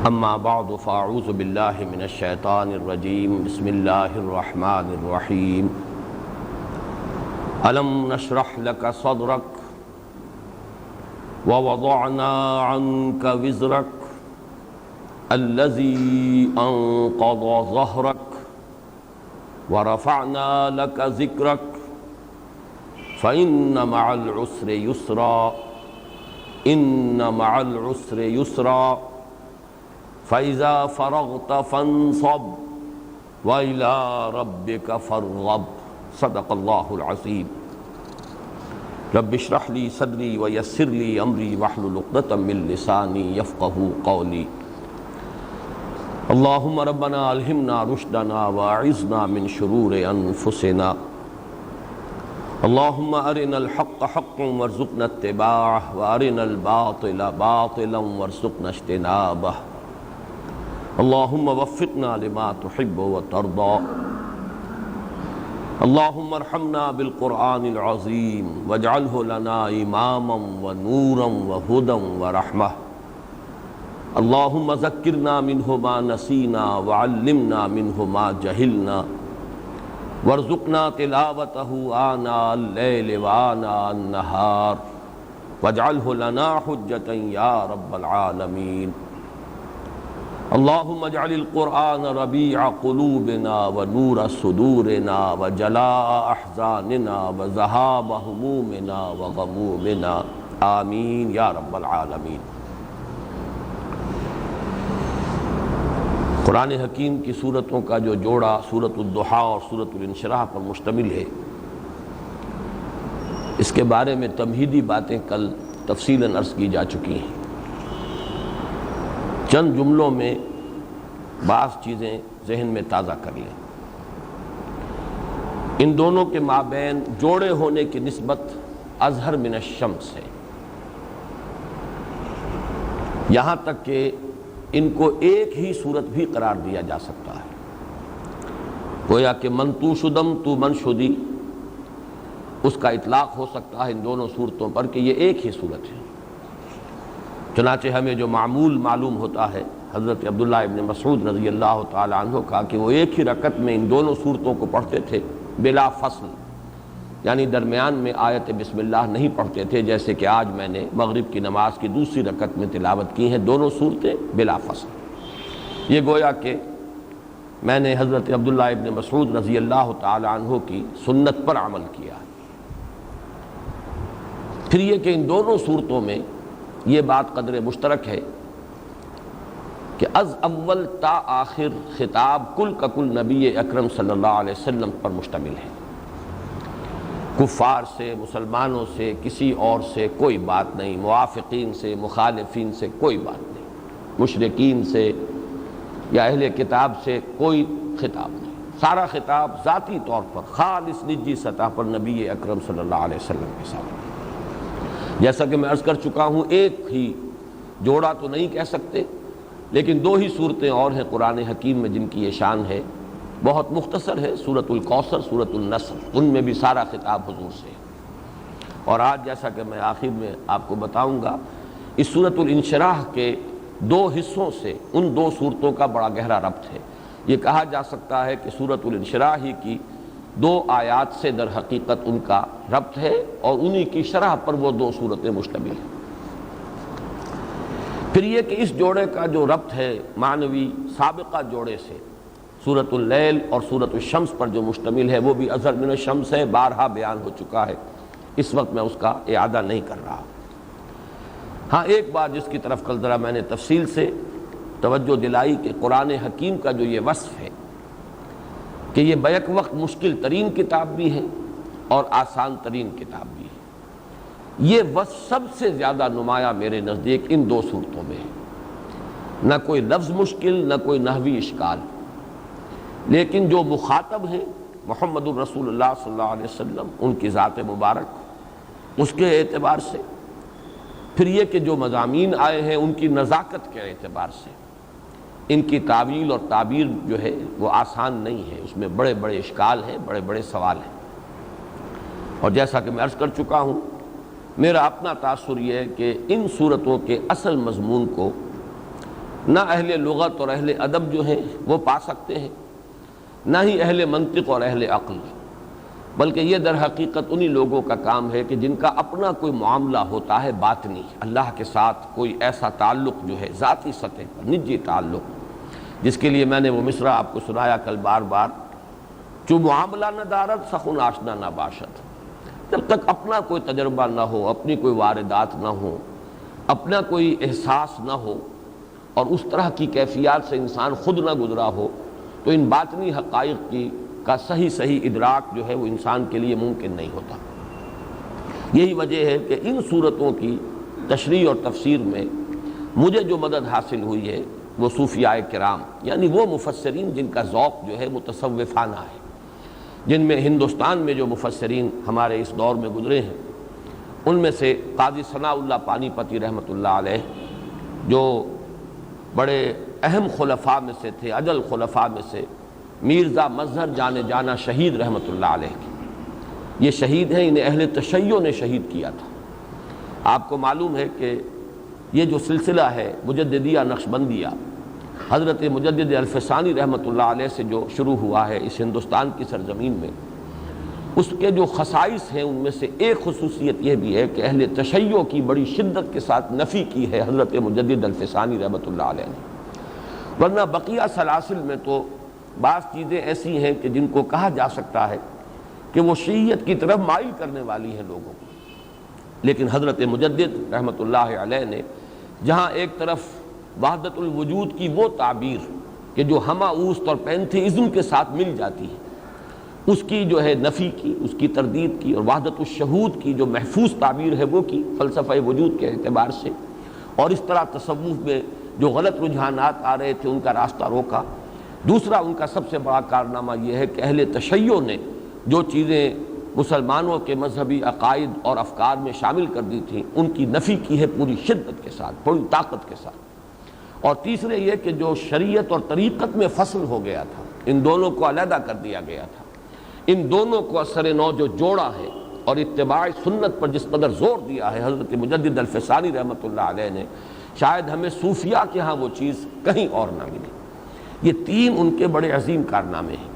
اما بعد فاعوذ باللہ من الشیطان الرجیم بسم اللہ الرحمن الرحیم الم نشرح لک صدرک ووضعنا عنک وزرک الذی انقض ظہرک ورفعنا لک ذکرک فإن مع العسر يسرا إن مع العسر يسرا فإذا فرغت فانصب وإلى ربك فارغب صدق الله العظيم رب اشرح لي صدري ويسر لي أمري واحلل عقدة من لساني يفقهوا قولي اللهم ربنا ألهمنا رشدنا وأعذنا من شرور أنفسنا اللهم أرنا الحق حقا وارزقنا اتباعه وأرنا الباطل باطلا وارزقنا اجتنابه اللهم وفقنا لما تحب وترضى اللهم ارحمنا بالقرآن العظيم واجعله لنا إماما ونورا وهدى ورحمة اللهم ذكرنا منه ما نسينا وعلمنا منه ما جهلنا وارزقنا تلاوته آناء الليل وآناء النهار واجعله لنا حجة يا رب العالمين اللهم اجعل القرآن ربيع قلوبنا ونور صدورنا وجلاء أحزاننا وذهاب همومنا وغمومنا آمين يا رب العالمين۔ قرآن حکیم کی صورتوں کا جو جوڑا سورۃ الضحیٰ اور سورۃ الانشراح پر مشتمل ہے، اس کے بارے میں تمہیدی باتیں کل تفصیلاً عرض کی جا چکی ہیں۔ چند جملوں میں بعض چیزیں ذہن میں تازہ کر لیں۔ ان دونوں کے مابین جوڑے ہونے کی نسبت اظہر من الشمس ہے، یہاں تک کہ ان کو ایک ہی صورت بھی قرار دیا جا سکتا ہے، گویا کہ من تو شدم تو من شدی، اس کا اطلاق ہو سکتا ہے ان دونوں صورتوں پر کہ یہ ایک ہی صورت ہے۔ چنانچہ ہمیں جو معمول معلوم ہوتا ہے حضرت عبداللہ ابن مسعود رضی اللہ تعالی عنہ کا کہ وہ ایک ہی رکعت میں ان دونوں صورتوں کو پڑھتے تھے بلا فصل، یعنی درمیان میں آیت بسم اللہ نہیں پڑھتے تھے، جیسے کہ آج میں نے مغرب کی نماز کی دوسری رکعت میں تلاوت کی ہیں دونوں صورتیں بلا فصل۔ یہ گویا کہ میں نے حضرت عبداللہ ابن مسعود رضی اللہ تعالی عنہ کی سنت پر عمل کیا۔ پھر یہ کہ ان دونوں صورتوں میں یہ بات قدر مشترک ہے کہ از اول تا آخر خطاب کل کا کل نبی اکرم صلی اللہ علیہ وسلم پر مشتمل ہے۔ کفار سے، مسلمانوں سے، کسی اور سے کوئی بات نہیں، موافقین سے، مخالفین سے کوئی بات نہیں، مشرکین سے یا اہل کتاب سے کوئی خطاب نہیں، سارا خطاب ذاتی طور پر خالص نجی سطح پر نبی اکرم صلی اللہ علیہ وسلم کے ساتھ۔ جیسا کہ میں عرض کر چکا ہوں، ایک ہی جوڑا تو نہیں کہہ سکتے، لیکن دو ہی صورتیں اور ہیں قرآن حکیم میں جن کی یہ شان ہے، بہت مختصر ہے، سورۃ الکوثر، سورۃ النصر، ان میں بھی سارا خطاب حضور سے ہے۔ اور آج جیسا کہ میں آخر میں آپ کو بتاؤں گا، اس سورۃ الانشراح کے دو حصوں سے ان دو صورتوں کا بڑا گہرا ربط ہے۔ یہ کہا جا سکتا ہے کہ سورۃ الانشراح ہی کی دو آیات سے در حقیقت ان کا ربط ہے، اور انہی کی شرح پر وہ دو صورتیں مشتمل ہیں۔ پھر یہ کہ اس جوڑے کا جو ربط ہے معنوی سابقہ جوڑے سے، سورۃ اللیل اور سورۃ الشمس پر جو مشتمل ہے، وہ بھی اظہر من الشمس ہے، بارہا بیان ہو چکا ہے، اس وقت میں اس کا اعادہ نہیں کر رہا۔ ہاں ایک بات جس کی طرف کل ذرا میں نے تفصیل سے توجہ دلائی کہ قرآن حکیم کا جو یہ وصف ہے کہ یہ بیک وقت مشکل ترین کتاب بھی ہے اور آسان ترین کتاب بھی ہے، یہ وصف سب سے زیادہ نمایاں میرے نزدیک ان دو صورتوں میں ہے۔ نہ کوئی لفظ مشکل، نہ کوئی نحوی اشکال، لیکن جو مخاطب ہیں محمد الرسول اللہ صلی اللہ علیہ وسلم، ان کی ذات مبارک، اس کے اعتبار سے، پھر یہ کہ جو مضامین آئے ہیں ان کی نزاکت کے اعتبار سے، ان کی تعویل اور تعبیر جو ہے وہ آسان نہیں ہے، اس میں بڑے بڑے اشکال ہیں، بڑے بڑے سوال ہیں۔ اور جیسا کہ میں عرض کر چکا ہوں، میرا اپنا تاثر یہ ہے کہ ان صورتوں کے اصل مضمون کو نہ اہل لغت اور اہل ادب جو ہیں وہ پا سکتے ہیں، نہ ہی اہل منطق اور اہل عقل، بلکہ یہ در حقیقت انہی لوگوں کا کام ہے کہ جن کا اپنا کوئی معاملہ ہوتا ہے باطنی، اللہ کے ساتھ کوئی ایسا تعلق جو ہے ذاتی سطح پر، نجی تعلق، جس کے لیے میں نے وہ مصرع آپ کو سنایا کل بار بار، جو معاملہ نہ دارت سخن آشنا نہ باشد۔ جب تک اپنا کوئی تجربہ نہ ہو، اپنی کوئی واردات نہ ہو، اپنا کوئی احساس نہ ہو، اور اس طرح کی کیفیات سے انسان خود نہ گزرا ہو، تو ان باطنی حقائق کا صحیح ادراک جو ہے وہ انسان کے لیے ممکن نہیں ہوتا۔ یہی وجہ ہے کہ ان صورتوں کی تشریح اور تفسیر میں مجھے جو مدد حاصل ہوئی ہے وہ صوفیاء کرام، یعنی وہ مفسرین جن کا ذوق جو ہے متصوفانہ ہے، جن میں ہندوستان میں جو مفسرین ہمارے اس دور میں گزرے ہیں، ان میں سے قاضی ثناء اللہ پانی پتی رحمۃ اللہ علیہ جو بڑے اہم خلفاء میں سے تھے، اجل خلفاء میں سے، میرزا مظہر جانا شہید رحمۃ اللہ علیہ کی، یہ شہید ہیں، انہیں اہل تشیع نے شہید کیا تھا۔ آپ کو معلوم ہے کہ یہ جو سلسلہ ہے مجددیہ نقشبندیہ، حضرت مجدد الفسانی رحمۃ اللہ علیہ سے جو شروع ہوا ہے اس ہندوستان کی سرزمین میں، اس کے جو خصائص ہیں ان میں سے ایک خصوصیت یہ بھی ہے کہ اہل تشیع کی بڑی شدت کے ساتھ نفی کی ہے حضرت مجدد الفسانی رحمۃ اللہ علیہ نے، ورنہ بقیہ سلاسل میں تو بعض چیزیں ایسی ہیں کہ جن کو کہا جا سکتا ہے کہ وہ شیعیت کی طرف مائل کرنے والی ہیں لوگوں کو، لیکن حضرت مجدد رحمۃ اللہ علیہ نے جہاں ایک طرف وحدت الوجود کی وہ تعبیر کہ جو ہمہ اوست اور پینتھیزم کے ساتھ مل جاتی ہے، اس کی جو ہے نفی کی، اس کی تردید کی، اور وحدت الشہود کی جو محفوظ تعبیر ہے وہ کی فلسفہ وجود کے اعتبار سے، اور اس طرح تصوف میں جو غلط رجحانات آ رہے تھے ان کا راستہ روکا۔ دوسرا ان کا سب سے بڑا کارنامہ یہ ہے کہ اہل تشیع نے جو چیزیں مسلمانوں کے مذہبی عقائد اور افکار میں شامل کر دی تھیں ان کی نفی کی ہے پوری شدت کے ساتھ، پوری طاقت کے ساتھ۔ اور تیسرے یہ کہ جو شریعت اور طریقت میں فصل ہو گیا تھا، ان دونوں کو علیحدہ کر دیا گیا تھا، ان دونوں کو اثر نو جو جوڑا ہے اور اتباع سنت پر جس قدر زور دیا ہے حضرت مجدد الفسانی رحمۃ اللہ علیہ نے، شاید ہمیں صوفیاء کے ہاں وہ چیز کہیں اور نہ ملی۔ یہ تین ان کے بڑے عظیم کارنامے ہیں،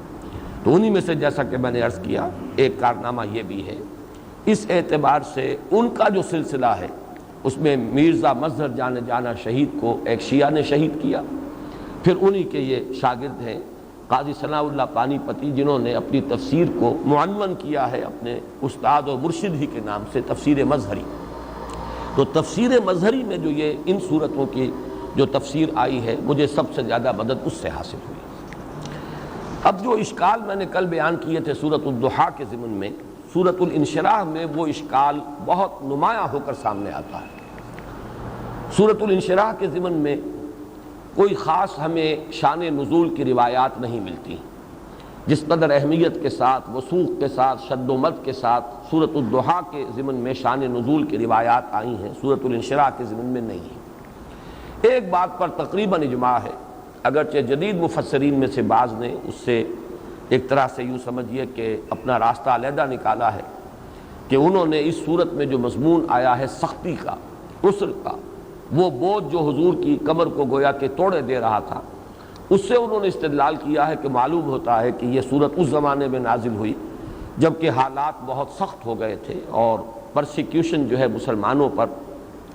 تو انہی میں سے جیسا کہ میں نے عرض کیا ایک کارنامہ یہ بھی ہے، اس اعتبار سے ان کا جو سلسلہ ہے اس میں میرزا مظہر جانا شہید کو ایک شیعہ نے شہید کیا، پھر انہی کے یہ شاگرد ہیں قاضی ثناء اللہ پانی پتی جنہوں نے اپنی تفسیر کو معنون کیا ہے اپنے استاد و مرشد ہی کے نام سے، تفسیر مظہری۔ تو تفسیر مظہری میں جو یہ ان صورتوں کی جو تفسیر آئی ہے مجھے سب سے زیادہ مدد اس سے حاصل ہوئی۔ اب جو اشکال میں نے کل بیان کیے تھے سورۃ الضحیٰ کے ضمن میں، سورۃ الانشراح میں وہ اشکال بہت نمایاں ہو کر سامنے آتا ہے۔ سورۃ الانشراح کے ضمن میں کوئی خاص ہمیں شان نزول کی روایات نہیں ملتی، جس قدر اہمیت کے ساتھ، وثوق کے ساتھ، شد و مد کے ساتھ سورۃ الضحیٰ کے ضمن میں شان نزول کی روایات آئی ہیں، سورۃ الانشراح کے ضمن میں نہیں ہے۔ ایک بات پر تقریباً اجماع ہے، اگرچہ جدید مفسرین میں سے بعض نے اس سے ایک طرح سے یوں سمجھیے کہ اپنا راستہ علیحدہ نکالا ہے، کہ انہوں نے اس صورت میں جو مضمون آیا ہے سختی کا، عسر کا، وہ بوجھ جو حضور کی کمر کو گویا کہ توڑے دے رہا تھا، اس سے انہوں نے استدلال کیا ہے کہ معلوم ہوتا ہے کہ یہ صورت اس زمانے میں نازل ہوئی جبکہ حالات بہت سخت ہو گئے تھے اور پرسیکیوشن جو ہے مسلمانوں پر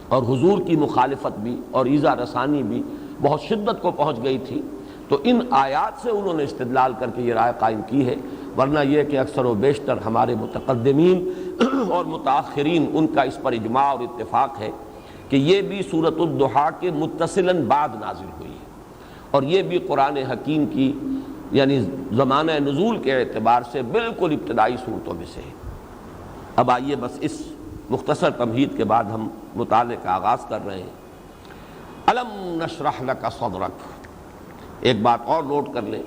اور حضور کی مخالفت بھی اور ایذا رسانی بھی بہت شدت کو پہنچ گئی تھی، تو ان آیات سے انہوں نے استدلال کر کے یہ رائے قائم کی ہے۔ ورنہ یہ کہ اکثر و بیشتر ہمارے متقدمین اور متاخرین ان کا اس پر اجماع اور اتفاق ہے کہ یہ بھی سورۃ الضحیٰ کے متصلاً بعد نازل ہوئی ہے، اور یہ بھی قرآن حکیم کی یعنی زمانہ نزول کے اعتبار سے بالکل ابتدائی صورتوں میں سے ہے۔ اب آئیے بس اس مختصر تمہید کے بعد ہم مطالعے کا آغاز کر رہے ہیں۔ الم نشرح لک صدرک، ایک بات اور نوٹ کر لیں،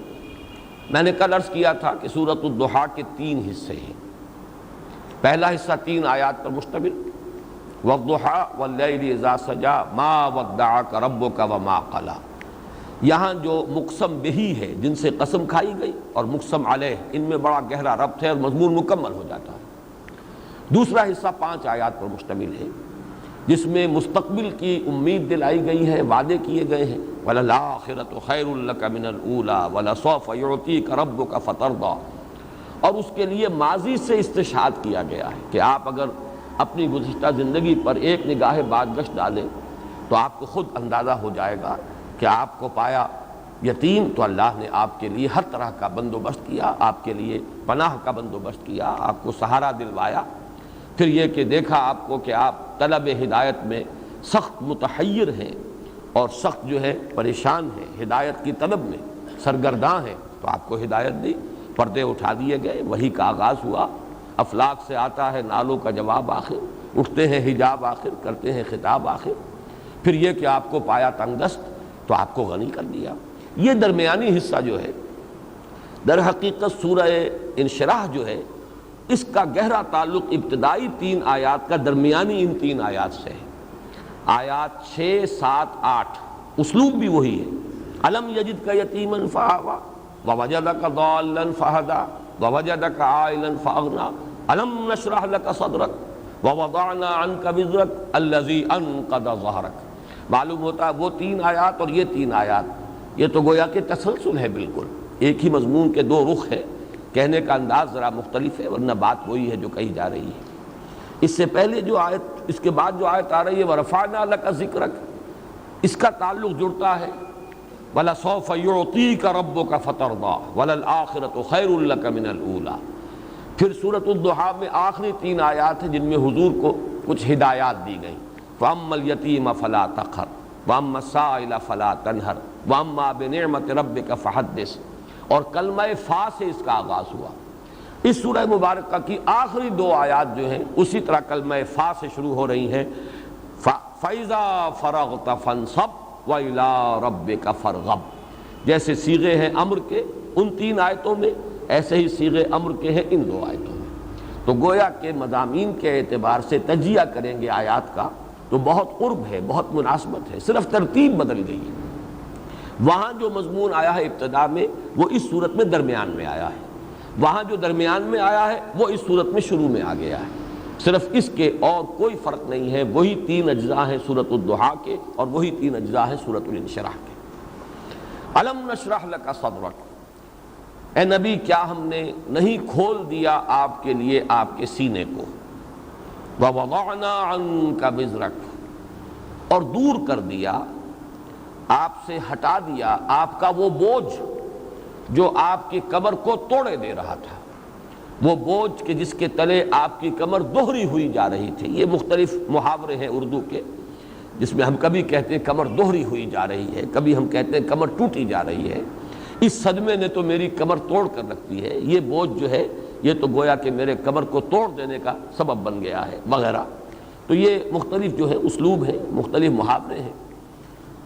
میں نے کل عرض کیا تھا کہ سورۃ الضحیٰ کے 3 حصے ہیں۔ پہلا حصہ 3 آیات پر مشتمل، والضحیٰ واللیل اذا سجی ما ودعک ربک وما قلی۔ یہاں جو مقسم بہی ہے جن سے قسم کھائی گئی اور مقسم علیہ، ان میں بڑا گہرا ربط ہے اور مضمون مکمل ہو جاتا ہے۔ دوسرا حصہ 5 آیات پر مشتمل ہے جس میں مستقبل کی امید دلائی گئی ہے، وعدے کیے گئے ہیں، وَلَلْآخِرَةُ خَيْرٌ لَكَ مِنَ الْأُولَىٰ وَلَسَوْفَ يُعْطِيكَ رَبُّكَ فَتَرْضَىٰ۔ اور اس کے لیے ماضی سے استشہاد کیا گیا ہے کہ آپ اگر اپنی گزشتہ زندگی پر ایک نگاہ بازگشت ڈالیں تو آپ کو خود اندازہ ہو جائے گا کہ آپ کو پایا یتیم تو اللہ نے آپ کے لیے ہر طرح کا بندوبست کیا، آپ کے لیے پناہ کا بندوبست کیا، آپ کو سہارا دلوایا۔ پھر یہ کہ دیکھا آپ کو کہ آپ طلب ہدایت میں سخت متحیر ہیں اور سخت جو ہے پریشان ہیں، ہدایت کی طلب میں سرگرداں ہیں، تو آپ کو ہدایت دی، پردے اٹھا دیے گئے، وحی کا آغاز ہوا، افلاک سے آتا ہے نالوں کا جواب آخر، اٹھتے ہیں حجاب آخر، کرتے ہیں خطاب آخر۔ پھر یہ کہ آپ کو پایا تنگ دست تو آپ کو غنی کر دیا۔ یہ درمیانی حصہ جو ہے در حقیقت سورہ انشراح جو ہے اس کا گہرا تعلق ابتدائی 3 آیات کا درمیانی ان 3 آیات سے ہے۔ آیات 6، 7، 8 اسلوب بھی وہی ہے۔ الم یجدک یتیما فآویٰ ووجدک ضالا فہدیٰ ووجدک عائلا فاغنیٰ الم نشرح لک صدرک ووضعنا عنک وزرک الذی انقض ظہرک۔ معلوم ہوتا ہے وہ 3 آیات اور یہ 3 آیات یہ تو گویا کہ تسلسل ہے، بالکل ایک ہی مضمون کے 2 رخ ہے، کہنے کا انداز ذرا مختلف ہے ورنہ بات وہی ہے جو کہی جا رہی ہے۔ اس سے پہلے جو آیت، اس کے بعد جو آیت آ رہی ہے وَرَفَعْنَا لَكَ ذِكْرَكَ، اس کا تعلق جڑتا ہے وَلَسَوْفَ يُعْطِيكَ رَبُّكَ فَتَرْضَىٰ وَلَلْآخِرَةُ خَيْرٌ لَكَ مِنَ الْأُولَىٰ۔ پھر سورۃ الضحیٰ میں آخری 3 آیات ہیں جن میں حضور کو کچھ ہدایات دی گئیں۔ فَأَمَّا الْيَتِيمَ فَلَا تَقْهَرْ وَأَمَّا السَّائِلَ فَلَا تَنْهَرْ وَأَمَّا بِنِعْمَةِ رَبِّكَ فَحَدِّثْ۔ اور کلمہ فا سے اس کا آغاز ہوا۔ اس سورہ مبارکہ کی آخری 2 آیات جو ہیں اسی طرح کلمہ فا سے شروع ہو رہی ہیں۔ فَإِذَا فَرَغْتَ فَانْصَبْ وَإِلَىٰ رَبِّكَ فَارْغَب۔ جیسے صیغے ہیں امر کے ان 3 آیتوں میں، ایسے ہی صیغے امر کے ہیں ان 2 آیتوں میں۔ تو گویا کہ مضامین کے اعتبار سے تجزیہ کریں گے آیات کا تو بہت قرب ہے، بہت مناسبت ہے، صرف ترتیب بدل گئی ہے۔ وہاں جو مضمون آیا ہے ابتدا میں وہ اس صورت میں درمیان میں آیا ہے، وہاں جو درمیان میں آیا ہے وہ اس صورت میں شروع میں آ گیا ہے، صرف اس کے اور کوئی فرق نہیں ہے۔ وہی 3 اجزاء ہیں سورۃ الضحیٰ کے اور وہی 3 اجزاء ہیں سورۃ الانشراح کے۔ الم نشرح لک صدرک، اے نبی کیا ہم نے نہیں کھول دیا آپ کے لیے آپ کے سینے کو، ووضعنا عنک وزرک، اور دور کر دیا، آپ سے ہٹا دیا آپ کا وہ بوجھ جو آپ کی کمر کو توڑے دے رہا تھا، وہ بوجھ کہ جس کے تلے آپ کی کمر دوہری ہوئی جا رہی تھی۔ یہ مختلف محاورے ہیں اردو کے جس میں ہم کبھی کہتے ہیں کمر دوہری ہوئی جا رہی ہے، کبھی ہم کہتے ہیں کمر ٹوٹی جا رہی ہے، اس صدمے نے تو میری کمر توڑ کر رکھ دی ہے، یہ بوجھ جو ہے یہ تو گویا کہ میرے کمر کو توڑ دینے کا سبب بن گیا ہے وغیرہ۔ تو یہ مختلف جو ہے اسلوب ہیں، مختلف محاورے ہیں۔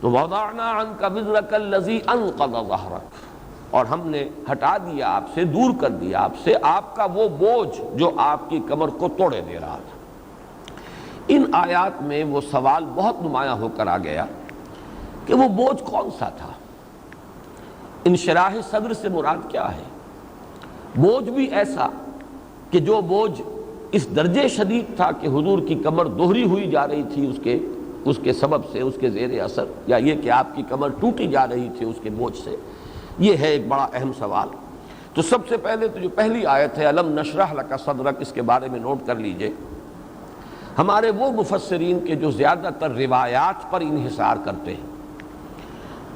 تو وضعنا عنک وزرک الذی انقض ظہرک، اور ہم نے ہٹا دیا آپ سے، دور کر دیا آپ سے آپ کا وہ بوجھ جو آپ کی کمر کو توڑے دے رہا تھا۔ ان آیات میں وہ سوال بہت نمایاں ہو کر آ گیا کہ وہ بوجھ کون سا تھا؟ انشراح صدر سے مراد کیا ہے؟ بوجھ بھی ایسا کہ جو بوجھ اس درجے شدید تھا کہ حضور کی کمر دوہری ہوئی جا رہی تھی اس کے سبب سے، اس کے زیر اثر، یا یہ کہ آپ کی کمر ٹوٹی جا رہی تھی اس کے بوجھ سے؟ یہ ہے ایک بڑا اہم سوال۔ تو سب سے پہلے تو جو پہلی آیت ہے الم نشرح لک صدرک، اس کے بارے میں نوٹ کر لیجئے۔ ہمارے وہ مفسرین کے جو زیادہ تر روایات پر انحصار کرتے ہیں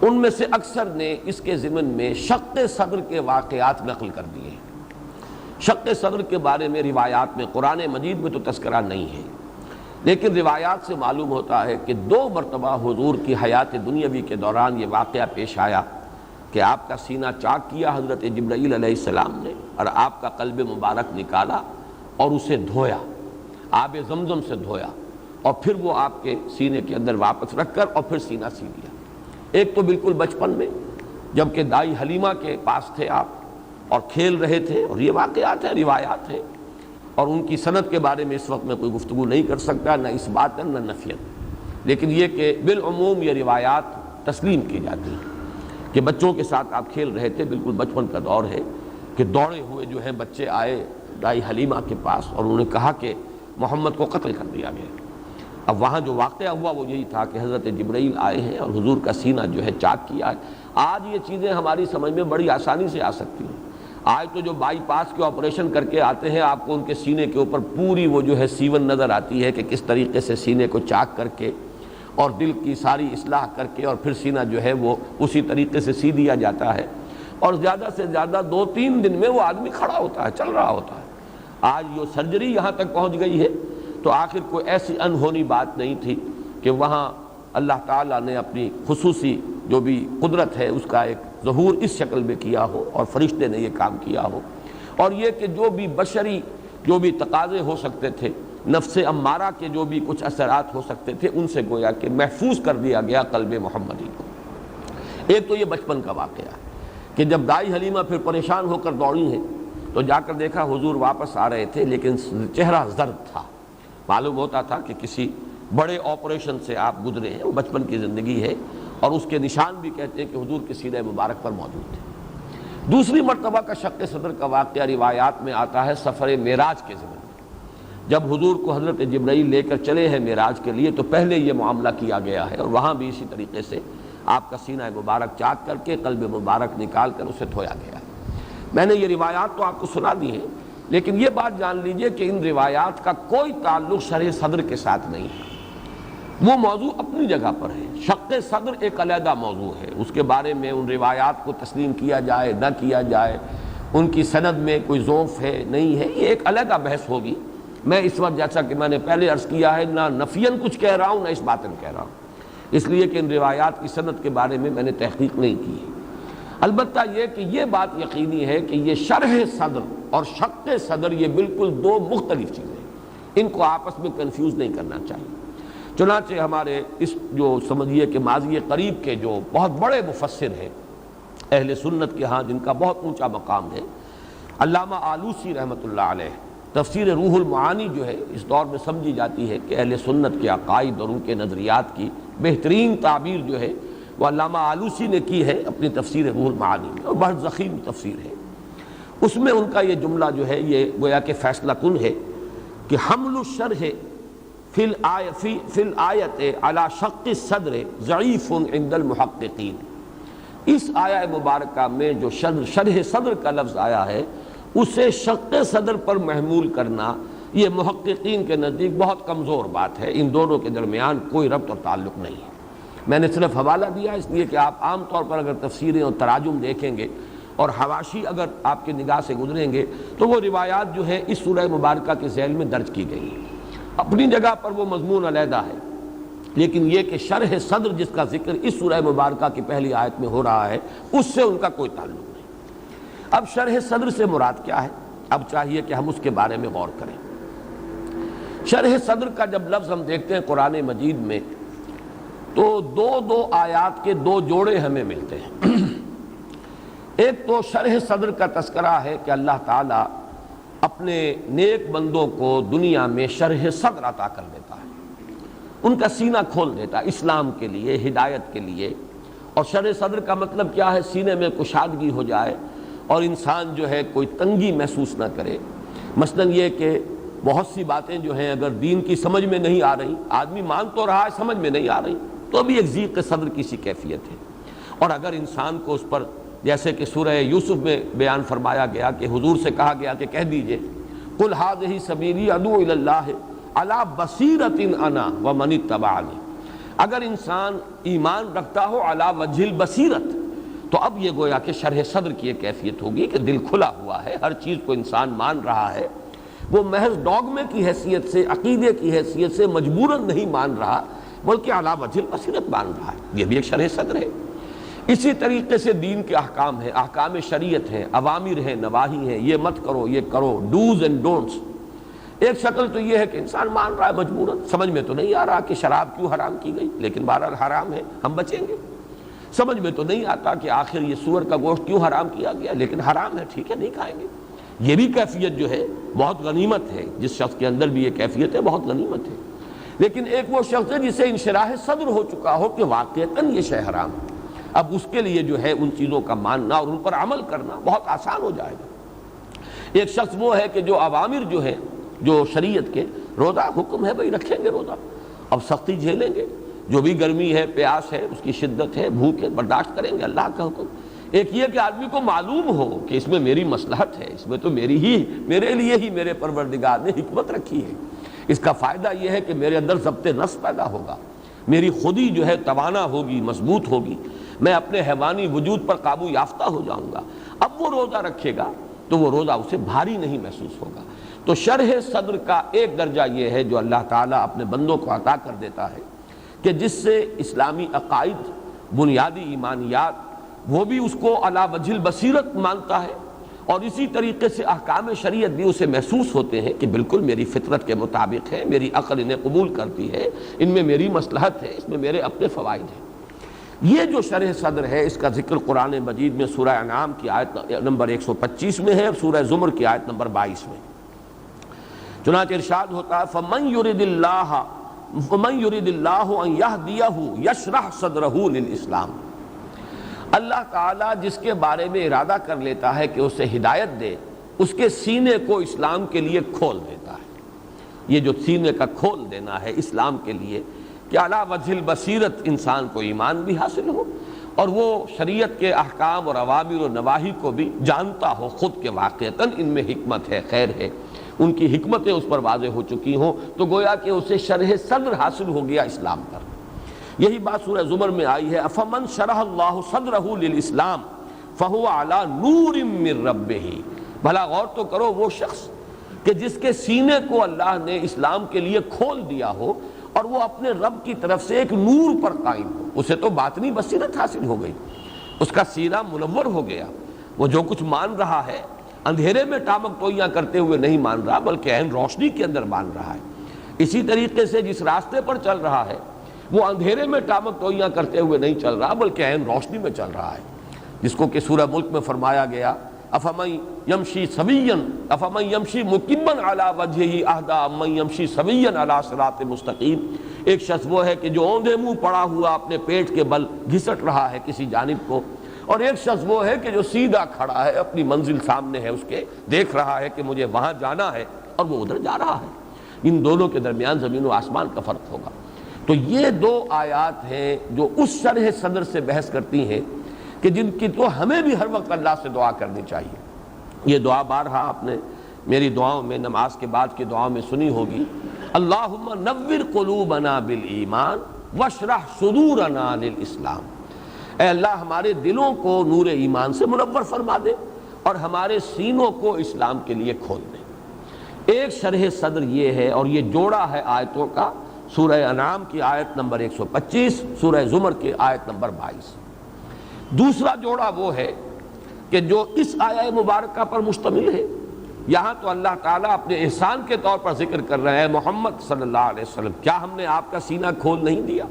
ان میں سے اکثر نے اس کے ضمن میں شق صدر کے واقعات نقل کر دیے ہیں۔ شق صدر کے بارے میں روایات میں قرآن مجید میں تو تذکرہ نہیں ہے، لیکن روایات سے معلوم ہوتا ہے کہ 2 مرتبہ حضور کی حیات دنیاوی کے دوران یہ واقعہ پیش آیا کہ آپ کا سینہ چاک کیا حضرت جبرائیل علیہ السلام نے، اور آپ کا قلب مبارک نکالا اور اسے دھویا، آب زمزم سے دھویا، اور پھر وہ آپ کے سینے کے اندر واپس رکھ کر اور پھر سینہ سی دیا۔ ایک تو بالکل بچپن میں جبکہ دائی حلیمہ کے پاس تھے آپ اور کھیل رہے تھے، اور یہ واقعات ہیں، روایات ہیں، اور ان کی سند کے بارے میں اس وقت میں کوئی گفتگو نہیں کر سکتا، نہ اس بات نہ نفیت، لیکن یہ کہ بالعموم یہ روایات تسلیم کی جاتی ہیں کہ بچوں کے ساتھ آپ کھیل رہے تھے، بالکل بچپن کا دور ہے کہ دوڑے ہوئے جو ہیں بچے آئے دائی حلیمہ کے پاس اور انہوں نے کہا کہ محمد کو قتل کر دیا گیا۔ اب وہاں جو واقعہ ہوا وہ یہی تھا کہ حضرت جبرائیل آئے ہیں اور حضور کا سینہ جو ہے چاک کیا ہے۔ آج یہ چیزیں ہماری سمجھ میں بڑی آسانی سے آ سکتی ہیں۔ آج تو جو بائی پاس کے آپریشن کر کے آتے ہیں، آپ کو ان کے سینے کے اوپر پوری وہ جو ہے سیون نظر آتی ہے کہ کس طریقے سے سینے کو چاک کر کے اور دل کی ساری اصلاح کر کے اور پھر سینہ جو ہے وہ اسی طریقے سے سی دیا جاتا ہے، اور زیادہ سے زیادہ 2-3 دن میں وہ آدمی کھڑا ہوتا ہے، چل رہا ہوتا ہے۔ آج یہ سرجری یہاں تک پہنچ گئی ہے، تو آخر کوئی ایسی انہونی بات نہیں تھی کہ وہاں اللہ تعالیٰ نے اپنی خصوصی جو بھی قدرت ہے اس کا ایک ظہور اس شکل میں کیا ہو اور فرشتے نے یہ کام کیا ہو، اور یہ کہ جو بھی بشری جو بھی تقاضے ہو سکتے تھے، نفس امارہ کے جو بھی کچھ اثرات ہو سکتے تھے، ان سے گویا کہ محفوظ کر دیا گیا قلب محمدی کو۔ ایک تو یہ بچپن کا واقعہ ہے کہ جب دائی حلیمہ پھر پریشان ہو کر دوڑی ہیں تو جا کر دیکھا حضور واپس آ رہے تھے، لیکن چہرہ زرد تھا، معلوم ہوتا تھا کہ کسی بڑے آپریشن سے آپ گزرے ہیں۔ وہ بچپن کی زندگی ہے، اور اس کے نشان بھی کہتے ہیں کہ حضور کے سینہ مبارک پر موجود تھے۔ دوسری مرتبہ کا شق صدر کا واقعہ روایات میں آتا ہے سفر معراج کے زمانے میں، جب حضور کو حضرت جبرائیل لے کر چلے ہیں معراج کے لیے، تو پہلے یہ معاملہ کیا گیا ہے، اور وہاں بھی اسی طریقے سے آپ کا سینہ مبارک چاک کر کے قلب مبارک نکال کر اسے دھویا گیا ہے۔ میں نے یہ روایات تو آپ کو سنا دی ہیں، لیکن یہ بات جان لیجئے کہ ان روایات کا کوئی تعلق شرح صدر کے ساتھ نہیں ہے۔ وہ موضوع اپنی جگہ پر ہے، شق صدر ایک علیحدہ موضوع ہے، اس کے بارے میں ان روایات کو تسلیم کیا جائے نہ کیا جائے، ان کی سند میں کوئی ضعف ہے نہیں ہے، یہ ایک علیحدہ بحث ہوگی۔ میں اس وقت جیسا کہ میں نے پہلے عرض کیا ہے، نہ نفیاً کچھ کہہ رہا ہوں نہ اس باتن کہہ رہا ہوں، اس لیے کہ ان روایات کی سند کے بارے میں نے تحقیق نہیں کی ہے۔ البتہ یہ کہ یہ بات یقینی ہے کہ یہ شرح صدر اور شق صدر یہ بالکل دو مختلف چیزیں ہیں، ان کو آپس میں کنفیوز نہیں کرنا چاہیے۔ چنانچہ ہمارے اس جو سمجھیے کہ ماضی قریب کے جو بہت بڑے مفسر ہیں اہل سنت کے ہاں، جن کا بہت اونچا مقام ہے، علامہ آلوسی رحمۃ اللہ علیہ، تفسیر روح المعانی جو ہے اس دور میں سمجھی جاتی ہے کہ اہل سنت کے عقائد اور ان کے نظریات کی بہترین تعبیر جو ہے وہ علامہ آلوسی نے کی ہے اپنی تفسیر روح المعانی میں، اور بہت ضخیم تفسیر ہے۔ اس میں ان کا یہ جملہ جو ہے یہ گویا کہ فیصلہ کن ہے کہ حمل الشرح فی الآیت علی شق الصدر ضعیف عند المحققین۔ اس آیہ مبارکہ میں جو شرح صدر کا لفظ آیا ہے، اسے شق صدر پر محمول کرنا یہ محققین کے نزدیک بہت کمزور بات ہے، ان دونوں کے درمیان کوئی ربط اور تعلق نہیں ہے۔ میں نے صرف حوالہ دیا اس لیے کہ آپ عام طور پر اگر تفسیریں اور تراجم دیکھیں گے اور حواشی اگر آپ کی نگاہ سے گزریں گے تو وہ روایات جو ہے اس سورہ مبارکہ کے ذیل میں درج کی گئی ہیں، اپنی جگہ پر وہ مضمون علیحدہ ہے، لیکن یہ کہ شرح صدر جس کا ذکر اس سورہ مبارکہ کی پہلی آیت میں ہو رہا ہے اس سے ان کا کوئی تعلق نہیں۔ اب شرح صدر سے مراد کیا ہے؟ اب چاہیے کہ ہم اس کے بارے میں غور کریں۔ شرح صدر کا جب لفظ ہم دیکھتے ہیں قرآن مجید میں تو دو آیات کے دو جوڑے ہمیں ملتے ہیں۔ ایک تو شرح صدر کا تذکرہ ہے کہ اللہ تعالیٰ اپنے نیک بندوں کو دنیا میں شرح صدر عطا کر دیتا ہے، ان کا سینہ کھول دیتا ہے اسلام کے لیے، ہدایت کے لیے۔ اور شرح صدر کا مطلب کیا ہے؟ سینے میں کشادگی ہو جائے اور انسان جو ہے کوئی تنگی محسوس نہ کرے۔ مثلاً یہ کہ بہت سی باتیں جو ہیں اگر دین کی سمجھ میں نہیں آ رہی، آدمی مان تو رہا ہے سمجھ میں نہیں آ رہی، تو بھی ایک ضیق صدر کی سی کیفیت ہے۔ اور اگر انسان کو اس پر، جیسے کہ سورہ یوسف میں بیان فرمایا گیا کہ حضور سے کہا گیا کہ کہہ دیجئے قل ھذہ سبیلی ادعو الی اللہ علی بصیرۃ انا ومن اتبعنی، اگر انسان ایمان رکھتا ہو علی وجہ البصیرت، تو اب یہ گویا کہ شرح صدر کی ایک کیفیت ہوگی کہ دل کھلا ہوا ہے، ہر چیز کو انسان مان رہا ہے، وہ محض ڈوگمے کی حیثیت سے، عقیدے کی حیثیت سے مجبوراً نہیں مان رہا، بلکہ علی وجہ البصیرت مان رہا ہے۔ یہ بھی ایک شرح صدر ہے۔ اسی طریقے سے دین کے احکام ہیں، احکام شریعت ہیں، اوامر ہیں، نواہی ہیں، یہ مت کرو یہ کرو، ڈوز اینڈ ڈونٹس۔ ایک شکل تو یہ ہے کہ انسان مان رہا ہے مجبوراً، سمجھ میں تو نہیں آ رہا کہ شراب کیوں حرام کی گئی، لیکن بہرحال حرام ہے، ہم بچیں گے۔ سمجھ میں تو نہیں آتا کہ آخر یہ سور کا گوشت کیوں حرام کیا گیا، لیکن حرام ہے، ٹھیک ہے نہیں کھائیں گے۔ یہ بھی کیفیت جو ہے بہت غنیمت ہے، جس شخص کے اندر بھی یہ کیفیت ہے بہت غنیمت ہے۔ لیکن ایک وہ شخص ہے جسے انشراح صدر ہو چکا ہو کہ واقعتاً یہ شے حرام ہے، اب اس کے لیے جو ہے ان چیزوں کا ماننا اور ان پر عمل کرنا بہت آسان ہو جائے گا۔ ایک شخص وہ ہے کہ جو اوامر جو ہیں جو شریعت کے، روزہ حکم ہے بھئی رکھیں گے روزہ، اب سختی جھیلیں گے، جو بھی گرمی ہے، پیاس ہے، اس کی شدت ہے، بھوک ہے، برداشت کریں گے، اللہ کا حکم۔ ایک یہ کہ آدمی کو معلوم ہو کہ اس میں میری مصلحت ہے، اس میں تو میرے لیے ہی میرے پروردگار نے حکمت رکھی ہے، اس کا فائدہ یہ ہے کہ میرے اندر ضبط نفس پیدا ہوگا، میری خودی جو ہے توانا ہوگی، مضبوط ہوگی، میں اپنے حیوانی وجود پر قابو یافتہ ہو جاؤں گا۔ اب وہ روزہ رکھے گا تو وہ روزہ اسے بھاری نہیں محسوس ہوگا۔ تو شرح صدر کا ایک درجہ یہ ہے جو اللہ تعالیٰ اپنے بندوں کو عطا کر دیتا ہے کہ جس سے اسلامی عقائد، بنیادی ایمانیات، وہ بھی اس کو علی وجہ البصیرت مانتا ہے، اور اسی طریقے سے احکام شریعت بھی اسے محسوس ہوتے ہیں کہ بالکل میری فطرت کے مطابق ہے، میری عقل انہیں قبول کرتی ہے، ان میں میری مصلحت ہے، اس میں میرے اپنے فوائد ہیں۔ یہ جو شرح صدر ہے اس کا ذکر قرآن مجید میں سورہ انعام کی آیت نمبر 125 میں ہے اور سورہ زمر کی آیت نمبر 22 میں۔ چنانچہ ارشاد ہوتا ہے فَمَن يُرِدِ اللَّهُ أَن يَهْدِيَهُ يَشْرَحْ صَدْرَهُ لِلْإِسْلَامِ، اللہ تعالیٰ جس کے بارے میں ارادہ کر لیتا ہے کہ اسے ہدایت دے، اس کے سینے کو اسلام کے لیے کھول دیتا ہے۔ یہ جو سینے کا کھول دینا ہے اسلام کے لیے کہ علی وجہ البصیرت انسان کو ایمان بھی حاصل ہو اور وہ شریعت کے احکام اور اوامر و نواہی کو بھی جانتا ہو خود کے واقعتاً ان میں حکمت ہے، خیر ہے، ان کی حکمتیں اس پر واضح ہو چکی ہوں، تو گویا کہ اسے شرح صدر حاصل ہو گیا اسلام پر۔ یہی بات سورہ زمر میں آئی ہے افمن شرح اللہ صدرہ للاسلام فہو علی نور من ربہ، بھلا غور تو کرو وہ شخص کہ جس کے سینے کو اللہ نے اسلام کے لیے کھول دیا ہو اور وہ اپنے رب کی طرف سے ایک نور پر قائم ہو، اسے تو باطنی بصیرت حاصل ہو گئی، اس کا سینہ منور ہو گیا، وہ جو کچھ مان رہا ہے اندھیرے میں ٹامک ٹوئیاں کرتے ہوئے نہیں مان رہا بلکہ عین روشنی کے اندر مان رہا ہے۔ اسی طریقے سے جس راستے پر چل رہا ہے وہ اندھیرے میں ٹامک ٹوئیاں کرتے ہوئے نہیں چل رہا بلکہ عین روشنی میں چل رہا ہے، جس کو کہ سورہ ملک میں فرمایا گیا افمن یمشی سویا افمن یمشی مکبا علی وجہہ اہدی امن یمشی سویا علی صراط مستقیم۔ ایک شخص وہ ہے کہ جو اوندھے منہ پڑا ہوا اپنے پیٹ کے بل گھسٹ رہا ہے کسی جانب کو، اور ایک شخص وہ ہے کہ جو سیدھا کھڑا ہے، اپنی منزل سامنے ہے اس کے، دیکھ رہا ہے کہ مجھے وہاں جانا ہے اور وہ ادھر جا رہا ہے۔ ان دونوں کے درمیان زمین و آسمان کا فرق ہوگا۔ تو یہ دو آیات ہیں جو اس شرح صدر سے بحث کرتی ہیں کہ جن کی تو ہمیں بھی ہر وقت اللہ سے دعا کرنی چاہیے۔ یہ دعا بارہا آپ نے میری دعاؤں میں، نماز کے بعد کی دعاؤں میں سنی ہوگی، اللہم نور قلوبنا بالایمان واشرح صدورنا للاسلام۔ اے اللہ ہمارے دلوں کو نور ایمان سے منور فرما دے اور ہمارے سینوں کو اسلام کے لیے کھول دے۔ ایک شرح صدر یہ ہے، اور یہ جوڑا ہے آیتوں کا، سورہ انعام کی آیت نمبر 125، سورہ زمر کی آیت نمبر 22۔ دوسرا جوڑا وہ ہے کہ جو اس آیہ مبارکہ پر مشتمل ہے۔ یہاں تو اللہ تعالیٰ اپنے احسان کے طور پر ذکر کر رہے ہیں محمد صلی اللہ علیہ وسلم، کیا ہم نے آپ کا سینہ کھول نہیں دیا؟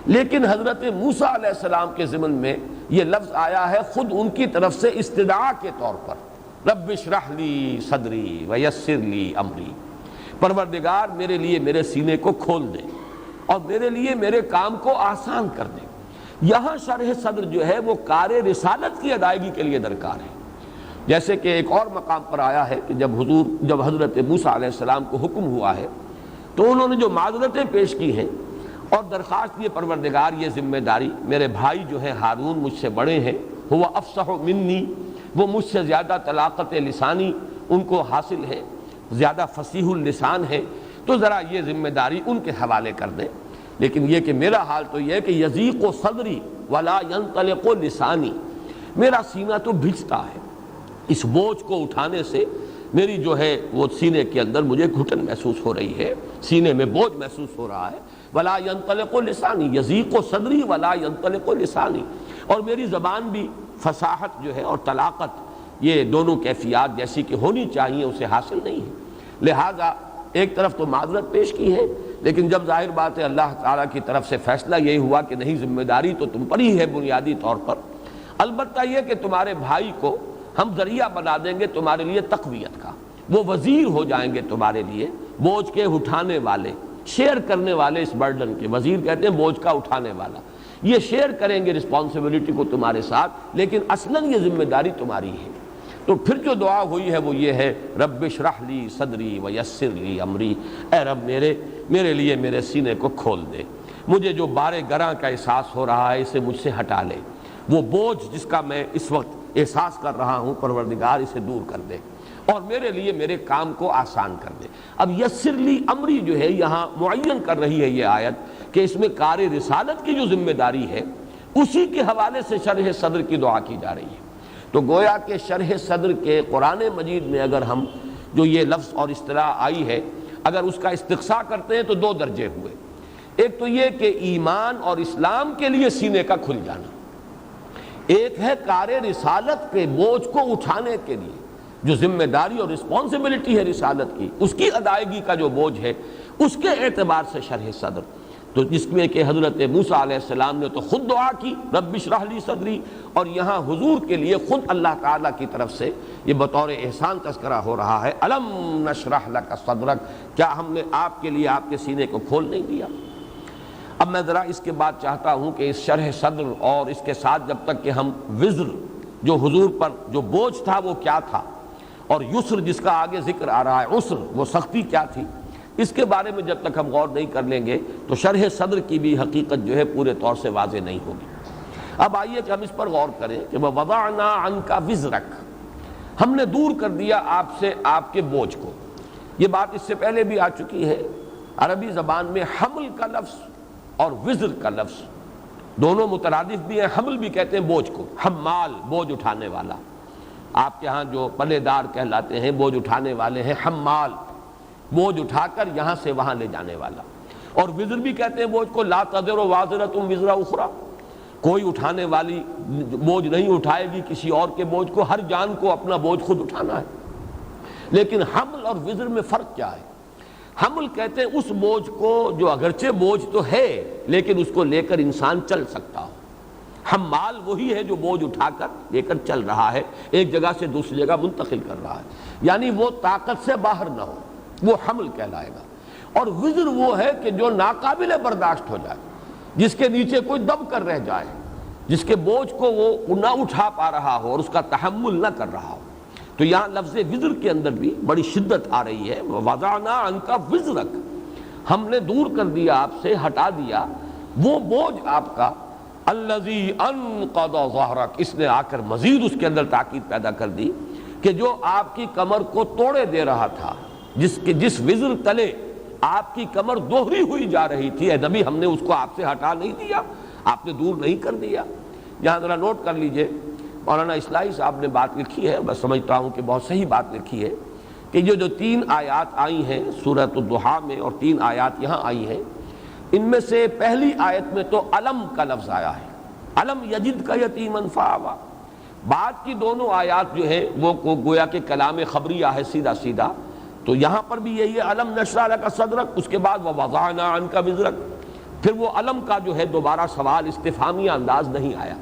لیکن حضرت موسیٰ علیہ السلام کے ضمن میں یہ لفظ آیا ہے خود ان کی طرف سے استدعا کے طور پر، رب اشرح لی صدری ویسر لی امری، پروردگار میرے لیے میرے سینے کو کھول دے اور میرے لیے میرے کام کو آسان کر دے۔ یہاں شرح صدر جو ہے وہ کار رسالت کی ادائیگی کے لیے درکار ہے، جیسے کہ ایک اور مقام پر آیا ہے کہ جب حضرت موسیٰ علیہ السلام کو حکم ہوا ہے تو انہوں نے جو معذرتیں پیش کی ہیں اور درخواست یہ پروردگار یہ ذمہ داری، میرے بھائی جو ہیں ہارون مجھ سے بڑے ہیں، ہوا افصح منی، وہ مجھ سے زیادہ طلاقت لسانی ان کو حاصل ہے، زیادہ فصیح اللسان ہے، تو ذرا یہ ذمہ داری ان کے حوالے کر دیں۔ لیکن یہ کہ میرا حال تو یہ ہے کہ یضیق صدری ولا ینطلق لسانی، میرا سینہ تو بھیجتا ہے، اس بوجھ کو اٹھانے سے میری جو ہے وہ سینے کے اندر مجھے گھٹن محسوس ہو رہی ہے، سینے میں بوجھ محسوس ہو رہا ہے۔ ولا ینطلق لسانی، یضیق صدری ولا ینطلق لسانی، اور میری زبان بھی فصاحت جو ہے اور طلاقت، یہ دونوں کیفیات جیسی کہ ہونی چاہیے اسے حاصل نہیں ہے۔ لہذا ایک طرف تو معذرت پیش کی ہے، لیکن جب ظاہر بات ہے اللہ تعالیٰ کی طرف سے فیصلہ یہی ہوا کہ نہیں، ذمہ داری تو تم پر ہی ہے بنیادی طور پر، البتہ یہ کہ تمہارے بھائی کو ہم ذریعہ بنا دیں گے تمہارے لیے تقویت کا، وہ وزیر ہو جائیں گے تمہارے لیے، بوجھ کے اٹھانے والے، شیئر کرنے والے، اس برڈن کے، وزیر کہتے ہیں بوجھ کا اٹھانے والا، یہ شیئر کریں گے رسپانسبلٹی کو تمہارے ساتھ، لیکن اصلاً یہ ذمہ داری تمہاری ہے۔ تو پھر جو دعا ہوئی ہے وہ یہ ہے رب اشرح لی صدری ویسر لی امری، اے رب میرے لیے میرے سینے کو کھول دے، مجھے جو بار گراں کا احساس ہو رہا ہے اسے مجھ سے ہٹا لے، وہ بوجھ جس کا میں اس وقت احساس کر رہا ہوں پروردگار اسے دور کر دے، اور میرے لیے میرے کام کو آسان کر دے۔ اب یسر لی امری جو ہے یہاں معین کر رہی ہے یہ آیت کہ اس میں کار رسالت کی جو ذمہ داری ہے اسی کے حوالے سے شرح صدر کی دعا کی جا رہی ہے۔ تو گویا کہ شرح صدر کے قرآن مجید میں اگر ہم جو یہ لفظ اور اصطلاح آئی ہے اگر اس کا استقصاء کرتے ہیں تو دو درجے ہوئے، ایک تو یہ کہ ایمان اور اسلام کے لیے سینے کا کھل جانا، ایک ہے کار رسالت کے بوجھ کو اٹھانے کے لیے جو ذمہ داری اور رسپانسبلٹی ہے رسالت کی، اس کی ادائیگی کا جو بوجھ ہے اس کے اعتبار سے شرح صدر، تو جس میں کہ حضرت موسیٰ علیہ السلام نے تو خود دعا کی رب اشرح لی صدری، اور یہاں حضور کے لیے خود اللہ تعالیٰ کی طرف سے یہ بطور احسان تذکرہ ہو رہا ہے، الم نشرح لک صدرک، کیا ہم نے آپ کے لیے آپ کے سینے کو کھول نہیں دیا۔ اب میں ذرا اس کے بعد چاہتا ہوں کہ اس شرح صدر اور اس کے ساتھ جب تک کہ ہم وزر جو حضور پر جو بوجھ تھا وہ کیا تھا، اور یسر جس کا آگے ذکر آ رہا ہے عسر وہ سختی کیا تھی، اس کے بارے میں جب تک ہم غور نہیں کر لیں گے تو شرح صدر کی بھی حقیقت جو ہے پورے طور سے واضح نہیں ہوگی۔ اب آئیے کہ ہم اس پر غور کریں کہ وَوَضَعْنَا عَنْكَ وِزْرَكَ، ہم نے دور کر دیا آپ سے آپ کے بوجھ کو۔ یہ بات اس سے پہلے بھی آ چکی ہے، عربی زبان میں حمل کا لفظ اور وزر کا لفظ دونوں مترادف بھی ہیں، حمل بھی کہتے ہیں بوجھ کو، حمال بوجھ اٹھانے والا، آپ کے ہاں جو پلے دار کہلاتے ہیں بوجھ اٹھانے والے ہیں حمال، بوجھ اٹھا کر یہاں سے وہاں لے جانے والا، اور وزر بھی کہتے ہیں بوجھ کو، لا تذر وازرۃ وزر اخری، کوئی اٹھانے والی بوجھ نہیں اٹھائے گی کسی اور کے بوجھ کو، ہر جان کو اپنا بوجھ خود اٹھانا ہے۔ لیکن حمل اور وزر میں فرق کیا ہے؟ حمل کہتے ہیں اس بوجھ کو جو اگرچہ بوجھ تو ہے لیکن اس کو لے کر انسان چل سکتا ہو، حمال وہی ہے جو بوجھ اٹھا کر لے کر چل رہا ہے، ایک جگہ سے دوسری جگہ منتقل کر رہا ہے، یعنی وہ طاقت سے باہر نہ ہو، وہ حمل کہلائے گا۔ اور وزر وہ ہے کہ جو ناقابل برداشت ہو جائے، جس کے نیچے کوئی دب کر رہ جائے، جس کے بوجھ کو وہ نہ اٹھا پا رہا ہو اور اس کا تحمل نہ کر رہا ہو۔ تو یہاں لفظ وزر کے اندر بھی بڑی شدت آ رہی ہے، وَوَضَعْنَا عَنْكَ وِزْرَكَ، ہم نے دور کر دیا آپ سے، ہٹا دیا وہ بوجھ آپ کا، الَّذِي أَنْقَضَ ظَهْرَكَ، اس نے آ کر مزید اس کے اندر تاکید پیدا کر دی کہ جو آپ کی کمر کو توڑے دے رہا تھا، جس وزر تلے آپ کی کمر دوہری ہوئی جا رہی تھی، اے نبی ہم نے اس کو آپ سے ہٹا نہیں دیا، آپ نے دور نہیں کر دیا۔ یہاں ذرا نوٹ کر لیجئے، مولانا اصلاحی صاحب نے بات لکھی ہے، میں سمجھتا ہوں کہ بہت صحیح بات لکھی ہے، کہ یہ جو 3 آیات آئی ہیں سورۃ الضحیٰ میں اور 3 آیات یہاں آئی ہیں، ان میں سے پہلی آیت میں تو علم کا لفظ آیا ہے، علم یجد کا یتیمن فآویٰ، بعد کی دونوں آیات جو ہے وہ گویا کہ کلام خبریہ ہے سیدھا سیدھا، تو یہاں پر بھی یہی ہے علم نشرح لک صدرک، اس کے بعد وَوَضَعْنَا عَنْكَ وِزْرَكَ، پھر وہ علم کا جو ہے دوبارہ سوال استفہامیہ انداز نہیں آیا۔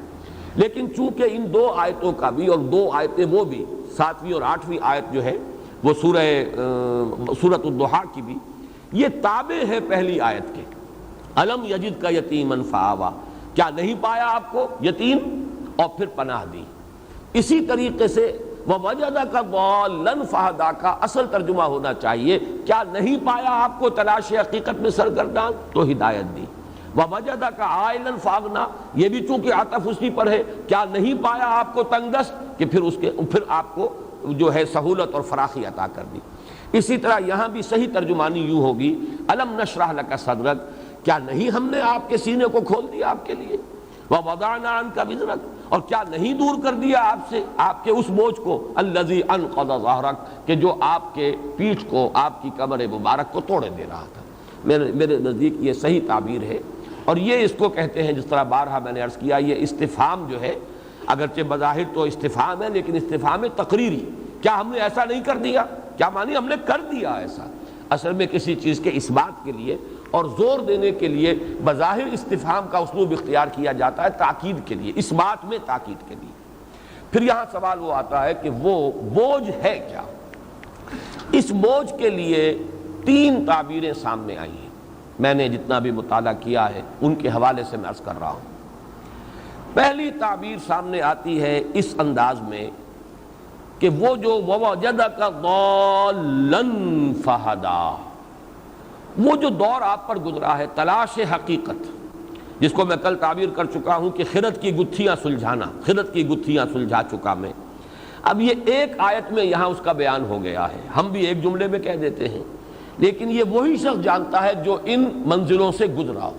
لیکن چونکہ ان 2 آیتوں کا بھی اور 2 آیتیں وہ بھی 7ویں اور 8ویں آیت جو ہے وہ سورۃ الضحیٰ کی بھی یہ تابع ہے پہلی آیت کے، علم یجد کا یتیمن فآویٰ، کیا نہیں پایا آپ کو یتیم اور پھر پناہ دی۔ اسی طریقے سے وَوَجَدَكَ ضَالًّا فَهَدَىٰ کا اصل ترجمہ ہونا چاہیے، کیا نہیں پایا آپ کو تلاش حقیقت میں سرگردان تو ہدایت دی۔ وَوَجَدَكَ عَائِلًا فَأَغْنَىٰ، یہ بھی چونکہ عطف اسی پر ہے، کیا نہیں پایا آپ کو تنگ دست کہ پھر آپ کو جو ہے سہولت اور فراخی عطا کر دی۔ اسی طرح یہاں بھی صحیح ترجمانی یوں ہوگی، الم نشرح لک صدرک، کیا نہیں ہم نے آپ کے سینے کو کھول دیا آپ کے لیے، وَوَضَعْنَا عَنْكَ وِزْرَكَ، اور کیا نہیں دور کر دیا آپ سے آپ کے اس بوجھ کو، الَّذِي أَنْقَضَ ظَهْرَكَ، کہ جو آپ کے پیٹھ کو، آپ کی کمر مبارک کو توڑے دے رہا تھا۔ میرے نزدیک یہ صحیح تعبیر ہے، اور یہ اس کو کہتے ہیں جس طرح بارہا میں نے عرض کیا، یہ استفہام جو ہے اگرچہ بظاہر تو استفہام ہے لیکن استفہام تقریری، کیا ہم نے ایسا نہیں کر دیا، کیا معنی ہم نے کر دیا ایسا، اصل میں کسی چیز کے اس بات کے لیے اور زور دینے کے لیے بظاہر استفہام کا اسلوب اختیار کیا جاتا ہے تاکید کے لیے، اس بات میں تاکید کے لیے۔ پھر یہاں سوال وہ آتا ہے کہ وہ بوجھ ہے کیا؟ اس بوجھ کے لیے 3 تعبیریں سامنے آئی ہیں، میں نے جتنا بھی مطالعہ کیا ہے ان کے حوالے سے میں عرض کر رہا ہوں۔ پہلی تعبیر سامنے آتی ہے اس انداز میں کہ وہ جو وَوَجَدَكَ ضَالًّا فَهَدَىٰ، وہ جو دور آپ پر گزرا ہے تلاش حقیقت، جس کو میں کل تعبیر کر چکا ہوں کہ خرد کی گتھیاں سلجھانا، خرد کی گتھیاں سلجھا چکا میں، اب یہ ایک آیت میں یہاں اس کا بیان ہو گیا ہے، ہم بھی ایک جملے میں کہہ دیتے ہیں، لیکن یہ وہی شخص جانتا ہے جو ان منزلوں سے گزرا ہو۔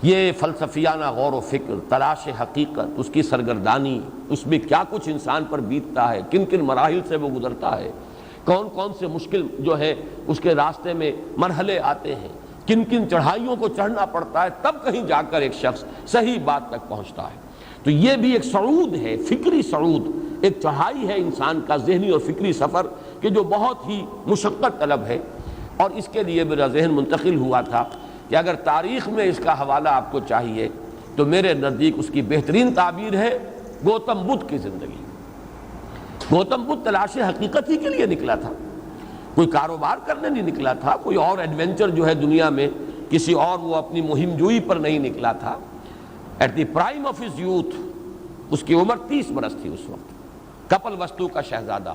یہ فلسفیانہ غور و فکر، تلاش حقیقت، اس کی سرگردانی، اس میں کیا کچھ انسان پر بیتتا ہے، کن کن مراحل سے وہ گزرتا ہے، کون کون سے مشکل جو ہے اس کے راستے میں مرحلے آتے ہیں، کن کن چڑھائیوں کو چڑھنا پڑتا ہے، تب کہیں جا کر ایک شخص صحیح بات تک پہنچتا ہے۔ تو یہ بھی ایک صعود ہے، فکری صعود، ایک چڑھائی ہے انسان کا ذہنی اور فکری سفر کہ جو بہت ہی مشقت طلب ہے۔ اور اس کے لیے میرا ذہن منتقل ہوا تھا کہ اگر تاریخ میں اس کا حوالہ آپ کو چاہیے تو میرے نزدیک اس کی بہترین تعبیر ہے گوتم بدھ کی زندگی۔ گوتم بدھ تلاش حقیقت ہی کے لیے نکلا تھا، کوئی کاروبار کرنے نہیں نکلا تھا، کوئی اور ایڈونچر جو ہے دنیا میں کسی اور وہ اپنی مہم جوئی پر نہیں نکلا تھا۔ At the prime of his youth, اس کی عمر 30 برس تھی اس وقت، کپل وستو کا شہزادہ،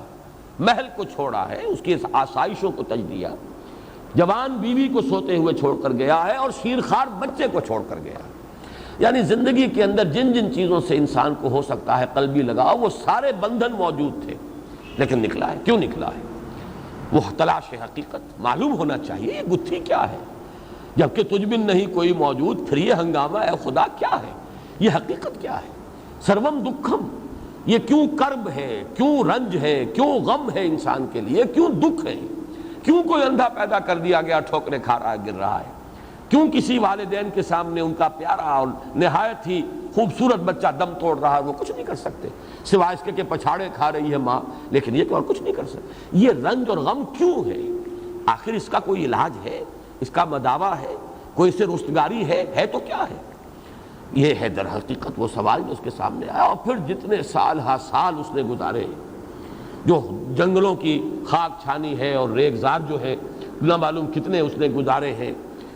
محل کو چھوڑا ہے، اس کی آسائشوں کو تج دیا، جوان بیوی کو سوتے ہوئے چھوڑ کر گیا ہے اور شیرخوار بچے کو چھوڑ کر گیا ہے۔ یعنی زندگی کے اندر جن جن چیزوں سے انسان کو ہو سکتا ہے قلبی لگاؤ، وہ سارے بندھن موجود تھے، لیکن نکلا ہے۔ کیوں نکلا ہے؟ وہ تلاش حقیقت، معلوم ہونا چاہیے یہ گتھی کیا ہے، جبکہ تجھ بن نہیں کوئی موجود، پھر یہ ہنگامہ اے خدا کیا ہے، یہ حقیقت کیا ہے؟ سروم دکھم، یہ کیوں کرب ہے، کیوں رنج ہے، کیوں غم ہے انسان کے لیے، کیوں دکھ ہے، کیوں کوئی اندھا پیدا کر دیا گیا ٹھوکریں کھا رہا ہے، گر رہا ہے، کیوں کسی والدین کے سامنے ان کا پیارا اور نہایت ہی خوبصورت بچہ دم توڑ رہا ہے، وہ کچھ نہیں کر سکتے سوائے اس کے کہ پچھاڑے کھا رہی ہے ماں، لیکن یہ کہ اور کچھ نہیں کر سکتے۔ یہ رنج اور غم کیوں ہے؟ آخر اس کا کوئی علاج ہے، اس کا مداوا ہے، کوئی سے رستگاری ہے تو کیا ہے؟ یہ ہے در حقیقت وہ سوال جو اس کے سامنے آیا۔ اور پھر جتنے سال ہا سال اس نے گزارے، جو جنگلوں کی خاک چھانی ہے اور ریگزار جو ہے نہ معلوم کتنے اس نے گزارے ہیں،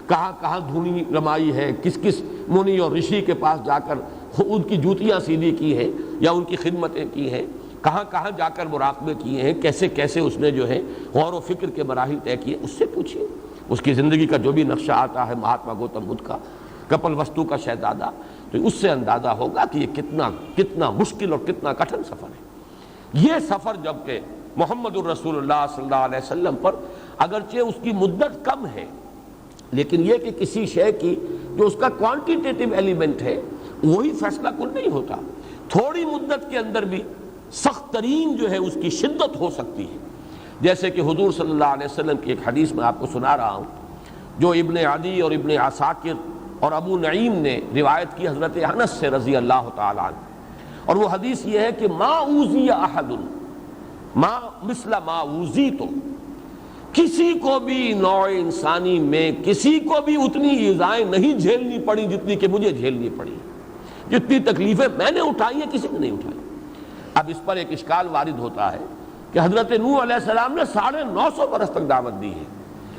کہاں کہاں دھونی رمائی ہے، کس کس منی اور رشی کے پاس جا کر ان کی جوتیاں سیدھی کی ہیں یا ان کی خدمتیں کی ہیں، کہاں کہاں جا کر مراقبے کیے ہیں، کیسے کیسے اس نے جو ہے غور و فکر کے مراحل طے کیے، اس سے پوچھیے۔ اس کی زندگی کا جو بھی نقشہ آتا ہے مہاتما گوتم بدھ کا، کپل وستو کا شہزادہ، تو اس سے اندازہ ہوگا کہ یہ کتنا مشکل اور کتنا کٹھن سفر ہے۔ یہ سفر جبکہ محمد الرسول اللہ صلی اللہ علیہ وسلم پر اگرچہ اس کی مدت کم ہے، لیکن یہ کہ کسی شے کی جو اس کا کوانٹیٹیو ایلیمنٹ ہے وہی فیصلہ کن نہیں ہوتا، تھوڑی مدت کے اندر بھی سخت ترین جو ہے اس کی شدت ہو سکتی ہے۔ جیسے کہ حضور صلی اللہ علیہ وسلم کی ایک حدیث میں آپ کو سنا رہا ہوں جو ابن عدی اور ابن عساکر اور ابو نعیم نے روایت کی حضرت انس سے رضی اللہ تعالیٰ عنہ، اور وہ حدیث یہ ہے کہ ما اوذی احد ما مثل ما اوذیت، کسی کو بھی نوع انسانی میں کسی کو بھی اتنی ایذائیں نہیں جھیلنی پڑی جتنی کہ مجھے جھیلنی پڑی، جتنی تکلیفیں میں نے اٹھائی ہیں کسی نے نہیں اٹھائی۔ اب اس پر ایک اشکال وارد ہوتا ہے کہ حضرت نوح علیہ السلام نے 950 برس تک دعوت دی ہے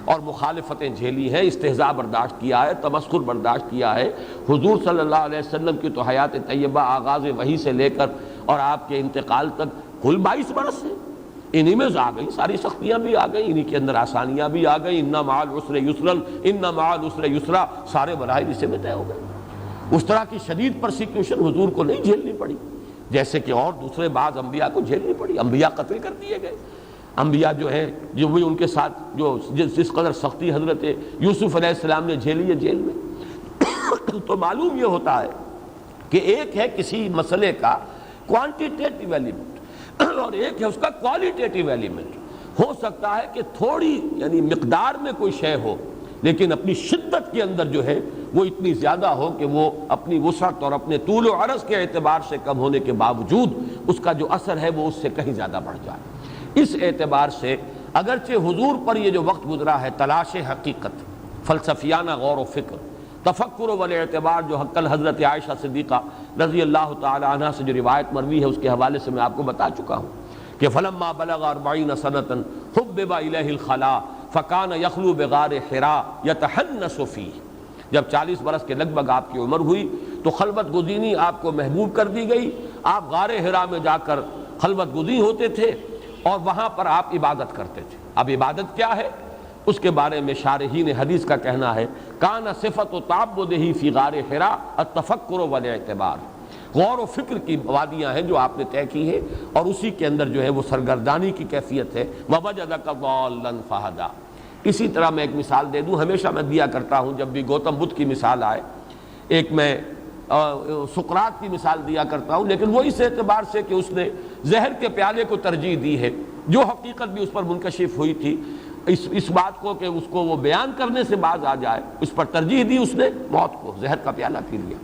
اور مخالفتیں جھیلی ہیں، استہزاء برداشت کیا ہے، تمسخر برداشت کیا ہے۔ حضور صلی اللہ علیہ وسلم کی تو حیات طیبہ آغاز وحی سے لے کر اور آپ کے انتقال تک کل 22 برس ہے، انہی میں آ گئی ساری سختیاں بھی آ گئی، انہی کے اندر آسانیاں بھی آ گئی، ان مع العسر یسرا، ان مع العسر یسرا، سارے مراحل اسے میں طے ہو گئے۔ اس طرح کی شدید پرسیکیوشن حضور کو نہیں جھیلنی پڑی جیسے کہ اور دوسرے بعض انبیاء کو جھیلنی پڑی، انبیاء قتل کر دیے گئے، انبیاء جو ہیں جو بھی ان کے ساتھ جو جس قدر سختی حضرت یوسف علیہ السلام نے جھیلی ہے جیل میں۔ تو معلوم یہ ہوتا ہے کہ ایک ہے کسی مسئلے کا کوانٹیٹیو ایلیمنٹ اور ایک ہے اس کا کوالیٹیٹیو ایلیمنٹ۔ ہو سکتا ہے کہ تھوڑی یعنی مقدار میں کوئی شے ہو لیکن اپنی شدت کے اندر جو ہے وہ اتنی زیادہ ہو کہ وہ اپنی وسعت اور اپنے طول و عرض کے اعتبار سے کم ہونے کے باوجود اس کا جو اثر ہے وہ اس سے کہیں زیادہ بڑھ جائے۔ اس اعتبار سے اگرچہ حضور پر یہ جو وقت گزرا ہے تلاش حقیقت، فلسفیانہ غور و فکر، تفکر والاعتبار، جو کل حضرت عائشہ صدیقہ رضی اللہ تعالی عنہ سے جو روایت مروی ہے اس کے حوالے سے میں آپ کو بتا چکا ہوں کہ فلما بلغ 40 سنة حبب الیہ الخلاء فکان یخلو بغار حراء یتحنس فیہ، جب 40 برس کے لگ بھگ آپ کی عمر ہوئی تو خلوت گزینی آپ کو محبوب کر دی گئی، آپ غار حراء میں جا کر خلوت گزین ہوتے تھے اور وہاں پر آپ عبادت کرتے تھے۔ اب عبادت کیا ہے اس کے بارے میں شارحین حدیث کا کہنا ہے کان صفت و تعبدہ فی غار حراء التفکر والاعتبار، غور و فکر کی وادیاں ہیں جو آپ نے طے کی ہے، اور اسی کے اندر جو ہے وہ سرگردانی کی کیفیت ہے۔ ووجدک ضالا فہدی۔ اسی طرح میں ایک مثال دے دوں، ہمیشہ میں دیا کرتا ہوں جب بھی گوتم بدھ کی مثال آئے، ایک میں سقراط کی مثال دیا کرتا ہوں، لیکن وہ اس اعتبار سے کہ اس نے زہر کے پیالے کو ترجیح دی ہے، جو حقیقت بھی اس پر منکشف ہوئی تھی، اس بات کو کہ اس کو وہ بیان کرنے سے باز آ جائے، اس پر ترجیح دی اس نے موت کو، زہر کا پیالہ پی لیا۔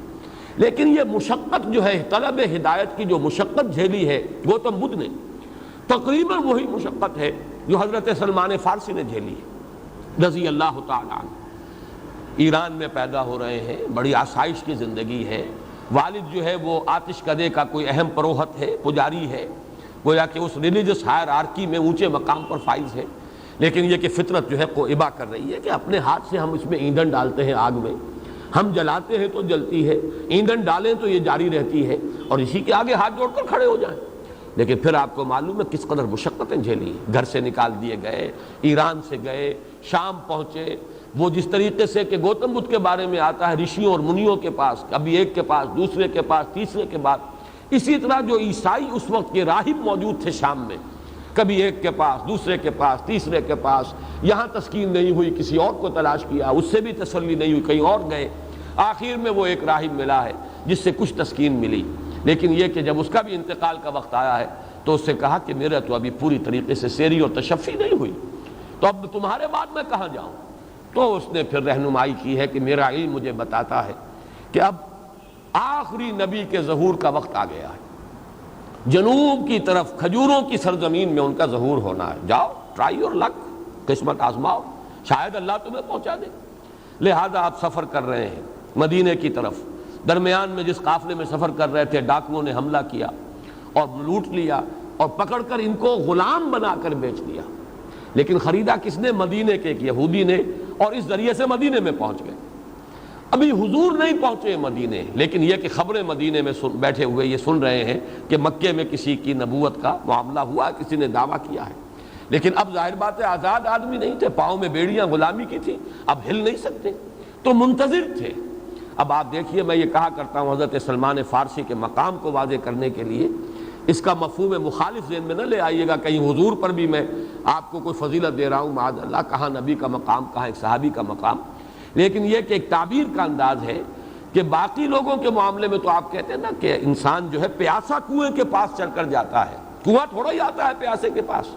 لیکن یہ مشقت جو ہے، طلب ہدایت کی جو مشقت جھیلی ہے گوتم بدھ نے، تقریباً وہی مشقت ہے جو حضرت سلمان فارسی نے جھیلی ہے رضی اللہ تعالیٰ عنہ۔ ایران میں پیدا ہو رہے ہیں، بڑی آسائش کی زندگی ہے، والد جو ہے وہ آتش کدے کا کوئی اہم پروہت ہے، پجاری ہے، گویا کہ اس ریلیجس ہائرارکی میں اونچے مقام پر فائز ہے، لیکن یہ کہ فطرت جو ہے کو ابا کر رہی ہے کہ اپنے ہاتھ سے ہم اس میں ایندھن ڈالتے ہیں، آگ میں ہم جلاتے ہیں تو جلتی ہے، ایندھن ڈالیں تو یہ جاری رہتی ہے، اور اسی کے آگے ہاتھ جوڑ کر کھڑے ہو جائیں۔ لیکن پھر آپ کو معلوم ہے کس قدر مشقتیں جھیلی، گھر سے نکال دیے گئے، ایران سے گئے، شام پہنچے، وہ جس طریقے سے کہ گوتم بدھ کے بارے میں آتا ہے رشیوں اور منیوں کے پاس، کبھی ایک کے پاس، دوسرے کے پاس، تیسرے کے بعد، اسی طرح جو عیسائی اس وقت کے راہب موجود تھے شام میں، کبھی ایک کے پاس، دوسرے کے پاس، تیسرے کے پاس، یہاں تسکین نہیں ہوئی کسی اور کو تلاش کیا، اس سے بھی تسلی نہیں ہوئی کہیں اور گئے، آخر میں وہ ایک راہب ملا ہے جس سے کچھ تسکین ملی، لیکن یہ کہ جب اس کا بھی انتقال کا وقت آیا ہے تو اس سے کہا کہ میرا تو ابھی پوری طریقے سے سیری اور تشفی نہیں ہوئی، تو اب تمہارے بعد میں کہاں جاؤں؟ تو اس نے پھر رہنمائی کی ہے کہ میرا علم مجھے بتاتا ہے کہ اب آخری نبی کے ظہور کا وقت آ گیا ہے، جنوب کی طرف کھجوروں کی سرزمین میں ان کا ظہور ہونا ہے، جاؤ ٹرائی اور لک، قسمت آزماؤ، شاید اللہ تمہیں پہنچا دے۔ لہذا آپ سفر کر رہے ہیں مدینے کی طرف، درمیان میں جس قافلے میں سفر کر رہے تھے ڈاکوؤں نے حملہ کیا اور لوٹ لیا اور پکڑ کر ان کو غلام بنا کر بیچ دیا، لیکن خریدا کس نے؟ مدینے کے ایک یہودی نے، اور اس ذریعے سے مدینے میں پہنچ گئے۔ ابھی حضور نہیں پہنچے مدینے، لیکن یہ کہ خبریں مدینے میں بیٹھے ہوئے یہ سن رہے ہیں کہ مکے میں کسی کی نبوت کا معاملہ ہوا، کسی نے دعویٰ کیا ہے، لیکن اب ظاہر بات ہے آزاد آدمی نہیں تھے، پاؤں میں بیڑیاں غلامی کی تھی، اب ہل نہیں سکتے، تو منتظر تھے۔ اب آپ دیکھیے، میں یہ کہا کرتا ہوں حضرت سلمان فارسی کے مقام کو واضح کرنے کے لیے، اس کا مفہوم مخالف ذہن میں نہ لے آئیے گا کہیں حضور پر بھی میں آپ کو کوئی فضیلت دے رہا ہوں، معاذ اللہ، کہاں نبی کا مقام، کہاں ایک صحابی کا مقام، لیکن یہ کہ ایک تعبیر کا انداز ہے کہ باقی لوگوں کے معاملے میں تو آپ کہتے ہیں نا کہ انسان جو ہے پیاسا کنویں کے پاس چل کر جاتا ہے، کنواں تھوڑا ہی آتا ہے پیاسے کے پاس۔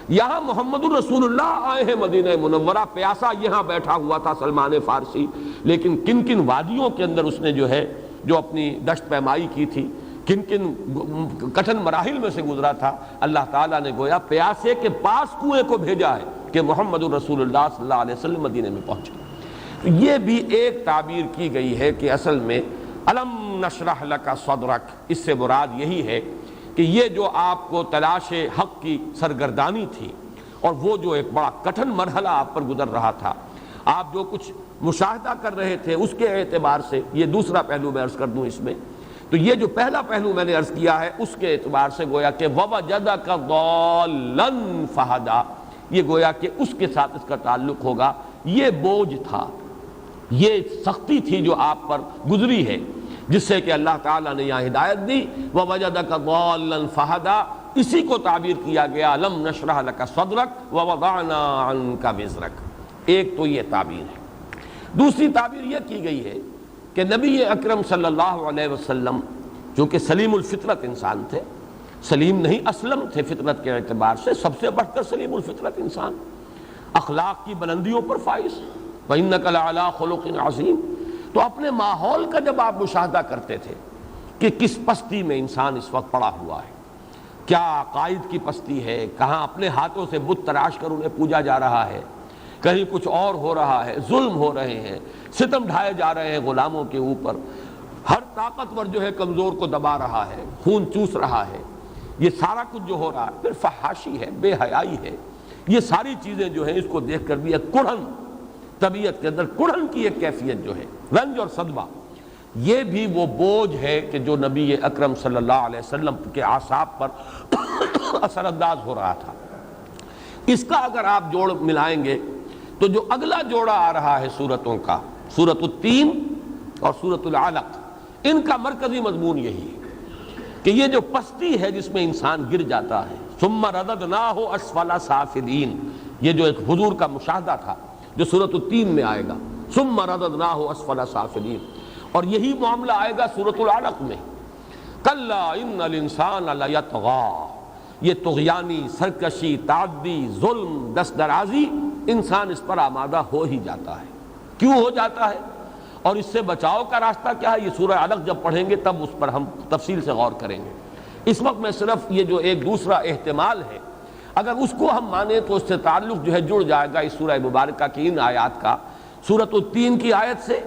یہاں محمد الرسول اللہ آئے ہیں مدینہ منورہ، پیاسا یہاں بیٹھا ہوا تھا سلمان فارسی، لیکن کن کن وادیوں کے اندر اس نے جو ہے جو اپنی دشت پیمائی کی تھی، کن کن کٹھن مراحل میں سے گزرا تھا، اللہ تعالیٰ نے گویا پیاسے کے پاس کنویں کو بھیجا ہے کہ محمد الرسول اللہ صلی اللہ علیہ وسلم مدینے میں پہنچے۔ یہ بھی ایک تعبیر کی گئی ہے کہ اصل میں الم نشرح لک صدرک، اس سے مراد یہی ہے کہ یہ جو آپ کو تلاش حق کی سرگردانی تھی اور وہ جو ایک بڑا کٹھن مرحلہ آپ پر گزر رہا تھا، آپ جو کچھ مشاہدہ کر رہے تھے اس کے اعتبار سے، یہ دوسرا پہلو میں عرض کر دوں اس میں، تو یہ جو پہلا پہلو میں نے عرض کیا ہے اس کے اعتبار سے گویا کہ وَوَجَدَكَ ضَالًّا فَهَدَىٰ، یہ گویا کہ اس کے ساتھ اس کا تعلق ہوگا، یہ بوجھ تھا، یہ سختی تھی جو آپ پر گزری ہے، جس سے کہ اللہ تعالیٰ نے یہاں ہدایت دی، وَوَجَدَكَ ضَالًّا فَهَدَىٰ، اسی کو تعبیر کیا گیا لَمْ نَشْرَحْ لَكَ صَدْرَكَ وَوَضَعْنَا عَنْكَ وِزْرَكَ۔ ایک تو یہ تعبیر ہے۔ دوسری تعبیر یہ کی گئی ہے کہ نبی اکرم صلی اللہ علیہ وسلم جو کہ سلیم الفطرت انسان تھے، سلیم نہیں اسلم تھے فطرت کے اعتبار سے، سب سے بڑھ کر سلیم الفطرت انسان، اخلاق کی بلندیوں پر فائز، وَإِنَّكَ لَعَلَىٰ خُلُقٍ عَظِيمٍ۔ تو اپنے ماحول کا جب آپ مشاہدہ کرتے تھے کہ کس پستی میں انسان اس وقت پڑا ہوا ہے، کیا عقائد کی پستی ہے، کہاں اپنے ہاتھوں سے بت تراش کر انہیں پوجا جا رہا ہے، کہیں کچھ اور ہو رہا ہے، ظلم ہو رہے ہیں، ستم ڈھائے جا رہے ہیں غلاموں کے اوپر، ہر طاقتور جو ہے کمزور کو دبا رہا ہے، خون چوس رہا ہے، یہ سارا کچھ جو ہو رہا ہے، پھر فحاشی ہے، بے حیائی ہے، یہ ساری چیزیں جو ہیں اس کو دیکھ کر بھی ایک کڑھن، طبیعت کے اندر کڑھن کی ایک کیفیت جو ہے، رنج اور صدمہ، یہ بھی وہ بوجھ ہے کہ جو نبی اکرم صلی اللہ علیہ وسلم کے اعصاب پر اثر انداز ہو رہا تھا۔ اس کا اگر آپ جوڑ ملائیں گے تو جو اگلا جوڑا آ رہا ہے سورتوں کا، سورۃ التین اور سورۃ العلق، ان کا مرکزی مضمون یہی ہے کہ یہ جو پستی ہے جس میں انسان گر جاتا ہے، ثم رددناہ اسفل سافلین، یہ جو ایک حضور کا مشاہدہ تھا جو سورۃ التین میں آئے گا، ثم رددناہ اسفل سافلین، اور یہی معاملہ آئے گا سورۃ العلق میں، کلا ان الانسان لیطغی، یہ طغیانی، سرکشی، تعدی، ظلم، دست درازی انسان اس پر آمادہ ہو ہی جاتا ہے۔ کیوں ہو جاتا ہے اور اس سے بچاؤ کا راستہ کیا ہے، یہ سورہ علق جب پڑھیں گے تب اس پر ہم تفصیل سے غور کریں گے۔ اس وقت میں صرف یہ جو ایک دوسرا احتمال ہے اگر اس کو ہم مانیں تو اس سے تعلق جو ہے جڑ جائے گا اس سورہ مبارکہ کی ان آیات کا، سورۃ التین کی آیت سے،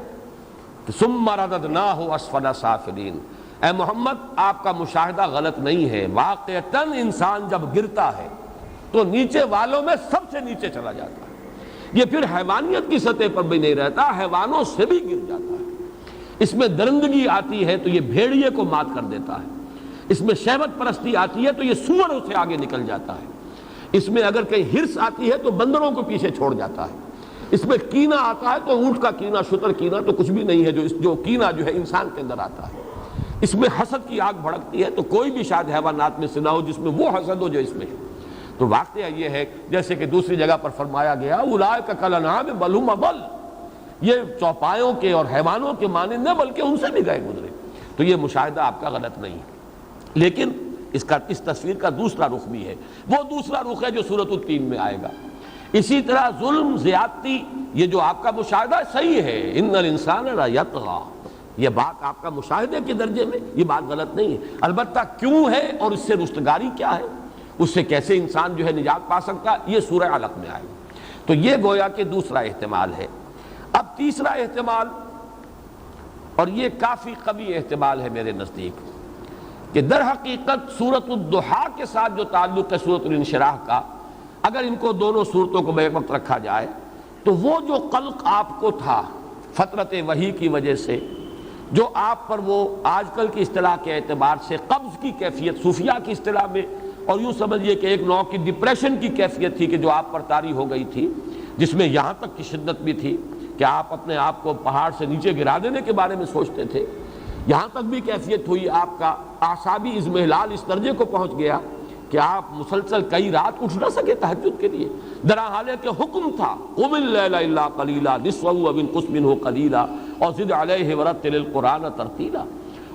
ثم رددناہ اسفل سافلین۔ اے محمد آپ کا مشاہدہ غلط نہیں ہے، واقعتاً انسان جب گرتا ہے تو نیچے والوں میں سب سے نیچے چلا جاتا ہے، یہ پھر حیوانیت کی سطح پر بھی نہیں رہتا، حیوانوں سے بھی گر جاتا ہے۔ اس میں درندگی آتی ہے تو یہ بھیڑیے کو مات کر دیتا ہے، اس میں شہوت پرستی آتی ہے تو یہ سوروں سے آگے نکل جاتا ہے، اس میں اگر کہیں ہرس آتی ہے تو بندروں کو پیچھے چھوڑ جاتا ہے، اس میں کینہ آتا ہے تو اونٹ کا کینہ، شتر کینہ تو کچھ بھی نہیں ہے جو کینہ جو ہے انسان کے اندر آتا ہے، اس میں حسد کی آگ بھڑکتی ہے تو کوئی بھی شاید حیوانات میں سے نہ ہو جس میں وہ حسد ہو جو اس میں ہے۔ تو واقعہ یہ ہے جیسے کہ دوسری جگہ پر فرمایا گیا اولئک کالانعام بل ھم اضل، یہ چوپایوں کے اور حیوانوں کے مانند نہ بلکہ ان سے بھی گئے گزرے۔ تو یہ مشاہدہ آپ کا غلط نہیں ہے، لیکن اس تصویر کا دوسرا رخ بھی ہے، وہ دوسرا رخ ہے جو سورۃ التین میں آئے گا۔ اسی طرح ظلم، زیادتی، یہ جو آپ کا مشاہدہ صحیح ہے، ان الانسان لیطغی، یہ بات آپ کا مشاہدے کے درجے میں، یہ بات غلط نہیں ہے، البتہ کیوں ہے اور اس سے رستگاری کیا ہے، اس سے کیسے انسان جو ہے نجات پا سکتا، یہ سورہ علق میں آئے گا۔ تو یہ گویا کہ دوسرا احتمال ہے۔ اب تیسرا احتمال، اور یہ کافی قوی احتمال ہے میرے نزدیک، کہ در حقیقت سورۃ الضحیٰ کے ساتھ جو تعلق ہے سورۃ الانشراح کا، اگر ان کو دونوں صورتوں کو بیک وقت رکھا جائے تو وہ جو قلق آپ کو تھا فترت وحی کی وجہ سے، جو آپ پر وہ آج کل کی اصطلاح کے اعتبار سے قبض کی کیفیت، صوفیہ کی اصطلاح میں، اور یوں سمجھیے کہ ایک نوع کی ڈپریشن کی کیفیت تھی کہ جو آپ پر طاری ہو گئی تھی، جس میں یہاں تک کی شدت بھی تھی کہ آپ اپنے آپ کو پہاڑ سے نیچے گرا دینے کے بارے میں سوچتے تھے، یہاں تک بھی کیفیت ہوئی، آپ کا اعصابی اضمحلال اس درجے کو پہنچ گیا کہ آپ مسلسل کئی رات اٹھ نہ سکے تہجد کے لیے، درحالے کہ حکم تھا قم اللیل الا قلیلا نصفہ او انقص منہ قلیلا اور زد علیہ ورتل القرآن ترتیلا۔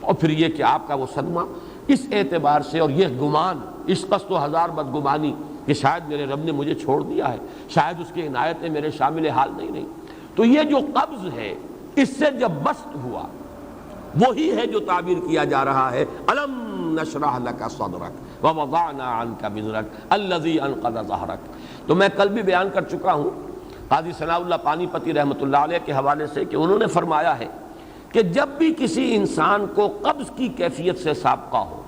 اور پھر یہ کہ آپ کا وہ صدمہ اس اعتبار سے، اور یہ گمان، اس قصد و ہزار بدگمانی کہ شاید میرے رب نے مجھے چھوڑ دیا ہے، شاید اس کی عنایتیں میرے شامل حال نہیں۔ تو یہ جو قبض ہے اس سے جب بست ہوا، وہی ہے جو تعبیر کیا جا رہا ہے الم نشرح لک صدرک ووضعنا عنک وزرک الذی انقض ظہرک۔ تو میں کل بھی بیان کر چکا ہوں قاضی ثناء اللہ پانی پتی رحمۃ اللہ علیہ کے حوالے سے کہ انہوں نے فرمایا ہے کہ جب بھی کسی انسان کو قبض کی کیفیت سے سابقہ ہو،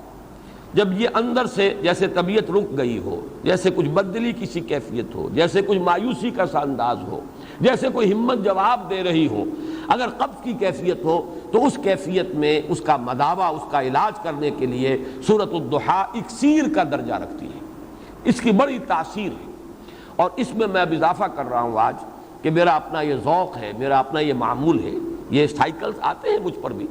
جب یہ اندر سے جیسے طبیعت رک گئی ہو، جیسے کچھ بدلی کی سی کیفیت ہو، جیسے کچھ مایوسی کا سا انداز ہو، جیسے کوئی ہمت جواب دے رہی ہو، اگر قبض کی کیفیت ہو تو اس کیفیت میں اس کا مداوع، اس کا علاج کرنے کے لیے سورۃ الضحیٰ اکسیر کا درجہ رکھتی ہے، اس کی بڑی تاثیر ہے۔ اور اس میں میں اب اضافہ کر رہا ہوں آج کہ میرا اپنا یہ ذوق ہے، میرا اپنا یہ معمول ہے، یہ سائیکلز آتے ہیں مجھ پر بھی،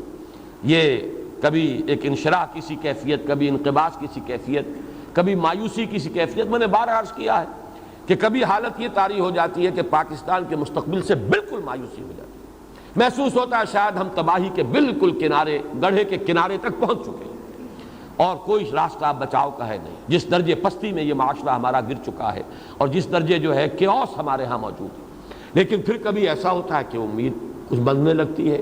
یہ کبھی ایک انشراح کی سی کیفیت، کبھی انقباض کی سی کیفیت، کبھی مایوسی کی سی کیفیت۔ میں نے بار عرض کیا ہے کہ کبھی حالت یہ طاری ہو جاتی ہے کہ پاکستان کے مستقبل سے بالکل مایوسی ہو جاتی ہے، محسوس ہوتا ہے شاید ہم تباہی کے بالکل کنارے، گڑھے کے کنارے تک پہنچ چکے ہیں اور کوئی راستہ بچاؤ کا ہے نہیں، جس درجے پستی میں یہ معاشرہ ہمارا گر چکا ہے اور جس درجے جو ہے کیوس ہمارے ہاں موجود ہے۔ لیکن پھر کبھی ایسا ہوتا ہے کہ امید کچھ بننے لگتی ہے،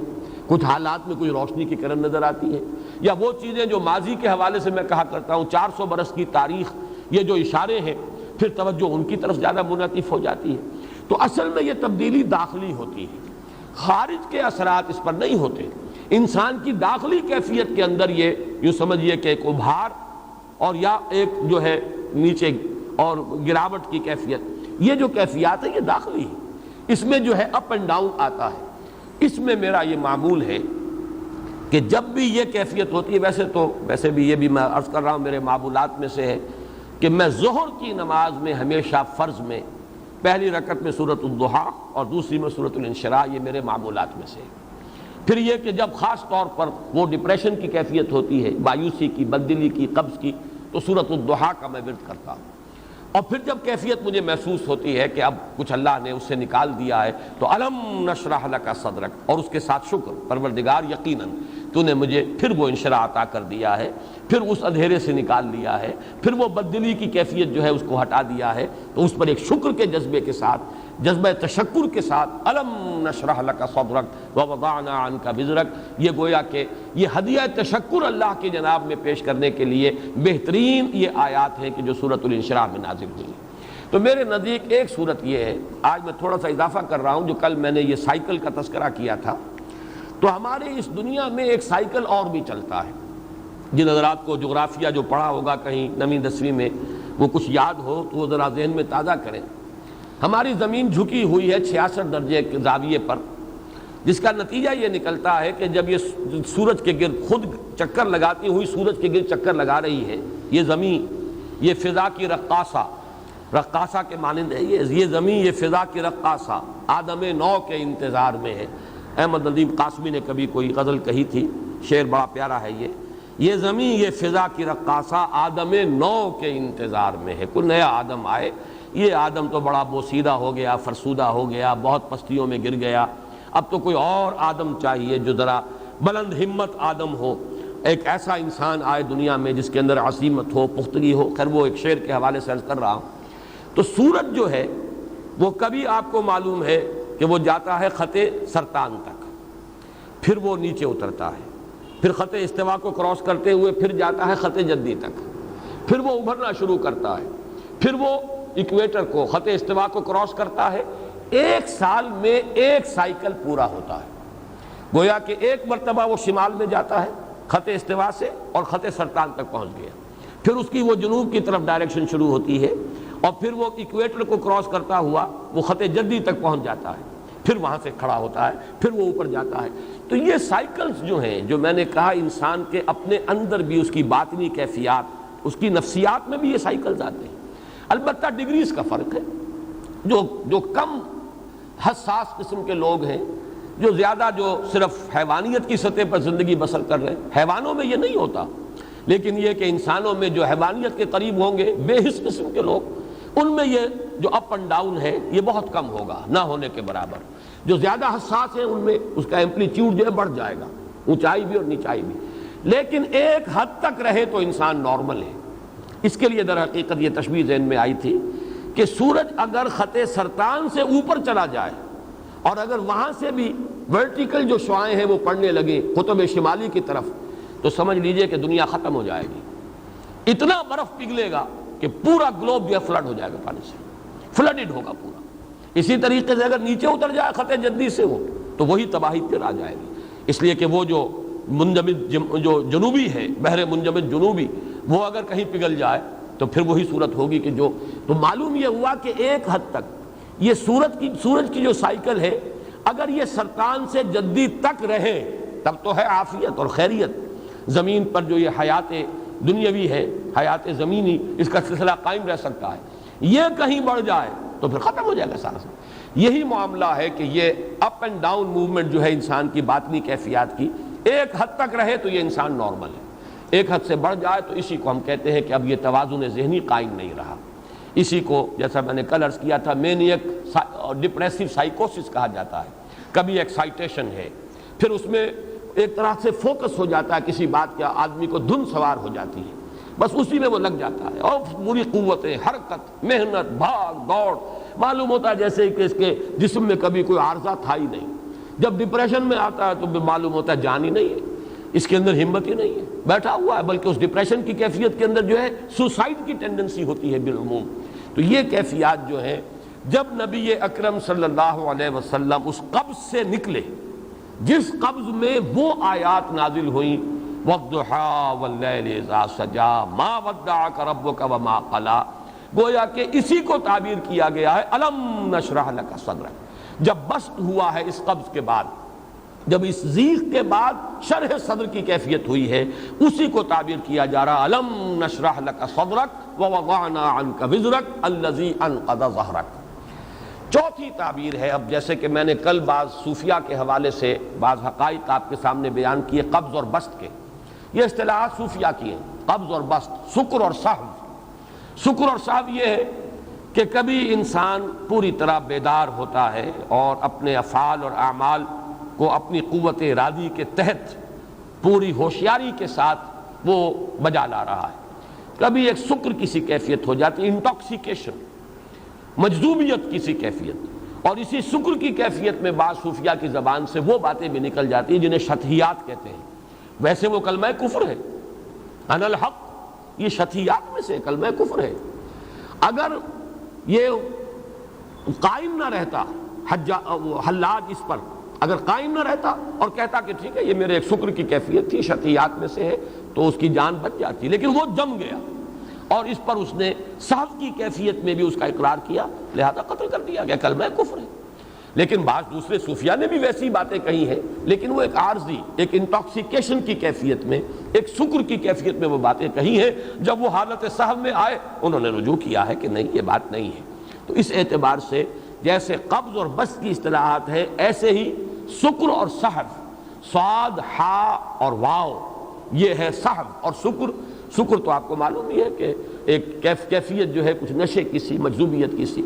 کچھ حالات میں کوئی روشنی کی کرن نظر آتی ہے، یا وہ چیزیں جو ماضی کے حوالے سے میں کہا کرتا ہوں 400 برس کی تاریخ، یہ جو اشارے ہیں، پھر توجہ ان کی طرف زیادہ منعطف ہو جاتی ہے۔ تو اصل میں یہ تبدیلی داخلی ہوتی ہے، خارج کے اثرات اس پر نہیں ہوتے، انسان کی داخلی کیفیت کے اندر یہ یوں سمجھیے کہ ایک ابھار اور یا ایک جو ہے نیچے اور گراوٹ کی کیفیت، یہ جو کیفیات ہے یہ داخلی ہے، اس میں جو ہے اپ اینڈ ڈاؤن آتا ہے۔ اس میں میرا یہ معمول ہے کہ جب بھی یہ کیفیت ہوتی ہے، ویسے بھی یہ بھی میں عرض کر رہا ہوں میرے معمولات میں سے ہے کہ میں ظہر کی نماز میں ہمیشہ فرض میں پہلی رکعت میں سورۃ الضحیٰ اور دوسری میں سورۃ الانشراح، یہ میرے معمولات میں سے ہے۔ پھر یہ کہ جب خاص طور پر وہ ڈپریشن کی کیفیت ہوتی ہے، مایوسی کی، بددلی کی، قبض کی، تو سورۃ الضحیٰ کا میں ورد کرتا ہوں۔ اور پھر جب کیفیت مجھے محسوس ہوتی ہے کہ اب کچھ اللہ نے اس سے نکال دیا ہے، تو الم نشرح لک صدرک، اور اس کے ساتھ شکر، پروردگار یقیناً تو نے مجھے پھر وہ انشراح عطا کر دیا ہے، پھر اس اندھیرے سے نکال لیا ہے، پھر وہ بددلی کی کیفیت جو ہے اس کو ہٹا دیا ہے، تو اس پر ایک شکر کے جذبے کے ساتھ، جذبہ تشکر کے ساتھ الم نشرح لک صدرک ووضعنا عنک وزرک، یہ گویا کہ یہ ہدیہ تشکر اللہ کی جناب میں پیش کرنے کے لیے بہترین یہ آیات ہیں کہ جو سورۃ الانشراح میں نازل ہوئی۔ تو میرے نزدیک ایک صورت یہ ہے، آج میں تھوڑا سا اضافہ کر رہا ہوں، جو کل میں نے یہ سائیکل کا تذکرہ کیا تھا، تو ہمارے اس دنیا میں ایک سائیکل اور بھی چلتا ہے۔ جن حضرات کو جغرافیہ جو پڑھا ہوگا کہیں 9ویں 10ویں میں، وہ کچھ یاد ہو تو وہ ذرا ذہن میں تازہ کریں۔ ہماری زمین جھکی ہوئی ہے 66 درجے کے زاویے پر، جس کا نتیجہ یہ نکلتا ہے کہ جب یہ سورج کے گرد خود چکر لگاتی ہوئی سورج کے گرد چکر لگا رہی ہے، یہ زمین، یہ فضا کی رقاصہ کے مانند ہے، یہ زمین، یہ فضا کی رقاصہ آدم نو کے انتظار میں ہے۔ احمد ندیم قاسمی نے کبھی کوئی غزل کہی تھی، شعر بڑا پیارا ہے یہ زمین، یہ فضا کی رقاصہ آدم نو کے انتظار میں ہے، کوئی نیا آدم آئے۔ یہ آدم تو بڑا بوسیدہ ہو گیا، فرسودہ ہو گیا، بہت پستیوں میں گر گیا، اب تو کوئی اور آدم چاہیے جو ذرا بلند ہمت آدم ہو، ایک ایسا انسان آئے دنیا میں جس کے اندر عزیمت ہو، پختگی ہو۔ خیر وہ ایک شعر کے حوالے سے عرض کر رہا ہوں۔ تو سورج جو ہے وہ کبھی آپ کو معلوم ہے کہ وہ جاتا ہے خط سرطان تک، پھر وہ نیچے اترتا ہے، پھر خط استوا کو کراس کرتے ہوئے پھر جاتا ہے خط جدی تک، پھر وہ ابھرنا شروع کرتا ہے، پھر وہ ایکویٹر کو، خط استوا کو کراس کرتا ہے۔ ایک سال میں ایک سائیکل پورا ہوتا ہے، گویا کہ ایک مرتبہ وہ شمال میں جاتا ہے خط استوا سے اور خط سرطان تک پہنچ گیا، پھر اس کی وہ جنوب کی طرف ڈائریکشن شروع ہوتی ہے، اور پھر وہ ایکویٹر کو کراس کرتا ہوا وہ خط جدی تک پہنچ جاتا ہے، پھر وہاں سے کھڑا ہوتا ہے، پھر وہ اوپر جاتا ہے۔ تو یہ سائیکلز جو ہیں، جو میں نے کہا انسان کے اپنے اندر بھی اس کی باطنی کیفیات، اس کی نفسیات میں بھی یہ سائیکلز آتے ہیں۔ البتہ ڈگریز کا فرق ہے، جو کم حساس قسم کے لوگ ہیں، جو زیادہ جو صرف حیوانیت کی سطح پر زندگی بسر کر رہے ہیں، حیوانوں میں یہ نہیں ہوتا، لیکن یہ کہ انسانوں میں جو حیوانیت کے قریب ہوں گے بے حس قسم کے لوگ، ان میں یہ جو اپ اینڈ ڈاؤن ہے یہ بہت کم ہوگا، نہ ہونے کے برابر۔ جو زیادہ حساس ہیں ان میں اس کا ایمپلیٹیوڈ جو ہے بڑھ جائے گا، اونچائی بھی اور نیچائی بھی، لیکن ایک حد تک رہے تو انسان نارمل ہے۔ اس کے لیے در حقیقت یہ تشبیہ ذہن میں آئی تھی کہ سورج اگر خط سرطان سے اوپر چلا جائے اور اگر وہاں سے بھی ورٹیکل جو شعاعیں ہیں وہ پڑنے لگیں قطب شمالی کی طرف، تو سمجھ لیجئے کہ دنیا ختم ہو جائے گی۔ اتنا برف پگھلے گا کہ پورا گلوب جو ہے فلڈ ہو جائے گا، پانی سے فلڈڈ ہوگا پورا۔ اسی طریقے سے اگر نیچے اتر جائے خط جدی سے وہ، تو وہی تباہی پھر آ جائے گی، اس لیے کہ وہ جو منجمد جو جنوبی ہے، بحر منجمد جنوبی، وہ اگر کہیں پگھل جائے تو پھر وہی صورت ہوگی کہ جو، تو معلوم یہ ہوا کہ ایک حد تک یہ سورج کی جو سائیکل ہے، اگر یہ سرطان سے جدی تک رہے تب تو ہے عافیت اور خیریت۔ زمین پر جو یہ حیات دنیاوی ہے، حیات زمینی، اس کا سلسلہ قائم رہ سکتا ہے۔ یہ کہیں بڑھ جائے تو پھر ختم ہو جائے گا سارا۔ یہی معاملہ ہے کہ یہ اپ اینڈ ڈاؤن موومنٹ جو ہے انسان کی باطنی کیفیات کی، ایک حد تک رہے تو یہ انسان نارمل ہے، ایک حد سے بڑھ جائے تو اسی کو ہم کہتے ہیں کہ اب یہ توازن ذہنی قائم نہیں رہا۔ اسی کو جیسا میں نے کل عرض کیا تھا مینیک ڈپریسو سائیکوسس کہا جاتا ہے۔ کبھی ایکسائٹیشن ہے، پھر اس میں ایک طرح سے فوکس ہو جاتا ہے کسی بات کا، آدمی کو دھن سوار ہو جاتی ہے، بس اسی میں وہ لگ جاتا ہے، اور پوری قوتیں، حرکت، محنت، بھاگ دوڑ، معلوم ہوتا ہے جیسے کہ اس کے جسم میں کبھی کوئی عارضہ تھا ہی نہیں۔ جب ڈپریشن میں آتا ہے تو معلوم ہوتا ہے جان ہی نہیں ہے، اس کے اندر ہمت ہی نہیں ہے، بیٹھا ہوا ہے، بلکہ اس ڈپریشن کی کیفیت کے اندر جو ہے سوسائڈ کی ٹینڈنسی ہوتی ہے بالعموم۔ تو یہ کیفیات جو ہیں، جب نبی اکرم صلی اللہ علیہ وسلم اس قبض سے نکلے جس قبض میں وہ آیات نازل ہوئیں، وَالضُّحَىٰ وَاللَّيْلِ إِذَا سَجَىٰ مَا وَدَّعَكَ رَبُّكَ وَمَا قَلَىٰ، گویا کہ اسی کو تعبیر کیا گیا ہے الم نشرح لک صدرک۔ جب بسط ہوا ہے اس قبض کے بعد، جب اس ضیق کے بعد شرح صدر کی کیفیت ہوئی ہے، اسی کو تعبیر کیا جا رہا الم نشرح لک صدرک ووضعنا عنک وزرک الذی انقض ظہرک۔ چوتھی تعبیر ہے، اب جیسے کہ میں نے کل بعض صوفیہ کے حوالے سے بعض حقائق آپ کے سامنے بیان کیے قبض اور بسط کے، یہ اصطلاحات صوفیہ کی ہیں، قبض اور بسط، سکر اور سہو۔ سکر اور سہو یہ ہے کہ کبھی انسان پوری طرح بیدار ہوتا ہے اور اپنے افعال اور اعمال کو اپنی قوت ارادی کے تحت پوری ہوشیاری کے ساتھ وہ بجا لا رہا ہے، کبھی ایک سکر کسی کیفیت ہو جاتی ہے، انٹاکسیکیشن، مجذوبیت کسی کیفیت، اور اسی سکر کی کیفیت میں بعض صوفیہ کی زبان سے وہ باتیں بھی نکل جاتی ہیں جنہیں شطحیات کہتے ہیں۔ ویسے وہ کلمہ کفر ہے، انا الحق، یہ شطحیات میں سے کلمہ کفر ہے۔ اگر یہ قائم نہ رہتا حلاج اس پر، اگر قائم نہ رہتا اور کہتا کہ ٹھیک ہے یہ میرے ایک سکر کی کیفیت تھی، شطحیات میں سے ہے، تو اس کی جان بچ جاتی، لیکن وہ جم گیا اور اس پر اس نے سہو کی کیفیت میں بھی اس کا اقرار کیا، لہذا قتل کر دیا گیا، کلمہ کفر ہے۔ لیکن بعض دوسرے صوفیہ نے بھی ویسی باتیں کہی ہیں، لیکن وہ ایک عارضی، ایک انٹاکسیکیشن کی کیفیت میں، ایک سکر کی کیفیت میں وہ باتیں کہی ہیں، جب وہ حالت سہو میں آئے انہوں نے رجوع کیا ہے کہ نہیں یہ بات نہیں ہے۔ تو اس اعتبار سے جیسے قبض اور بسط کی اصطلاحات ہے، ایسے ہی سکر اور سہو، صاد، ہا اور واو، یہ ہے سہو اور سکر۔ سکر تو آپ کو معلوم ہی ہے کہ ایک کیفیت جو ہے کچھ نشے کی سی، مجذوبیت کی سی۔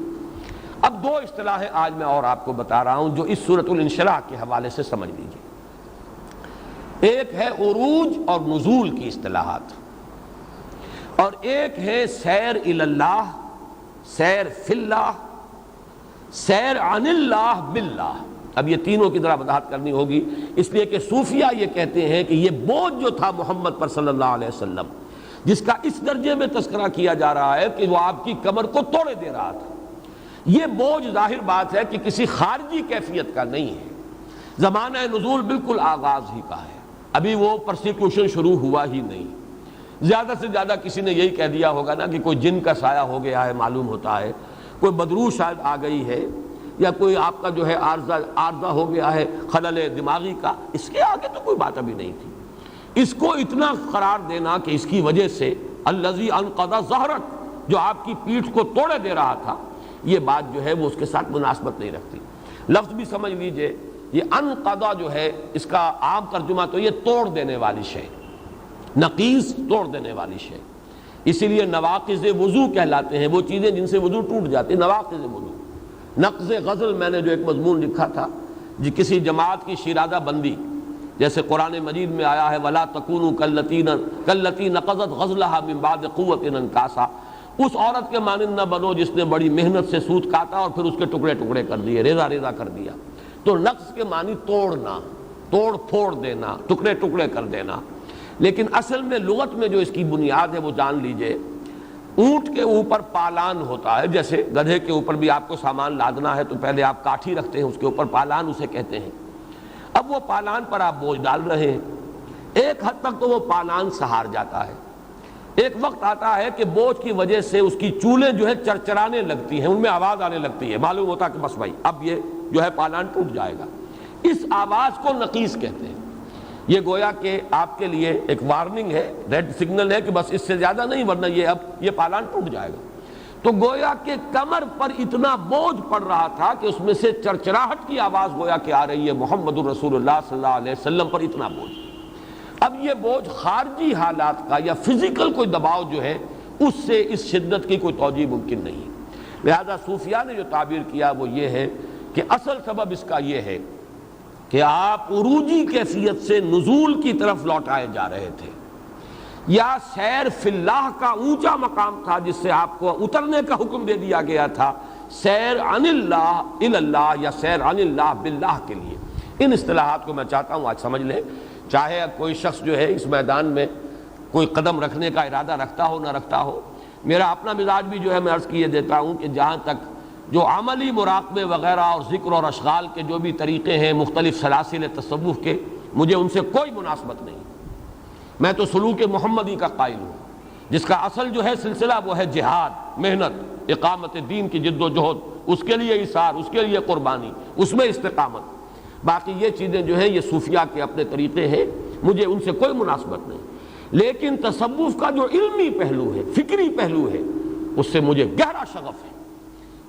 اب دو اصطلاحیں آج میں اور آپ کو بتا رہا ہوں جو اس سورۃ الانشراح کے حوالے سے سمجھ لیجیے۔ ایک ہے عروج اور نزول کی اصطلاحات، اور ایک ہے سیر الی اللہ، سیر فی اللہ، سیر عن اللہ باللہ۔ اب یہ تینوں کی ذرا وضاحت کرنی ہوگی، اس لیے کہ صوفیہ یہ کہتے ہیں کہ یہ بوجھ جو تھا محمد پر صلی اللہ علیہ وسلم، جس کا اس درجے میں تذکرہ کیا جا رہا ہے کہ وہ آپ کی کمر کو توڑے دے رہا تھا، یہ بوجھ ظاہر بات ہے کہ کسی خارجی کیفیت کا نہیں ہے۔ زمانہ نزول بالکل آغاز ہی کا ہے، ابھی وہ پرسیکیوشن شروع ہوا ہی نہیں۔ زیادہ سے زیادہ کسی نے یہی کہہ دیا ہوگا نا کہ کوئی جن کا سایہ ہو گیا ہے، معلوم ہوتا ہے کوئی بدروح شاید آ گئی ہے، یا کوئی آپ کا جو ہے عارضہ ہو گیا ہے خلل دماغی کا، اس کے آگے تو کوئی بات ابھی نہیں تھی۔ اس کو اتنا قرار دینا کہ اس کی وجہ سے الذی انقض ظہرک، جو آپ کی پیٹھ کو توڑے دے رہا تھا، یہ بات جو ہے وہ اس کے ساتھ مناسبت نہیں رکھتی۔ لفظ بھی سمجھ لیجئے، یہ انقضا جو ہے اس کا عام ترجمہ تو یہ توڑ دینے والی شے، نقیض توڑ دینے والی شے، اسی لیے نواقض وضو کہلاتے ہیں وہ چیزیں جن سے وضو ٹوٹ جاتے ہیں، نواقض وضو۔ نقض غزل میں نے جو ایک مضمون لکھا تھا، جی کسی جماعت کی شیرازہ بندی، جیسے قرآن مجید میں آیا ہے وَلَا تَكُونُوا كَالَّتِي نَقَضَتْ غَزْلَهَا مِن بَعْدِ قُوَّةٍ أَنْكَاثًا، اس عورت کے مانند نہ بنو جس نے بڑی محنت سے سوت کاٹا اور پھر اس کے ٹکڑے ٹکڑے کر دیے، ریزہ ریزہ کر دیا۔ تو نقض کے معنی توڑنا، توڑ پھوڑ دینا، ٹکڑے ٹکڑے کر دینا۔ لیکن اصل میں لغت میں جو اس کی بنیاد ہے وہ جان لیجئے، اونٹ کے اوپر پالان ہوتا ہے، جیسے گدھے کے اوپر بھی آپ کو سامان لادنا ہے تو پہلے آپ کاٹھی رکھتے ہیں، اس کے اوپر پالان اسے کہتے ہیں۔ اب وہ پالان پر آپ بوجھ ڈال رہے ہیں، ایک حد تک تو وہ پالان سہار جاتا ہے، ایک وقت آتا ہے کہ بوجھ کی وجہ سے اس کی چولیں جو ہے چرچرانے لگتی ہیں، ان میں آواز آنے لگتی ہے، معلوم ہوتا کہ بس بھائی اب یہ جو ہے پالان ٹوٹ جائے گا۔ اس آواز کو نقیض کہتے ہیں۔ یہ گویا کہ آپ کے لیے ایک وارننگ ہے، ریڈ سگنل ہے کہ بس اس سے زیادہ نہیں ورنہ یہ پالان ٹوٹ جائے گا۔ تو گویا کہ کمر پر اتنا بوجھ پڑ رہا تھا کہ اس میں سے چرچراہٹ کی آواز گویا کہ آ رہی ہے، محمد الرسول اللہ صلی اللہ علیہ وسلم پر اتنا بوجھ۔ اب یہ بوجھ خارجی حالات کا یا فزیکل کوئی دباؤ جو ہے اس سے اس شدت کی کوئی توجیہ ممکن نہیں۔ لہذا صوفیاء نے جو تعبیر کیا وہ یہ ہے کہ اصل سبب اس کا یہ ہے کہ آپ عروجی کیفیت سے نزول کی طرف لوٹائے جا رہے تھے، یا سیر فی اللہ کا اونچا مقام تھا جس سے آپ کو اترنے کا حکم دے دیا گیا تھا، سیر عن اللہ الی اللہ یا سیر عن اللہ باللہ کے لیے۔ ان اصطلاحات کو میں چاہتا ہوں آج سمجھ لیں، چاہے کوئی شخص جو ہے اس میدان میں کوئی قدم رکھنے کا ارادہ رکھتا ہو نہ رکھتا ہو۔ میرا اپنا مزاج بھی جو ہے میں عرض کیے دیتا ہوں کہ جہاں تک جو عملی مراقبے وغیرہ اور ذکر اور اشغال کے جو بھی طریقے ہیں مختلف سلاسل تصوف کے، مجھے ان سے کوئی مناسبت نہیں۔ میں تو سلوک محمدی کا قائل ہوں، جس کا اصل جو ہے سلسلہ وہ ہے جہاد، محنت، اقامت دین کی جد و جہد، اس کے لیے ایثار، اس کے لیے قربانی، اس میں استقامت۔ باقی یہ چیزیں جو ہیں یہ صوفیاء کے اپنے طریقے ہیں، مجھے ان سے کوئی مناسبت نہیں، لیکن تصوف کا جو علمی پہلو ہے، فکری پہلو ہے، اس سے مجھے گہرا شغف ہے،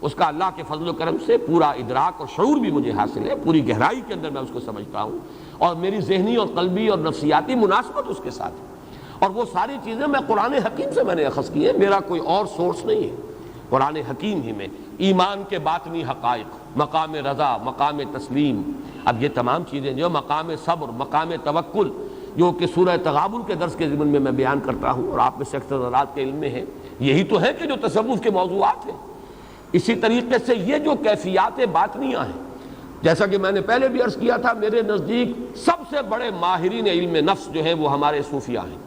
اس کا اللہ کے فضل و کرم سے پورا ادراک اور شعور بھی مجھے حاصل ہے، پوری گہرائی کے اندر میں اس کو سمجھتا ہوں، اور میری ذہنی اور قلبی اور نفسیاتی مناسبت اس کے ساتھ ہے، اور وہ ساری چیزیں میں قرآن حکیم سے میں نے اخذ کی ہیں، میرا کوئی اور سورس نہیں ہے، قرآن حکیم ہی میں ایمان کے باطنی حقائق، مقام رضا، مقام تسلیم، اب یہ تمام چیزیں جو مقام صبر، مقام توکل، جو کہ سورہ تغابن کے درس کے ضمن میں بیان کرتا ہوں اور آپ میں سے اکثر حضرات کے علم میں ہے، یہی تو ہے کہ جو تصوف کے موضوعات ہیں۔ اسی طریقے سے یہ جو کیفیات باطنیہ ہیں، جیسا کہ میں نے پہلے بھی عرض کیا تھا، میرے نزدیک سب سے بڑے ماہرین علم نفس جو ہیں وہ ہمارے صوفیاء ہیں۔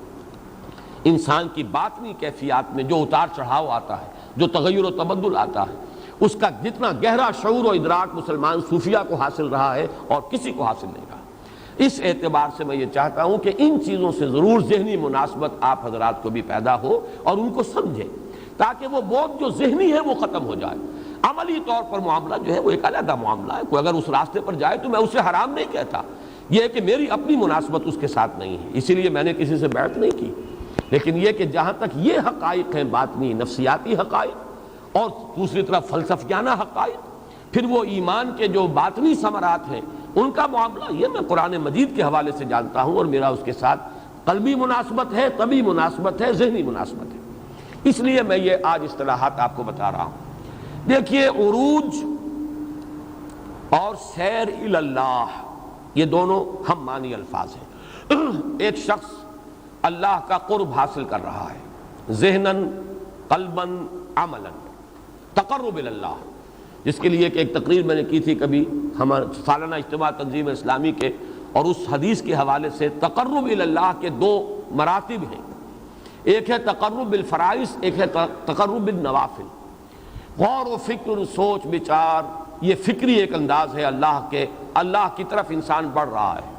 انسان کی باطنی کیفیات میں جو اتار چڑھاؤ آتا ہے، جو تغیر و تبدل آتا ہے، اس کا جتنا گہرا شعور و ادراک مسلمان صوفیاء کو حاصل رہا ہے اور کسی کو حاصل نہیں رہا۔ اس اعتبار سے میں یہ چاہتا ہوں کہ ان چیزوں سے ضرور ذہنی مناسبت آپ حضرات کو بھی پیدا ہو اور ان کو سمجھیں، تاکہ وہ بہت جو ذہنی ہے وہ ختم ہو جائے۔ عملی طور پر معاملہ جو ہے وہ ایک علیحدہ معاملہ ہے، کوئی اگر اس راستے پر جائے تو میں اسے حرام نہیں کہتا، یہ ہے کہ میری اپنی مناسبت اس کے ساتھ نہیں ہے، اسی لیے میں نے کسی سے بیعت نہیں کی، لیکن یہ کہ جہاں تک یہ حقائق ہیں باطنی نفسیاتی حقائق اور دوسری طرف فلسفیانہ حقائق، پھر وہ ایمان کے جو باطنی ثمرات ہیں ان کا معاملہ، یہ میں قرآن مجید کے حوالے سے جانتا ہوں، اور میرا اس کے ساتھ قلبی مناسبت ہے، طبی مناسبت ہے، ذہنی مناسبت ہے، اس لیے میں یہ آج اصطلاحات آپ کو بتا رہا ہوں۔ دیکھیے، عروج اور سیر الی اللہ یہ دونوں ہم معنی الفاظ ہیں۔ ایک شخص اللہ کا قرب حاصل کر رہا ہے، ذہناً، قلباً، عملاً، تقرب الی اللہ، جس کے لیے کہ ایک تقریر میں نے کی تھی کبھی ہمارے سالانہ اجتماع تنظیم اسلامی کے، اور اس حدیث کے حوالے سے تقرب الی اللہ کے دو مراتب ہیں، ایک ہے تقرب بالفرائض، ایک ہے تقرب بالنوافل۔ غور و فکر، سوچ بچار، یہ فکری ایک انداز ہے اللہ کی طرف انسان بڑھ رہا ہے۔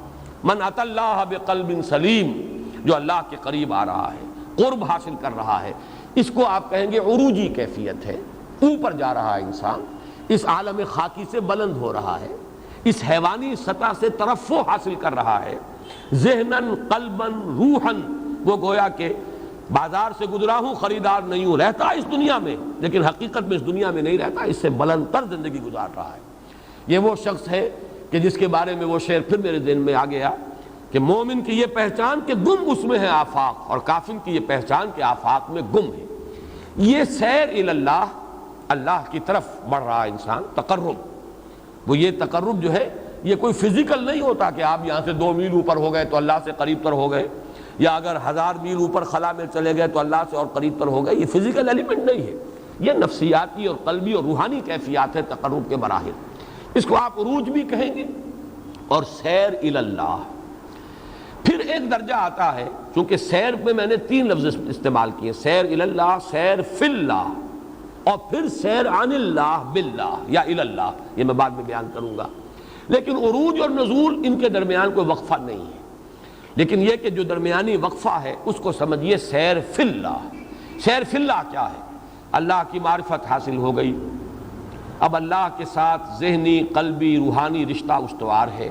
من اتی اللہ بقلب سلیم، جو اللہ کے قریب آ رہا ہے، قرب حاصل کر رہا ہے، اس کو آپ کہیں گے عروجی کیفیت ہے، اوپر جا رہا ہے انسان، اس عالم خاکی سے بلند ہو رہا ہے، اس حیوانی سطح سے ترفع حاصل کر رہا ہے، ذہناً، قلباً، روحاً، وہ گویا کہ بازار سے گزرا ہوں، خریدار نہیں ہوں، رہتا اس دنیا میں لیکن حقیقت میں اس دنیا میں نہیں رہتا، اس سے بلند تر زندگی گزار رہا ہے۔ یہ وہ شخص ہے کہ جس کے بارے میں وہ شعر پھر میرے ذہن میں آ گیا کہ مومن کی یہ پہچان کہ گم اس میں ہے آفاق، اور کافر کی یہ پہچان کہ آفاق میں گم ہے۔ یہ سیر الی اللہ، اللہ کی طرف بڑھ رہا انسان، تقرب، وہ یہ تقرب جو ہے یہ کوئی فزیکل نہیں ہوتا کہ آپ یہاں سے 2 میل اوپر ہو گئے تو اللہ سے قریب تر ہو گئے، یا اگر 1000 میل اوپر خلا میں چلے گئے تو اللہ سے اور قریب تر ہو گئے، یہ فزیکل ایلیمنٹ نہیں ہے، یہ نفسیاتی اور قلبی اور روحانی کیفیات ہے تقرب کے مراحل، اس کو آپ عروج بھی کہیں گے، اور سیر الی اللہ۔ پھر ایک درجہ آتا ہے، چونکہ سیر میں میں نے 3 لفظ استعمال کیے، سیر الی اللہ، سیر فی اللہ، اور پھر سیر عن اللہ باللہ یا الی اللہ، یہ میں بعد میں بیان کروں گا، لیکن عروج اور نزول ان کے درمیان کوئی وقفہ نہیں ہے، لیکن یہ کہ جو درمیانی وقفہ ہے اس کو سمجھیے سیر فی اللہ۔ سیر فی اللہ کیا ہے؟ اللہ کی معرفت حاصل ہو گئی، اب اللہ کے ساتھ ذہنی، قلبی، روحانی رشتہ استوار ہے،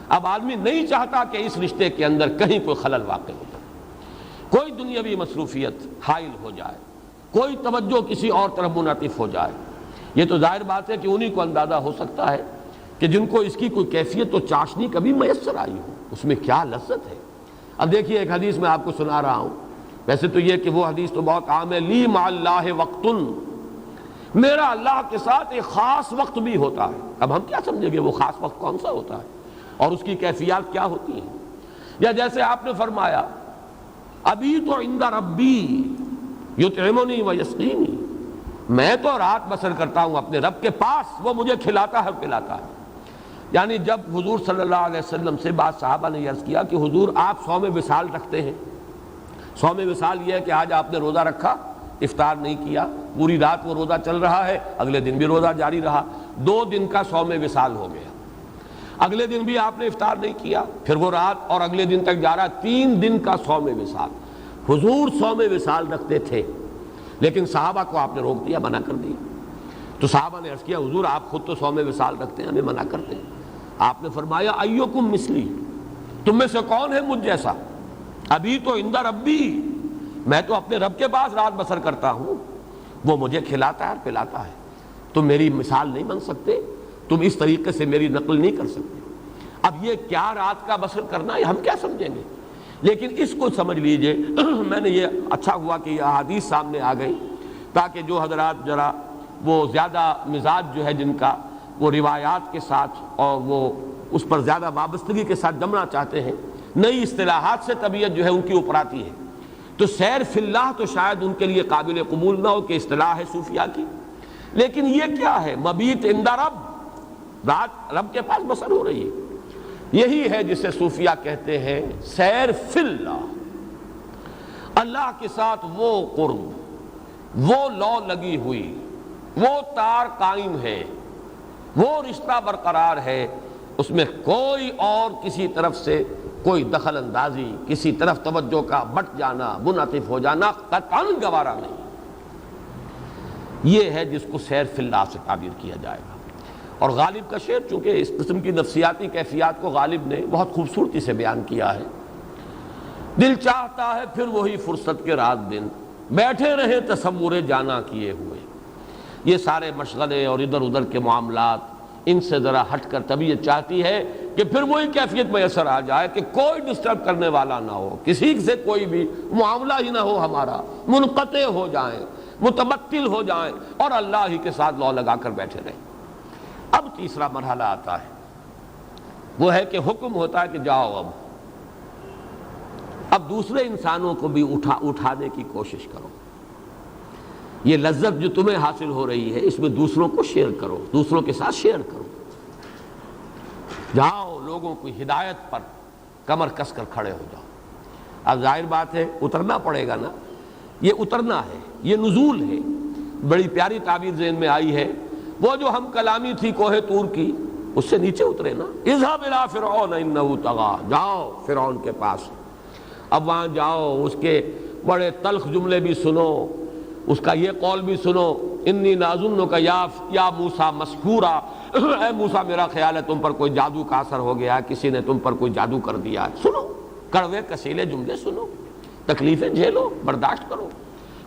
اب آدمی نہیں چاہتا کہ اس رشتے کے اندر کہیں کوئی خلل واقع ہو جائے، کوئی دنیاوی مصروفیت حائل ہو جائے، کوئی توجہ کسی اور طرف منعطف ہو جائے۔ یہ تو ظاہر بات ہے کہ انہی کو اندازہ ہو سکتا ہے کہ جن کو اس کی کوئی کیفیت و چاشنی کبھی میسر آئی ہو، اس میں کیا لذت ہے۔ اب دیکھیے، ایک حدیث میں آپ کو سنا رہا ہوں، ویسے تو یہ کہ وہ حدیث تو بہت عام ہے، لی مع اللہ وقتن، میرا اللہ کے ساتھ ایک خاص وقت بھی ہوتا ہے۔ اب ہم کیا سمجھیں گے وہ خاص وقت کون سا ہوتا ہے اور اس کی کیفیات کیا ہوتی ہیں؟ یا جیسے آپ نے فرمایا ابھی تو عند ربی یطعمنی ویسقینی، میں تو رات بسر کرتا ہوں اپنے رب کے پاس، وہ مجھے کھلاتا ہے پلاتا ہے۔ یعنی جب حضور صلی اللہ علیہ وسلم سے بعض صحابہ نے عرض کیا کہ حضور آپ صوم وصال رکھتے ہیں، صوم وصال یہ ہے کہ آج آپ نے روزہ رکھا، افطار نہیں کیا، پوری رات وہ روزہ چل رہا ہے، اگلے دن بھی روزہ جاری رہا، 2 دن کا صوم وصال ہو گیا، اگلے دن بھی آپ نے افطار نہیں کیا، پھر وہ رات اور اگلے دن تک جا رہا، 3 دن کا صوم وصال۔ حضور صوم وصال رکھتے تھے لیکن صحابہ کو آپ نے روک دیا، منع کر دیا، تو صحابہ نے عرض کیا حضور آپ خود تو صوم وصال رکھتے ہیں، ہمیں منع کرتے ہیں۔ آپ نے فرمایا ایکم مثلی، تم میں سے کون ہے مجھ جیسا؟ ابھی تو عند ربی، میں تو اپنے رب کے پاس رات بسر کرتا ہوں، وہ مجھے کھلاتا ہے اور پلاتا ہے، تم میری مثال نہیں بن سکتے، تم اس طریقے سے میری نقل نہیں کر سکتے۔ اب یہ کیا رات کا بسر کرنا، یہ ہم کیا سمجھیں گے؟ لیکن اس کو سمجھ لیجئے، میں نے یہ اچھا ہوا کہ یہ احادیث سامنے آ گئی تاکہ جو حضرات ذرا وہ زیادہ مزاج جو ہے جن کا وہ روایات کے ساتھ اور وہ اس پر زیادہ وابستگی کے ساتھ جمنا چاہتے ہیں، نئی اصطلاحات سے طبیعت جو ہے ان کی اوپر آتی ہے، تو سیر فی اللہ تو شاید ان کے لیے قابل قبول نہ ہو کہ اصطلاح ہے صوفیاء کی، لیکن یہ کیا ہے؟ مبیت عند رب، رات رب کے پاس بسر ہو رہی ہے، یہی ہے جسے صوفیاء کہتے ہیں سیر فی اللہ، اللہ کے ساتھ وہ قرب، وہ لو لگی ہوئی، وہ تار قائم ہے، وہ رشتہ برقرار ہے، اس میں کوئی اور کسی طرف سے کوئی دخل اندازی، کسی طرف توجہ کا بٹ جانا، منعطف ہو جانا قطعاً گوارا نہیں۔ یہ ہے جس کو سیر فی اللہ سے تعبیر کیا جائے گا۔ اور غالب کا شعر چونکہ اس قسم کی نفسیاتی کیفیات کو غالب نے بہت خوبصورتی سے بیان کیا ہے، دل چاہتا ہے پھر وہی فرصت کے رات دن، بیٹھے رہے تصور جانا کیے ہوئے۔ یہ سارے مشغلے اور ادھر ادھر کے معاملات، ان سے ذرا ہٹ کر طبیعت چاہتی ہے کہ پھر وہی کیفیت میسر آ جائے کہ کوئی ڈسٹرب کرنے والا نہ ہو، کسی سے کوئی بھی معاملہ ہی نہ ہو، ہمارا منقطع ہو جائیں، متبتل ہو جائیں اور اللہ ہی کے ساتھ لو لگا کر بیٹھے رہیں۔ اب تیسرا مرحلہ آتا ہے، وہ ہے کہ حکم ہوتا ہے کہ جاؤ اب دوسرے انسانوں کو بھی اٹھانے کی کوشش کرو، یہ لذت جو تمہیں حاصل ہو رہی ہے اس میں دوسروں کو شیئر کرو، دوسروں کے ساتھ شیئر کرو، جاؤ لوگوں کو ہدایت پر کمر کس کر کھڑے ہو جاؤ۔ اب ظاہر بات ہے اترنا پڑے گا نا، یہ اترنا ہے، یہ نزول ہے۔ بڑی پیاری تعبیر ذہن میں آئی ہے، وہ جو ہم کلامی تھی کوہ طور کی، اس سے نیچے اترے نا، اذهب الى فرعون انه طغى، جاؤ فرعون کے پاس، اب وہاں جاؤ، اس کے بڑے تلخ جملے بھی سنو، اس کا یہ قول بھی سنو، انی ناظنک یا موسیٰ مسحورا، اے موسیٰ میرا خیال ہے تم پر کوئی جادو کا اثر ہو گیا، کسی نے تم پر کوئی جادو کر دیا ہے، سنو کڑوے کسیلے جملے سنو، تکلیفیں جھیلو، برداشت کرو۔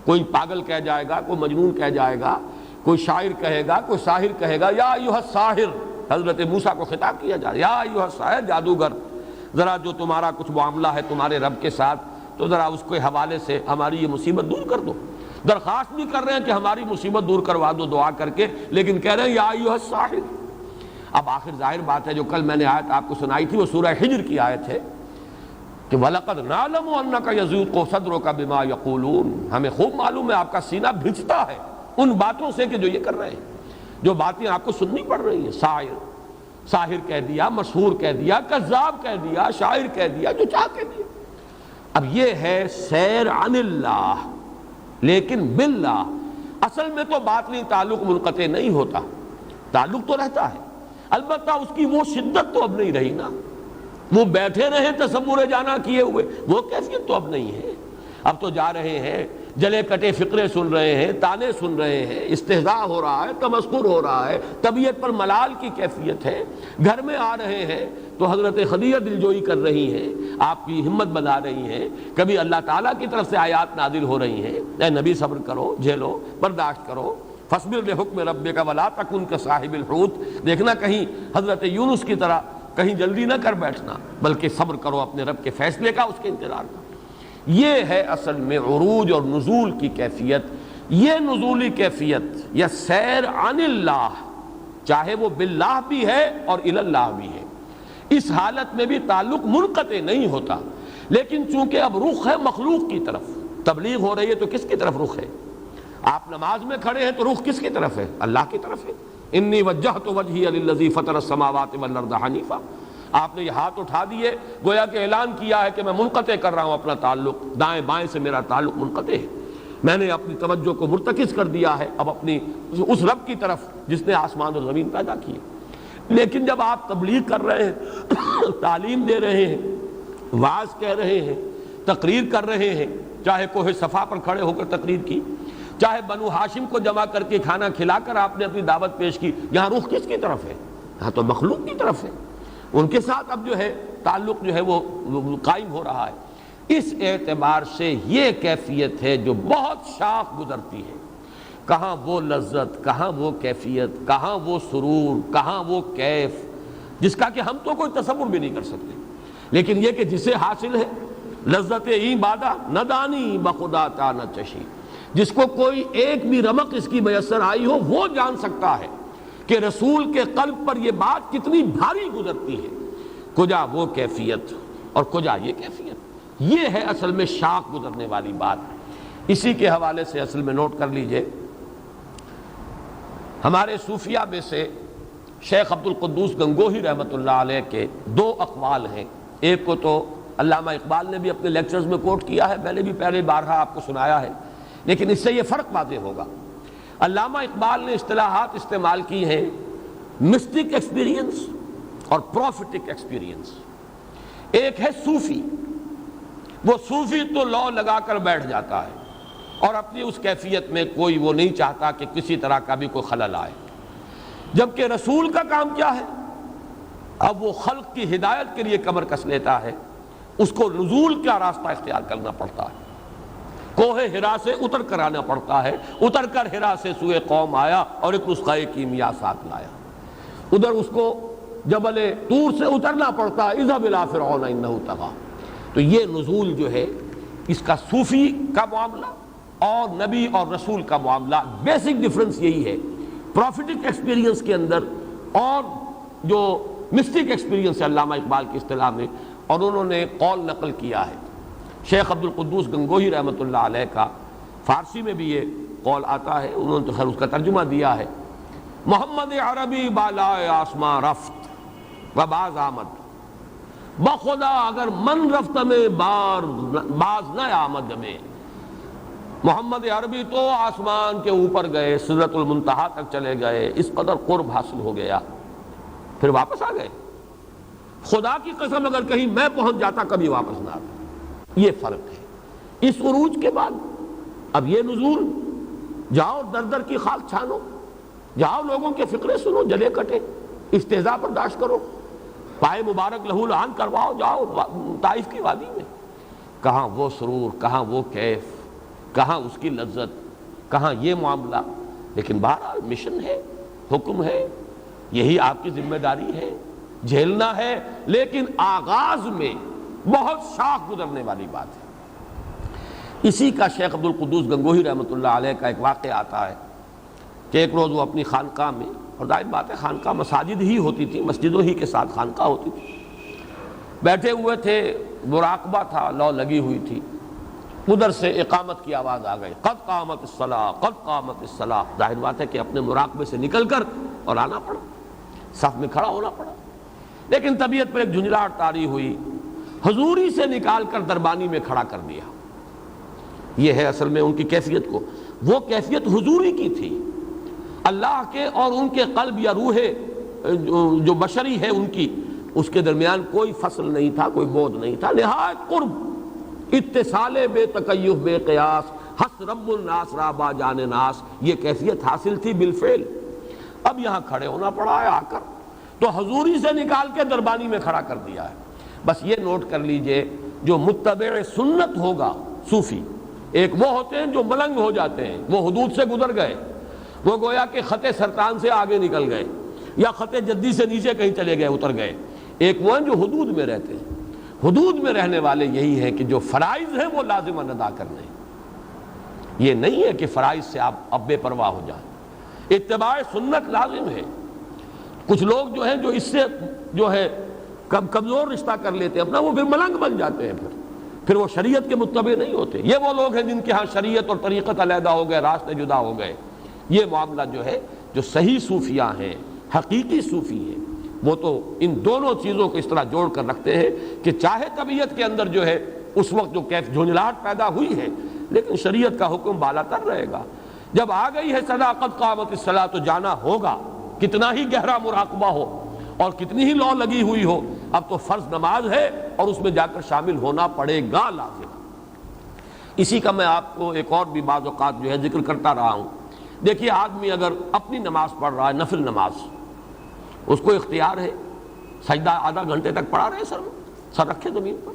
کوئی پاگل کہہ جائے گا، کوئی مجنون کہہ جائے گا، کوئی شاعر کہے گا، کوئی ساحر کہے گا، یا ایھا الساحر، حضرت موسیٰ کو خطاب کیا جائے، یا ایھا الساحر، جادوگر، ذرا جو تمہارا کچھ معاملہ ہے تمہارے رب کے ساتھ تو ذرا اس کے حوالے سے ہماری یہ مصیبت دور کر دو۔ درخواست بھی کر رہے ہیں کہ ہماری مصیبت دور کروا دو دعا کر کے، لیکن کہہ رہے ہیں یا ایھا الساحر۔ اب آخر ظاہر بات ہے جو کل میں نے آیت آپ کو سنائی تھی وہ سورہ حجر کی آیت ہے کہ وَلَقَدْ نَعْلَمُ أَنَّكَ يَضِيقُ صَدْرُكَ بِمَا يَقُولُونَ، ہمیں خوب معلوم ہے آپ کا سینہ بھجتا ہے ان باتوں سے کہ جو یہ کر رہے ہیں، جو باتیں آپ کو سننی پڑ رہی ہیں، ساحر کہہ دیا، مسحور کہہ دیا، کذاب کہہ دیا، شاعر کہہ دیا، جو چاہ کہہ دیا۔ اب یہ ہے سیر عن اللہ، لیکن باللہ اصل میں تو باطنی تعلق منقطع نہیں ہوتا، تعلق تو رہتا ہے، البتہ اس کی وہ شدت تو اب نہیں رہی نا، وہ بیٹھے رہے تصور جانا کیے ہوئے، وہ کیفیت تو اب نہیں ہے۔ اب تو جا رہے ہیں، جلے کٹے فقرے سن رہے ہیں، تانے سن رہے ہیں، استہزاء ہو رہا ہے، تمسخر ہو رہا ہے، طبیعت پر ملال کی کیفیت ہے، گھر میں آ رہے ہیں تو حضرت خدیجہ دلجوئی کر رہی ہیں، آپ کی ہمت بنا رہی ہیں، کبھی اللہ تعالیٰ کی طرف سے آیات نازل ہو رہی ہیں، اے نبی صبر کرو، جھیلو، برداشت کرو، فاصبر لحکم ربک ولا تکن کصاحب الحوت، دیکھنا کہیں حضرت یونس کی طرح کہیں جلدی نہ کر بیٹھنا، بلکہ صبر کرو اپنے رب کے فیصلے کا، اس کے انتظار کا۔ یہ ہے اصل میں عروج اور نزول کی کیفیت۔ یہ نزولی کیفیت یا سیر عن اللہ، چاہے وہ باللہ بھی ہے اور الی اللہ بھی ہے، اس حالت میں بھی تعلق منقطع نہیں ہوتا، لیکن چونکہ اب رخ ہے مخلوق کی طرف، تبلیغ ہو رہی ہے تو کس کی طرف رخ ہے؟ آپ نماز میں کھڑے ہیں تو رخ کس کی طرف ہے؟ اللہ کی طرف ہے۔ انی وجہت وجہی للذی فطر السماوات والارض حنیفا، آپ نے یہ ہاتھ اٹھا دیے، گویا کہ اعلان کیا ہے کہ میں منقطع کر رہا ہوں اپنا تعلق، دائیں بائیں سے میرا تعلق منقطع ہے، میں نے اپنی توجہ کو مرتکز کر دیا ہے اب اپنی اس رب کی طرف جس نے آسمان اور زمین پیدا کیے۔ لیکن جب آپ تبلیغ کر رہے ہیں، تعلیم دے رہے ہیں، وعظ کہہ رہے ہیں، تقریر کر رہے ہیں، چاہے کوہ صفا پر کھڑے ہو کر تقریر کی، چاہے بنو ہاشم کو جمع کر کے کھانا کھلا کر آپ نے اپنی دعوت پیش کی، یہاں رخ کس کی طرف ہے؟ یہاں تو مخلوق کی طرف ہے۔ ان کے ساتھ اب جو ہے تعلق جو ہے وہ قائم ہو رہا ہے۔ اس اعتبار سے یہ کیفیت ہے جو بہت شاخ گزرتی ہے، کہاں وہ لذت، کہاں وہ کیفیت، کہاں وہ سرور، کہاں وہ کیف، جس کا کہ ہم تو کوئی تصور بھی نہیں کر سکتے، لیکن یہ کہ جسے حاصل ہے لذت این بادہ نہ دانی بخدا تا نہ چشی، جس کو کوئی ایک بھی رمق اس کی میسر آئی ہو وہ جان سکتا ہے کہ رسول کے قلب پر یہ بات کتنی بھاری گزرتی ہے، کجا وہ کیفیت اور کجا یہ کیفیت۔ یہ ہے اصل میں شاخ گزرنے والی بات۔ اسی کے حوالے سے اصل میں نوٹ کر لیجئے، ہمارے صوفیہ میں سے شیخ عبد القدوس گنگوہی رحمۃ اللہ علیہ کے دو اقوال ہیں۔ ایک کو تو علامہ اقبال نے بھی اپنے لیکچرز میں کوٹ کیا ہے، میں نے بھی پہلے بارہا آپ کو سنایا ہے، لیکن اس سے یہ فرق واضح ہوگا۔ علامہ اقبال نے اصطلاحات استعمال کی ہیں مسٹک ایکسپیرینس اور پروفیٹک ایکسپیرینس۔ ایک ہے صوفی، وہ صوفی تو لو لگا کر بیٹھ جاتا ہے اور اپنی اس کیفیت میں کوئی وہ نہیں چاہتا کہ کسی طرح کا بھی کوئی خلل آئے، جبکہ رسول کا کام کیا ہے؟ اب وہ خلق کی ہدایت کے لیے کمر کس لیتا ہے، اس کو نزول کا راستہ اختیار کرنا پڑتا ہے، کوہ ہرا سے اتر کر آنا پڑتا ہے، اتر کر ہرا سے سوئے قوم آیا اور ایک نسخہ کیمیا ساتھ لایا، ادھر اس کو جبل طور سے اترنا پڑتا ہے، اذهب الى فرعون انه طغى۔ تو یہ نزول جو ہے اس کا صوفی کا معاملہ اور نبی اور رسول کا معاملہ، بیسک ڈفرنس یہی ہے۔ پروفیٹک ایکسپیرینس کے اندر اور جو مسٹک ایکسپیرینس ہے علامہ اقبال کی اصطلاح میں، اور انہوں نے قول نقل کیا ہے شیخ عبد القدوس گنگوہی رحمۃ اللہ علیہ کا، فارسی میں بھی یہ قول آتا ہے، انہوں نے تو خیر اس کا ترجمہ دیا ہے، محمد عربی بالائے آسماں رفت و باز آمد، بخدا اگر من رفت میں باز نہ آمد میں۔ محمد عربی تو آسمان کے اوپر گئے، سدرۃ المنتہا تک چلے گئے، اس قدر قرب حاصل ہو گیا، پھر واپس آ گئے۔ خدا کی قسم اگر کہیں میں پہنچ جاتا کبھی واپس نہ آتا۔ یہ فرق ہے۔ اس عروج کے بعد اب یہ نزول، جاؤ در در کی خاک چھانو، جاؤ لوگوں کے فقرے سنو، جلے کٹے، استہزاء برداشت کرو، پائے مبارک لہو لہان کرواؤ، جاؤ طائف کی وادی میں۔ کہاں وہ سرور، کہاں وہ کیف، کہاں اس کی لذت، کہاں یہ معاملہ۔ لیکن بہرحال مشن ہے، حکم ہے، یہی آپ کی ذمہ داری ہے، جھیلنا ہے، لیکن آغاز میں بہت شاخ گزرنے والی بات ہے۔ اسی کا شیخ عبد القدوس گنگوہی رحمۃ اللہ علیہ کا ایک واقعہ آتا ہے کہ ایک روز وہ اپنی خانقاہ میں، اور ظاہر بات ہے خانقاہ مساجد ہی ہوتی تھی، مسجدوں ہی کے ساتھ خانقاہ ہوتی تھی، بیٹھے ہوئے تھے، مراقبہ تھا، لو لگی ہوئی تھی، ادھر سے اقامت کی آواز آ گئی، قد قامت الصلاۃ، قد قامت الصلاۃ۔ ظاہر بات ہے کہ اپنے مراقبے سے نکل کر اور آنا پڑا، صف میں کھڑا ہونا پڑا، لیکن طبیعت پر ایک جھنجھلاہٹ طاری ہوئی، حضوری سے نکال کر دربانی میں کھڑا کر دیا۔ یہ ہے اصل میں ان کی کیفیت کو، وہ کیفیت حضوری کی تھی، اللہ کے اور ان کے قلب یا روح جو بشری ہے ان کی، اس کے درمیان کوئی فصل نہیں تھا، کوئی بود نہیں تھا، نہایت قرب، اتصال بے تکیف بے قیاس، حس رب الناس را با جان ناس، یہ کیفیت حاصل تھی بالفعل۔ اب یہاں کھڑے ہونا پڑا ہے آ کر، تو حضوری سے نکال کے دربانی میں کھڑا کر دیا ہے۔ بس یہ نوٹ کر لیجئے، جو متبع سنت ہوگا صوفی، ایک وہ ہوتے ہیں جو ملنگ ہو جاتے ہیں، وہ حدود سے گزر گئے، وہ گویا کہ خط سرطان سے آگے نکل گئے یا خط جدی سے نیچے کہیں چلے گئے، اتر گئے۔ ایک وہ ہیں جو حدود میں رہتے ہیں۔ حدود میں رہنے والے یہی ہیں کہ جو فرائض ہیں وہ لازماً ادا کرنے ہیں، یہ نہیں ہے کہ فرائض سے آپ اب بے پرواہ ہو جائیں، اتباع سنت لازم ہے۔ کچھ لوگ جو ہیں جو اس سے جو ہے کمزور رشتہ کر لیتے ہیں اپنا، وہ پھر ملنگ بن جاتے ہیں، پھر وہ شریعت کے متبع نہیں ہوتے۔ یہ وہ لوگ ہیں جن کے ہاں شریعت اور طریقت علیحدہ ہو گئے، راستے جدا ہو گئے۔ یہ معاملہ جو ہے، جو صحیح صوفیاء ہیں، حقیقی صوفی ہیں، وہ تو ان دونوں چیزوں کو اس طرح جوڑ کر رکھتے ہیں کہ چاہے طبیعت کے اندر جو ہے اس وقت جو کیف جھنجھلاہٹ پیدا ہوئی ہے، لیکن شریعت کا حکم بالا تر رہے گا۔ جب آ گئی ہے صدا قد قامت الصلاۃ، تو جانا ہوگا، کتنا ہی گہرا مراقبہ ہو اور کتنی ہی لو لگی ہوئی ہو، اب تو فرض نماز ہے اور اس میں جا کر شامل ہونا پڑے گا لازم۔ اسی کا میں آپ کو ایک اور بھی بعض اوقات جو ہے ذکر کرتا رہا ہوں۔ دیکھیے، آدمی اگر اپنی نماز پڑھ رہا ہے، نفل نماز، اس کو اختیار ہے سجدہ آدھا گھنٹے تک پڑا رہے سر میں، سر رکھے زمین پر.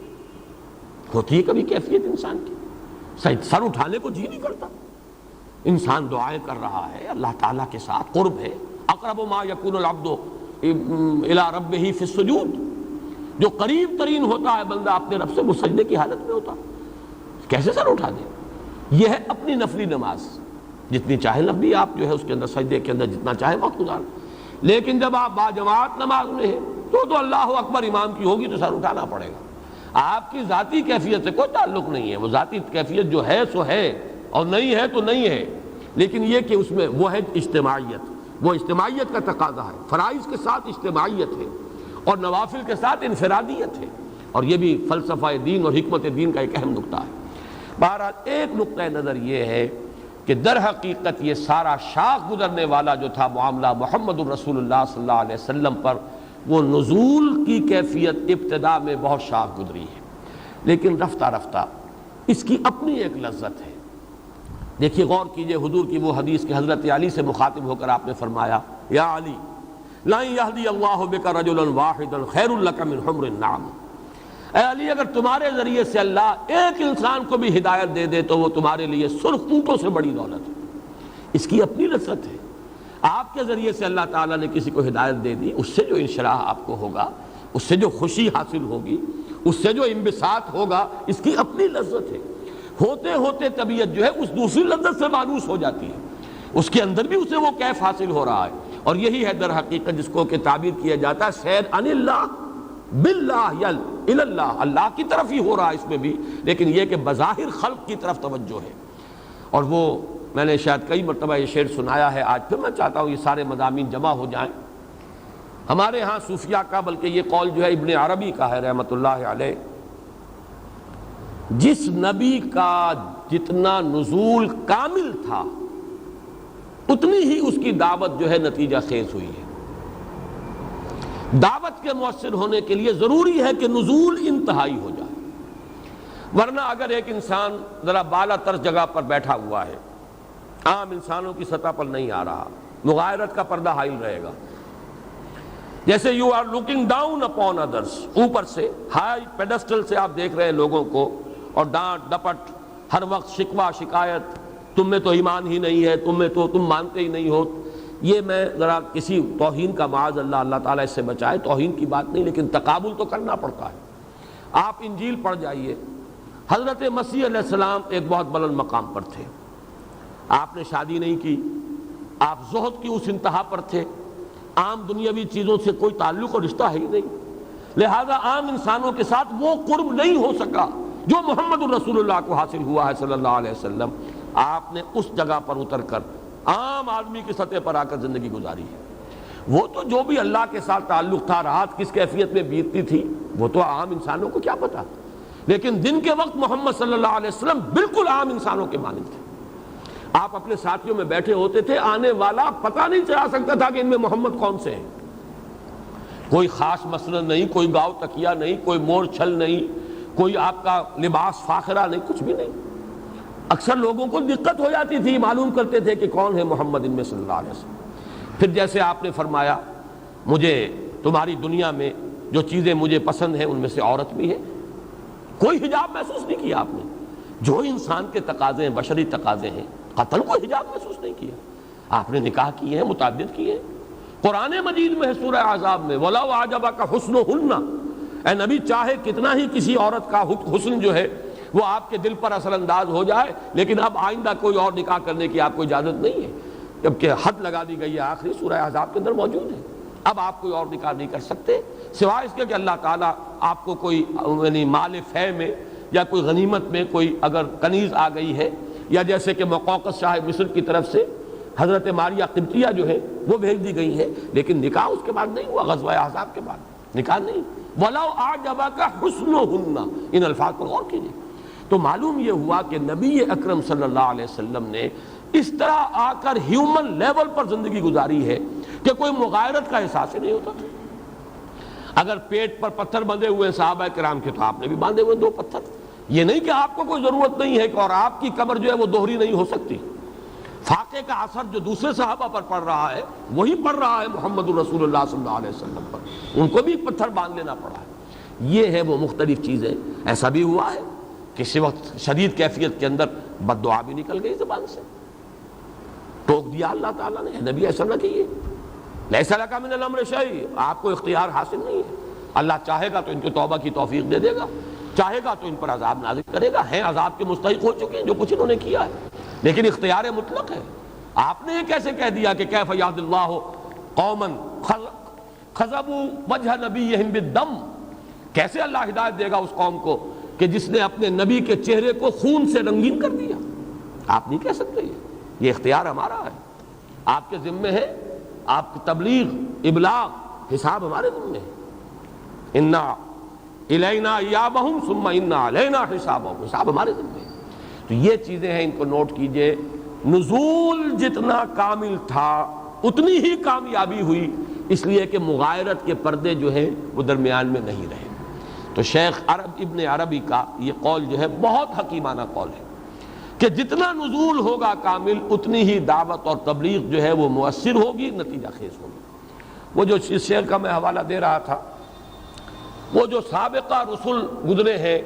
ہوتی ہے کبھی کیفیت انسان کی، سر اٹھانے کو جی نہیں کرتا. انسان دعائیں کر رہا ہے، اللہ تعالیٰ کے ساتھ قرب ہے. اقرب ما یکون العبد الی ربہ فی السجود، جو قریب ترین ہوتا ہے بندہ اپنے رب سے، وہ سجدے کی حالت میں ہوتا. کیسے سر اٹھا دے؟ یہ ہے اپنی نفلی نماز، جتنی چاہے لمبی آپ جو ہے اس کے اندر سجدے کے اندر جتنا چاہے وقت گزار. لیکن جب آپ باجماعت نماز میں ہیں تو اللہ اکبر امام کی ہوگی تو سر اٹھانا پڑے گا. آپ کی ذاتی کیفیت سے کوئی تعلق نہیں ہے، وہ ذاتی کیفیت جو ہے سو ہے، اور نہیں ہے تو نہیں ہے. لیکن یہ کہ اس میں وہ ہے اجتماعیت، وہ اجتماعیت کا تقاضا ہے. فرائض کے ساتھ اجتماعیت ہے اور نوافل کے ساتھ انفرادیت ہے، اور یہ بھی فلسفہ دین اور حکمت دین کا ایک اہم نقطہ ہے. بہرحال ایک نقطہ نظر یہ ہے کہ در حقیقت یہ سارا شاخ گزرنے والا جو تھا معاملہ محمد الرسول اللہ صلی اللہ علیہ وسلم پر، وہ نزول کی کیفیت ابتدا میں بہت شاخ گزری ہے، لیکن رفتہ رفتہ اس کی اپنی ایک لذت ہے. دیکھیے غور کیجئے حضور کی وہ حدیث کہ حضرت علی سے مخاطب ہو کر آپ نے فرمایا یا علی لن یہدی اللہ بک رجلا واحدا خیر لک من حمر النعم. اے علی اگر تمہارے ذریعے سے اللہ ایک انسان کو بھی ہدایت دے دے تو وہ تمہارے لیے سرخ اونٹوں سے بڑی دولت ہے. اس کی اپنی لذت ہے. آپ کے ذریعے سے اللہ تعالیٰ نے کسی کو ہدایت دے دی، اس سے جو انشراح آپ کو ہوگا، اس سے جو خوشی حاصل ہوگی، اس سے جو انبساط ہوگا، اس کی اپنی لذت ہے. ہوتے ہوتے طبیعت جو ہے اس دوسری لذت سے مانوس ہو جاتی ہے، اس کے اندر بھی اسے وہ کیف حاصل ہو رہا ہے. اور یہی ہے در حقیقت جس کو کہ تعبیر کیا جاتا ہے سیر عن اللہ باللہ یل اللہ، اللہ کی طرف ہی ہو رہا ہے اس میں بھی، لیکن یہ کہ بظاہر خلق کی طرف توجہ ہے. اور وہ میں نے شاید کئی مرتبہ یہ شعر سنایا ہے، آج پھر میں چاہتا ہوں یہ سارے مضامین جمع ہو جائیں. ہمارے ہاں صوفیاء کا، بلکہ یہ قول جو ہے ابن عربی کا ہے رحمۃ اللہ علیہ، جس نبی کا جتنا نزول کامل تھا اتنی ہی اس کی دعوت جو ہے نتیجہ خیز ہوئی ہے. دعوت کے مؤثر ہونے کے لیے ضروری ہے کہ نزول انتہائی ہو جائے، ورنہ اگر ایک انسان ذرا بالا تر جگہ پر بیٹھا ہوا ہے، عام انسانوں کی سطح پر نہیں آ رہا، مغایرت کا پردہ حائل رہے گا. جیسے you are looking down upon others, اوپر سے ہائی پیڈسٹل سے آپ دیکھ رہے ہیں لوگوں کو، اور ڈانٹ ڈپٹ، ہر وقت شکوہ شکایت، تم میں تو ایمان ہی نہیں ہے، تم مانتے ہی نہیں ہو. یہ میں ذرا کسی توہین کا معاذ اللہ، اللہ تعالیٰ اس سے بچائے، توہین کی بات نہیں، لیکن تقابل تو کرنا پڑتا ہے. آپ انجیل پڑھ جائیے، حضرت مسیح علیہ السلام ایک بہت بلند مقام پر تھے، آپ نے شادی نہیں کی، آپ زہد کی اس انتہا پر تھے، عام دنیاوی چیزوں سے کوئی تعلق اور رشتہ ہے ہی نہیں، لہذا عام انسانوں کے ساتھ وہ قرب نہیں ہو سکا جو محمد الرسول اللہ کو حاصل ہوا ہے صلی اللہ علیہ وسلم. آپ نے اس جگہ پر اتر کر عام آدمی کی سطح پر آ کر زندگی گزاری ہے. وہ تو جو بھی اللہ کے ساتھ تعلق تھا، رات کس کیفیت میں بیتتی تھی، وہ تو عام انسانوں کو کیا پتا، لیکن دن کے وقت محمد صلی اللہ علیہ وسلم بالکل عام انسانوں کے مانند تھے. آپ اپنے ساتھیوں میں بیٹھے ہوتے تھے، آنے والا پتہ نہیں چلا سکتا تھا کہ ان میں محمد کون سے ہیں. کوئی خاص مسئلہ نہیں، کوئی گاؤ تکیہ نہیں، کوئی مور چھل نہیں، کوئی آپ کا لباس فاخرہ نہیں، کچھ بھی نہیں. اکثر لوگوں کو دقت ہو جاتی تھی، معلوم کرتے تھے کہ کون ہے محمد ان میں صلی اللہ علیہ وسلم. پھر جیسے آپ نے فرمایا مجھے تمہاری دنیا میں جو چیزیں مجھے پسند ہیں ان میں سے عورت بھی ہے، کوئی حجاب محسوس نہیں کیا آپ نے. جو انسان کے تقاضے ہیں، بشری تقاضے ہیں، قتل کو حجاب محسوس نہیں کیا. آپ نے نکاح کیے ہیں، متعدد کیے ہیں. قرآن مجید میں ہے سورہ احزاب میں وَلَوْ أَعْجَبَكَ حُسْنُهُنَّ، اے نبی چاہے کتنا ہی کسی عورت کا حسن جو ہے وہ آپ کے دل پر اثر انداز ہو جائے، لیکن اب آئندہ کوئی اور نکاح کرنے کی آپ کو اجازت نہیں ہے، جبکہ حد لگا دی گئی ہے، آخری سورہ احزاب کے اندر موجود ہے. اب آپ کوئی اور نکاح نہیں کر سکتے سوائے اس کے کہ اللہ تعالیٰ آپ کو کوئی یعنی مال فے میں یا کوئی غنیمت میں کوئی اگر کنیز آ گئی ہے، یا جیسے کہ مقوقس شاہ مصر کی طرف سے حضرت ماریہ قبطیہ جو ہے وہ بھیج دی گئی ہے، لیکن نکاح اس کے بعد نہیں ہوا، غزوہ احزاب کے بعد نکاح نہیں. وَلَوْ أَعْجَبَكَ حُسْنُهُنَّ، ان الفاظ پر غور کیجیے. تو معلوم یہ ہوا کہ نبی اکرم صلی اللہ علیہ وسلم نے اس طرح آ کر ہیومن لیول پر زندگی گزاری ہے کہ کوئی مغایرت کا احساس ہی نہیں ہوتا تھا. اگر پیٹ پر پتھر بندھے ہوئے صحابہ کرام کے تو آپ نے بھی باندھے ہوئے 2 پتھر. یہ نہیں کہ آپ کو کوئی ضرورت نہیں ہے کہ اور آپ کی قبر جو ہے وہ دوہری نہیں ہو سکتی. فاقے کا اثر جو دوسرے صحابہ پر پڑ رہا ہے وہی پڑ رہا ہے محمد الرسول اللہ صلی اللہ علیہ وسلم پر، ان کو بھی ایک پتھر باندھ لینا پڑا ہے۔ یہ ہے وہ مختلف چیزیں۔ ایسا بھی ہوا ہے کسی وقت شدید کیفیت کے اندر بد دعا بھی نکل گئی زبان سے، ٹوک دیا اللہ تعالیٰ نے، نبی ایسا نہ کیے، لیس لک من الامر شیء، آپ کو اختیار حاصل نہیں ہے۔ اللہ چاہے گا تو ان کو توبہ کی توفیق دے دے گا، چاہے گا تو ان پر عذاب نازل کرے گا، ہیں عذاب کے مستحق ہو چکے ہیں جو کچھ انہوں نے کیا ہے، لیکن اختیار مطلق ہے۔ آپ نے یہ کیسے کہہ دیا کہ کیف یہد اللہ قوما خضبوا وجہ نبیہم بالدم، کیسے اللہ ہدایت دے گا اس قوم کو کہ جس نے اپنے نبی کے چہرے کو خون سے رنگین کر دیا؟ آپ نہیں کہہ سکتے، یہ اختیار ہمارا ہے، آپ کے ذمے ہے، آپ کی تبلیغ ابلاغ، حساب ہمارے ذمے ہے۔ انا الینا ایابہم ثم انا علینا حسابہم، حساب ہمارے ذمے ہے۔ تو یہ چیزیں ہیں، ان کو نوٹ کیجئے۔ نزول جتنا کامل تھا اتنی ہی کامیابی ہوئی، اس لیے کہ مغایرت کے پردے جو ہیں وہ درمیان میں نہیں رہے۔ تو شیخ ابن عربی کا یہ قول جو ہے بہت حکیمانہ قول ہے کہ جتنا نزول ہوگا کامل اتنی ہی دعوت اور تبلیغ جو ہے وہ مؤثر ہوگی، نتیجہ خیز ہوگی۔ وہ جو شعر کا میں حوالہ دے رہا تھا، وہ جو سابقہ رسول گزرے ہیں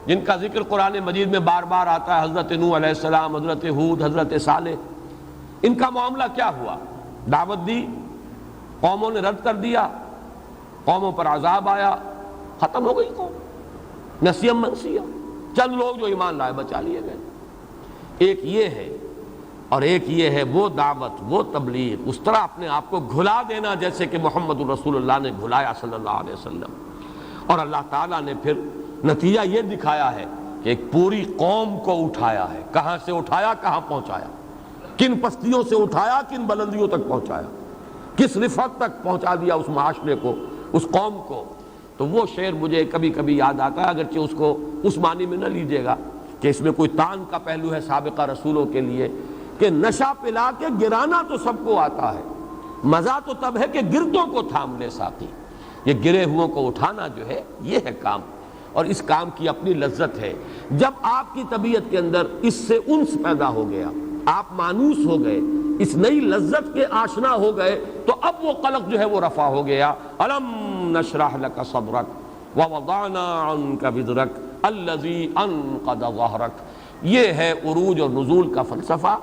جن کا ذکر قرآن مجید میں بار بار آتا ہے، حضرت نوح علیہ السلام، حضرت ہود، حضرت صالح، ان کا معاملہ کیا ہوا؟ دعوت دی، قوموں نے رد کر دیا، قوموں پر عذاب آیا، ختم ہو گئی قوم، نسیم منسیہ، چند لوگ جو ایمان لائے بچا لیے گئے۔ ایک یہ ہے، اور ایک یہ ہے وہ دعوت، وہ تبلیغ، اس طرح اپنے آپ کو گھلا دینا جیسے کہ محمد الرسول اللہ نے گھلایا صلی اللہ علیہ وسلم۔ اور اللہ تعالیٰ نے پھر نتیجہ یہ دکھایا ہے کہ ایک پوری قوم کو اٹھایا ہے، کہاں سے اٹھایا، کہاں پہنچایا، کن پستیوں سے اٹھایا، کن بلندیوں تک پہنچایا، کس رفعت تک پہنچا دیا اس معاشرے کو، اس قوم کو۔ تو وہ شعر مجھے کبھی کبھی یاد آتا ہے، اگرچہ اس کو اس معنی میں نہ لیجیے گا کہ اس میں کوئی تان کا پہلو ہے سابقہ رسولوں کے لیے، کہ نشہ پلا کے گرانا تو سب کو آتا ہے، مزہ تو تب ہے کہ گردوں کو تھام لے ساقی۔ یہ گرے ہوئوں کو اٹھانا جو ہے یہ ہے کام، اور اس کام کی اپنی لذت ہے۔ جب آپ کی طبیعت کے اندر اس سے انس پیدا ہو گیا، آپ مانوس ہو گئے، اس نئی لذت کے آشنا ہو گئے، تو اب وہ قلق جو ہے وہ رفع ہو گیا۔ الم نشرح لک صدرک ووضعنا عنک وزرک الذی انقض ظہرک۔ یہ ہے عروج اور نزول کا فلسفہ،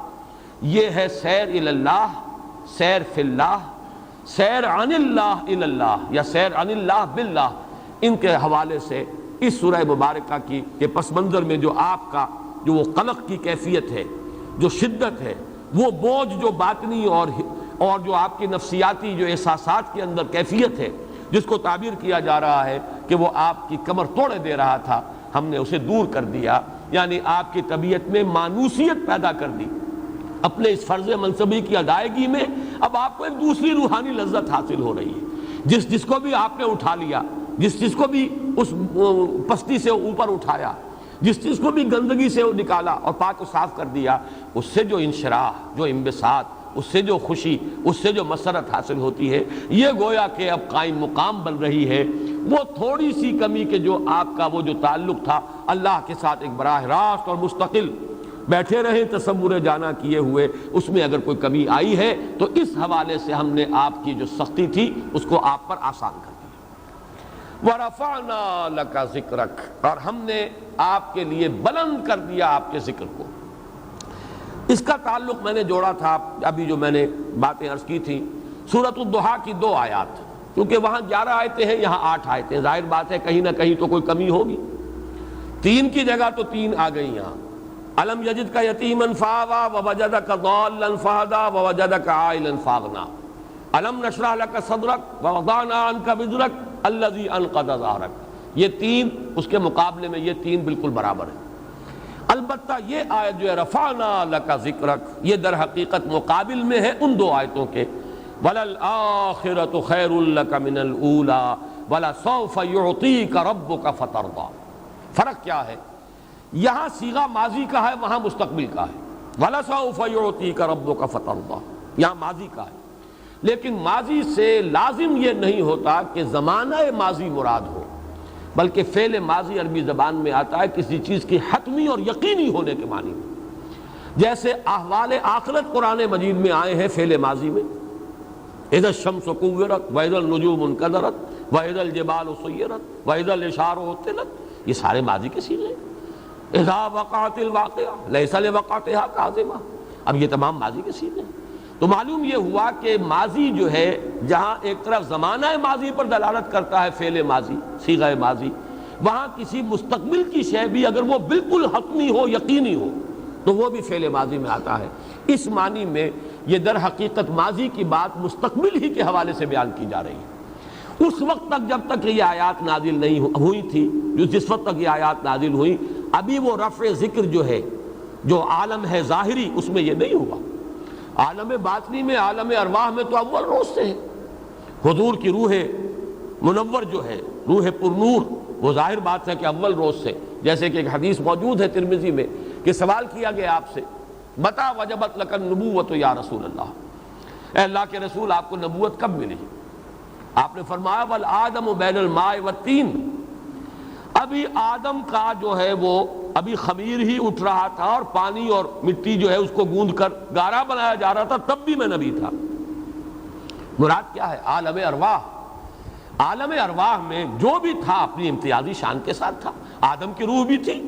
یہ ہے سیر الی اللہ، سیر فی اللہ، سیر عن اللہ الی اللہ، یا سیر عن اللہ باللہ۔ ان کے حوالے سے اس سورہ مبارکہ کی کے پس منظر میں جو آپ کا جو وہ قلق کی کیفیت ہے، جو شدت ہے، وہ بوجھ جو باطنی اور جو آپ کی نفسیاتی جو احساسات کے اندر کیفیت ہے، جس کو تعبیر کیا جا رہا ہے کہ وہ آپ کی کمر توڑے دے رہا تھا، ہم نے اسے دور کر دیا، یعنی آپ کی طبیعت میں مانوسیت پیدا کر دی۔ اپنے اس فرض منصبی کی ادائیگی میں اب آپ کو ایک دوسری روحانی لذت حاصل ہو رہی ہے۔ جس کو بھی آپ نے اٹھا لیا، جس کو بھی اس پستی سے اوپر اٹھایا، جس چیز کو بھی گندگی سے نکالا اور پاک و صاف کر دیا، اس سے جو انشراح، جو انبساط، اس سے جو خوشی، اس سے جو مسرت حاصل ہوتی ہے، یہ گویا کہ اب قائم مقام بن رہی ہے۔ وہ تھوڑی سی کمی کہ جو آپ کا وہ جو تعلق تھا اللہ کے ساتھ ایک براہ راست اور مستقل بیٹھے رہے تصور جانا کیے ہوئے، اس میں اگر کوئی کمی آئی ہے تو اس حوالے سے ہم نے آپ کی جو سختی تھی اس کو آپ پر آسان کر دیا۔ وَرَفَعْنَا لَكَ ذِكْرَكَ، اور ہم نے آپ کے لیے بلند کر دیا آپ کے ذکر کو۔ اس کا تعلق میں نے جوڑا تھا ابھی جو میں نے باتیں عرض کی تھیں، سورۃ الضحیٰ کی 2 آیات، کیونکہ وہاں 11 آیتیں ہیں، یہاں 8 آیتیں، ظاہر بات ہے کہیں نہ کہیں تو کوئی کمی ہوگی، 3 کی جگہ تو 3 آ گئی یہاں۔ الم یجدک یتیما فآویٰ ووجدک ضالا فہدیٰ ووجدک عائلا فاغنیٰ، الم نشرح لک صدرک ووضعنا عنک وزرک الذی انقض ظہرک۔ یہ 3 اس کے مقابلے میں یہ 3 بالکل برابر ہیں۔ البتہ یہ آیت جو ہے رفعنا لک ذکرک، یہ در حقیقت مقابل میں ہے ان 2 آیتوں کے، وَلَلْآخِرَةُ خَيْرٌ لَكَ مِنَ الْأُولَىٰ وَلَسَوْفَ يُعْطِيكَ رَبُّكَ فَتَرْضَىٰ۔ فرق کیا ہے؟ یہاں صیغہ ماضی کا ہے، وہاں مستقبل کا ہے۔ وَلَسَوْفَ يُعْطِيكَ رَبُّكَ فَتَرْضَىٰ، یہاں ماضی کا ہے، لیکن ماضی سے لازم یہ نہیں ہوتا کہ زمانہ ماضی مراد ہو، بلکہ فعل ماضی عربی زبان میں آتا ہے کسی چیز کی حتمی اور یقینی ہونے کے معنی میں۔ جیسے احوال آخرت قرآن مجید میں آئے ہیں فعل ماضی میں، اذا الشمس کورت واذا النجوم انکدرت واذا الجبال سیرت واذا العشار عطلت، یہ سارے ماضی کے صیغے ہیں۔ اذا وقعت الواقعہ لیس لوقعتها کاذبہ، اب یہ تمام ماضی کے صیغے ہیں۔ تو معلوم یہ ہوا کہ ماضی جو ہے جہاں ایک طرف زمانہ ماضی پر دلالت کرتا ہے فعل ماضی صیغہ ماضی، وہاں کسی مستقبل کی شے بھی اگر وہ بالکل حتمی ہو یقینی ہو تو وہ بھی فعل ماضی میں آتا ہے۔ اس معنی میں یہ در حقیقت ماضی کی بات مستقبل ہی کے حوالے سے بیان کی جا رہی ہے۔ اس وقت تک جب تک یہ آیات نازل نہیں ہوئی تھی، جس وقت تک یہ آیات نازل ہوئی، ابھی وہ رفع ذکر جو ہے جو عالم ہے ظاہری اس میں یہ نہیں ہوا۔ عالم باطنی میں، عالم ارواح میں تو اول روز سے ہے۔ حضور کی روح منور جو ہے، روح پر نور، وہ ظاہر بات ہے کہ اول روز سے، جیسے کہ ایک حدیث موجود ہے ترمذی میں کہ سوال کیا گیا آپ سے، متی وجبت لک النبوۃ یا رسول اللہ، اے اللہ کے رسول آپ کو نبوت کب ملی؟ آپ نے فرمایا والآدم بین الماء والطین، ابھی آدم کا جو ہے وہ ابھی خمیر ہی اٹھ رہا تھا اور پانی اور مٹی جو ہے اس کو گوندھ کر گارا بنایا جا رہا تھا، تب بھی میں نبی تھا۔ مراد کیا ہے؟ عالم ارواح۔ عالم ارواح میں جو بھی تھا اپنی امتیازی شان کے ساتھ تھا۔ آدم کی روح بھی تھی،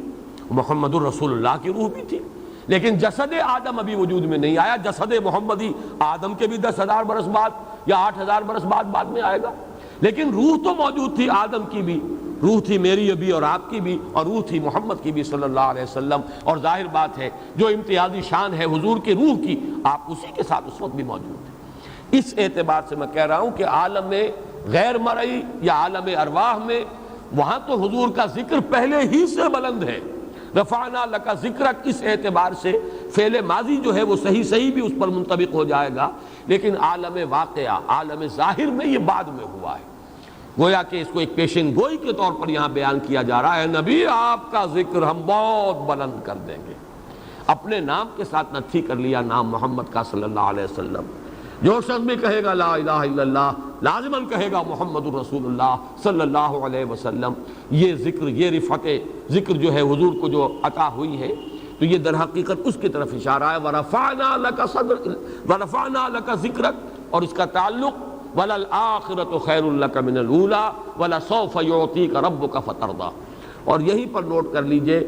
محمد الرسول اللہ کی روح بھی تھی، لیکن جسد آدم ابھی وجود میں نہیں آیا۔ جسد محمدی آدم کے بھی 10,000 برس بعد یا 8,000 برس بعد میں آئے گا، لیکن روح تو موجود تھی آدم کی بھی، روح تھی میری ابھی اور آپ کی بھی، اور روح تھی محمد کی بھی صلی اللہ علیہ وسلم۔ اور ظاہر بات ہے جو امتیازی شان ہے حضور کی روح کی، آپ اسی کے ساتھ اس وقت بھی موجود ہیں۔ اس اعتبار سے میں کہہ رہا ہوں کہ عالم غیر مرئی یا عالم ارواح میں وہاں تو حضور کا ذکر پہلے ہی سے بلند ہے۔ رفعنا لک ذکرک، اس اعتبار سے فعل ماضی جو ہے وہ صحیح بھی اس پر منطبق ہو جائے گا، لیکن عالم واقعہ، عالم ظاہر میں یہ بعد میں ہوا ہے۔ گویا کہ اس کو ایک پیشن گوئی کے طور پر یہاں بیان کیا جا رہا ہے، نبی آپ کا ذکر ہم بہت بلند کر دیں گے۔ اپنے نام کے ساتھ نتھی کر لیا نام محمد کا صلی اللہ علیہ وسلم۔ جو شخص بھی کہے گا لا الہ الا اللہ، لازماً کہے گا محمد الرسول اللہ صلی اللہ علیہ وسلم۔ یہ ذکر، یہ رفعت ذکر جو ہے حضور کو جو عطا ہوئی ہے، تو یہ در حقیقت اس کی طرف اشارہ ہے۔ ورفعنا لک صدرک، ورفعنا لک ذکرک، اور اس کا تعلق وَلَلْآخِرَةُ خَيْرٌ لَكَ مِنَ الْأُولَىٰ وَلَسَوْفَ يُعْطِيكَ رَبُّكَ فَتَرْضَىٰ۔ اور یہیں پر نوٹ کر لیجئے،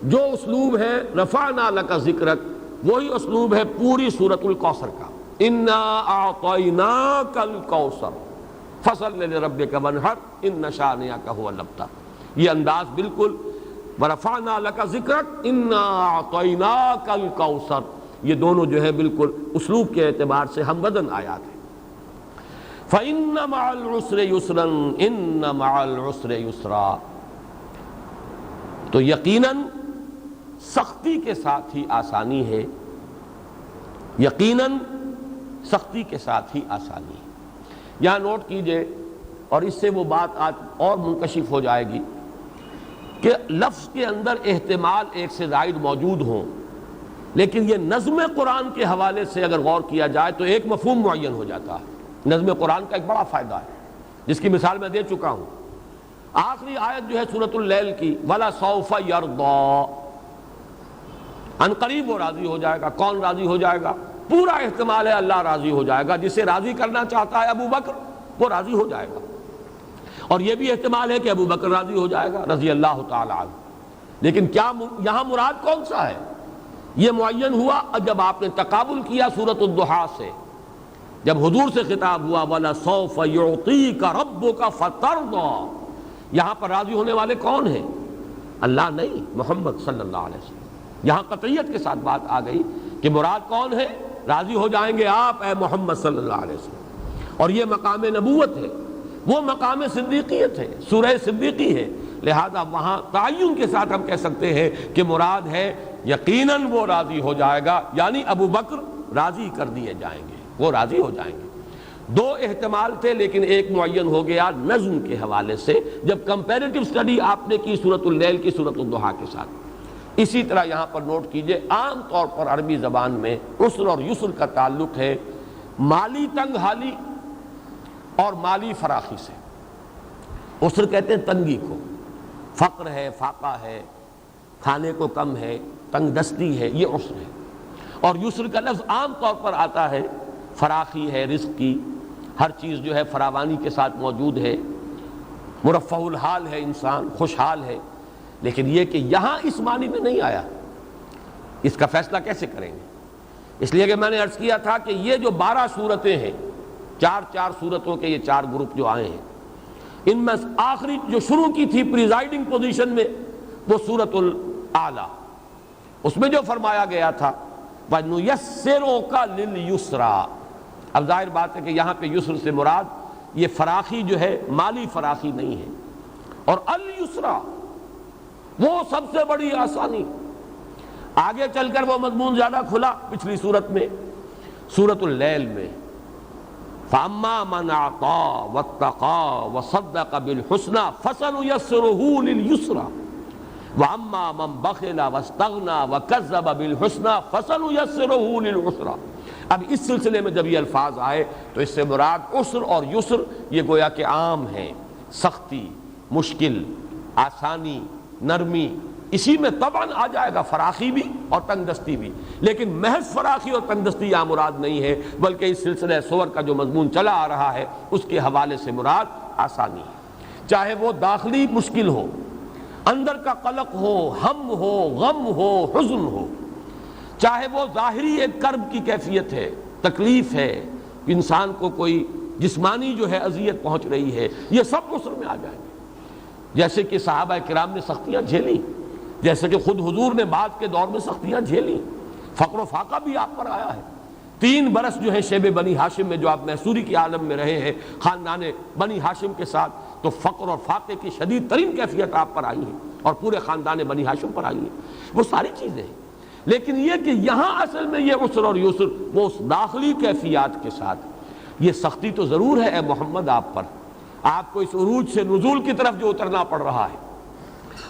جو اسلوب ہے رفعنا لک ذکرک، وہی اسلوب ہے پوری سورۃ الکوثر کا۔ اِنَّا أَعْطَيْنَاكَ الْكَوْثَرَ فَصَلِّ لِرَبِّكَ وَانْحَرْ إِنَّ شَانِئَكَ هُوَ الْأَبْتَرُ، یہ انداز بالکل وَرَفَعْنَا لَكَ ذِكْرَكَ إِنَّا أَعْطَيْنَاكَ الْكَوْثَرَ، یہ دونوں جو ہے بالکل اسلوب کے اعتبار سے ہم وزن آیات ہیں۔ فَإِنَّ مَعَ الْعُسْرِ يُسْرًا إِنَّ مَعَ الْعُسْرِ يُسْرًا، تو یقیناً سختی کے ساتھ ہی آسانی ہے، یقیناً سختی کے ساتھ ہی آسانی ہے۔ یہاں نوٹ کیجئے، اور اس سے وہ بات آج اور منکشف ہو جائے گی کہ لفظ کے اندر احتمال ایک سے زائد موجود ہوں، لیکن یہ نظم قرآن کے حوالے سے اگر غور کیا جائے تو ایک مفہوم معین ہو جاتا ہے۔ نظم قرآن کا ایک بڑا فائدہ ہے، جس کی مثال میں دے چکا ہوں۔ آخری آیت جو ہے سورۃ اللیل کی، وَلَسَوْفَ يَرْضَىٰ، ان قریب وہ راضی ہو جائے گا۔ کون راضی ہو جائے گا؟ پورا احتمال ہے اللہ راضی ہو جائے گا۔ جسے راضی کرنا چاہتا ہے ابو بکر، وہ راضی ہو جائے گا، اور یہ بھی احتمال ہے کہ ابو بکر راضی ہو جائے گا رضی اللہ تعالی عنہ۔ لیکن کیا یہاں مراد کون سا ہے؟ یہ معین ہوا جب آپ نے تقابل کیا سورۃ الضحیٰ سے، جب حضور سے خطاب ہوا وَلَسَوْفَ يُعْطِيكَ رَبُّكَ فَتَرْضَىٰ، یہاں پر راضی ہونے والے کون ہیں؟ اللہ نہیں، محمد صلی اللہ علیہ وسلم۔ یہاں قطعیت کے ساتھ بات آ گئی کہ مراد کون ہے؟ راضی ہو جائیں گے آپ اے محمد صلی اللہ علیہ وسلم۔ اور یہ مقام نبوت ہے، وہ مقام صدیقیت ہے، سورہ صدیقی ہے، لہذا وہاں تعین کے ساتھ ہم کہہ سکتے ہیں کہ مراد ہے یقیناً وہ راضی ہو جائے گا، یعنی ابو بکر راضی کر دیے جائیں گے، وہ راضی ہو جائیں گے۔ دو احتمال تھے لیکن ایک معین ہو گیا نظم کے حوالے سے، جب کمپیریٹیو سٹڈی آپ نے کی سورۃ اللیل کی سورۃ الضحیٰ کے ساتھ۔ اسی طرح یہاں پر نوٹ کیجئے، عام طور پر عربی زبان میں عسر اور یسر کا تعلق ہے مالی تنگ حالی اور مالی فراخی سے۔ عسر کہتے ہیں تنگی کو، فقر ہے، فاقہ ہے، کھانے کو کم ہے، تنگ دستی ہے، یہ عسر ہے۔ اور یسر کا لفظ عام طور پر آتا ہے فراخی ہے، رزق کی، ہر چیز جو ہے فراوانی کے ساتھ موجود ہے، مرفع الحال ہے، انسان خوشحال ہے. لیکن یہ کہ یہاں اس معنی میں نہیں آیا. اس کا فیصلہ کیسے کریں گے؟ اس لیے کہ میں نے عرض کیا تھا کہ یہ جو 12 صورتیں ہیں، چار صورتوں کے یہ 4 گروپ جو آئے ہیں، ان میں آخری جو شروع کی تھی پریزائڈنگ پوزیشن میں وہ سورۃ الاعلیٰ، اس میں جو فرمایا گیا تھا وَنُيَسِّرُكَ لِلْيُسْرَىٰ. اب ظاہر بات ہے کہ یہاں پہ یسر سے مراد یہ فراخی جو ہے مالی فراخی نہیں ہے، اور الیسرا وہ سب سے بڑی آسانی. آگے چل کر وہ مضمون زیادہ کھلا پچھلی صورت میں، سورۃ اللیل میں، فَأَمَّا مَنْ أَعْطَىٰ وَاتَّقَىٰ وَصَدَّقَ بِالْحُسْنَىٰ فَسَنُيَسِّرُهُ لِلْيُسْرَىٰ وَأَمَّا مَنْ بَخِلَ وَاسْتَغْنَىٰ وَكَذَّبَ بِالْحُسْنَىٰ فَسَنُيَسِّرُهُ لِلْعُسْرَىٰ. اب اس سلسلے میں جب یہ الفاظ آئے تو اس سے مراد عسر اور یسر یہ گویا کہ عام ہیں، سختی، مشکل، آسانی، نرمی، اسی میں طبعاً آ جائے گا فراخی بھی اور تنگ دستی بھی. لیکن محض فراخی اور تنگ دستی یہاں مراد نہیں ہے، بلکہ اس سلسلہ سور کا جو مضمون چلا آ رہا ہے اس کے حوالے سے مراد آسانی ہے، چاہے وہ داخلی مشکل ہو، اندر کا قلق ہو، ہم ہو، غم ہو، حزن ہو، چاہے وہ ظاہری ایک کرب کی کیفیت ہے، تکلیف ہے، انسان کو کوئی جسمانی جو ہے اذیت پہنچ رہی ہے، یہ سب عسر میں آ جائیں گے. جیسے کہ صحابہ کرام نے سختیاں جھیلی، جیسے کہ خود حضور نے بعد کے دور میں سختیاں جھیلی، فقر و فاقہ بھی آپ پر آیا ہے. 3 برس جو ہے شیب بنی ہاشم میں جو آپ محصوری کی عالم میں رہے ہیں خاندان بنی ہاشم کے ساتھ، تو فقر اور فاقے کی شدید ترین کیفیت آپ پر آئی ہے اور پورے خاندان بنی ہاشم پر آئی ہے. وہ ساری چیزیں ہیں، لیکن یہ کہ یہاں اصل میں یہ عسر اور یسر وہ اس داخلی کیفیات کے ساتھ. یہ سختی تو ضرور ہے اے محمد آپ پر، آپ کو اس عروج سے نزول کی طرف جو اترنا پڑ رہا ہے،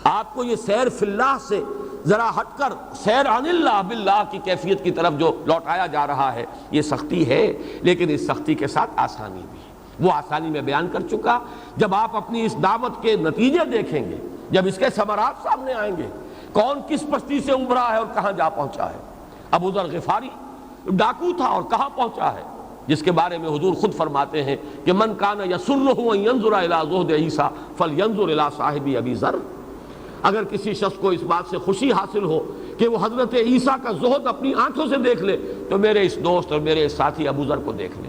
آپ کو یہ سیر فی اللہ سے ذرا ہٹ کر سیر عن اللہ باللہ کی کیفیت کی طرف جو لوٹایا جا رہا ہے، یہ سختی ہے، لیکن اس سختی کے ساتھ آسانی بھی ہے. وہ آسانی میں بیان کر چکا. جب آپ اپنی اس دعوت کے نتیجے دیکھیں گے، جب اس کے ثمرات سامنے آئیں گے، کون کس پستی سے ابھرا ہے اور کہاں جا پہنچا ہے. ابو ذر غفاری ڈاکو تھا اور کہاں پہنچا ہے، جس کے بارے میں حضور خود فرماتے ہیں کہ من کان یسرہ ان ینظر الی زہد عیسی فلینظر الی صاحب ابی ذر. اگر کسی شخص کو اس بات سے خوشی حاصل ہو کہ وہ حضرت عیسیٰ کا زہد اپنی آنکھوں سے دیکھ لے، تو میرے اس دوست اور میرے اس ساتھی ابو ذر کو دیکھ لے.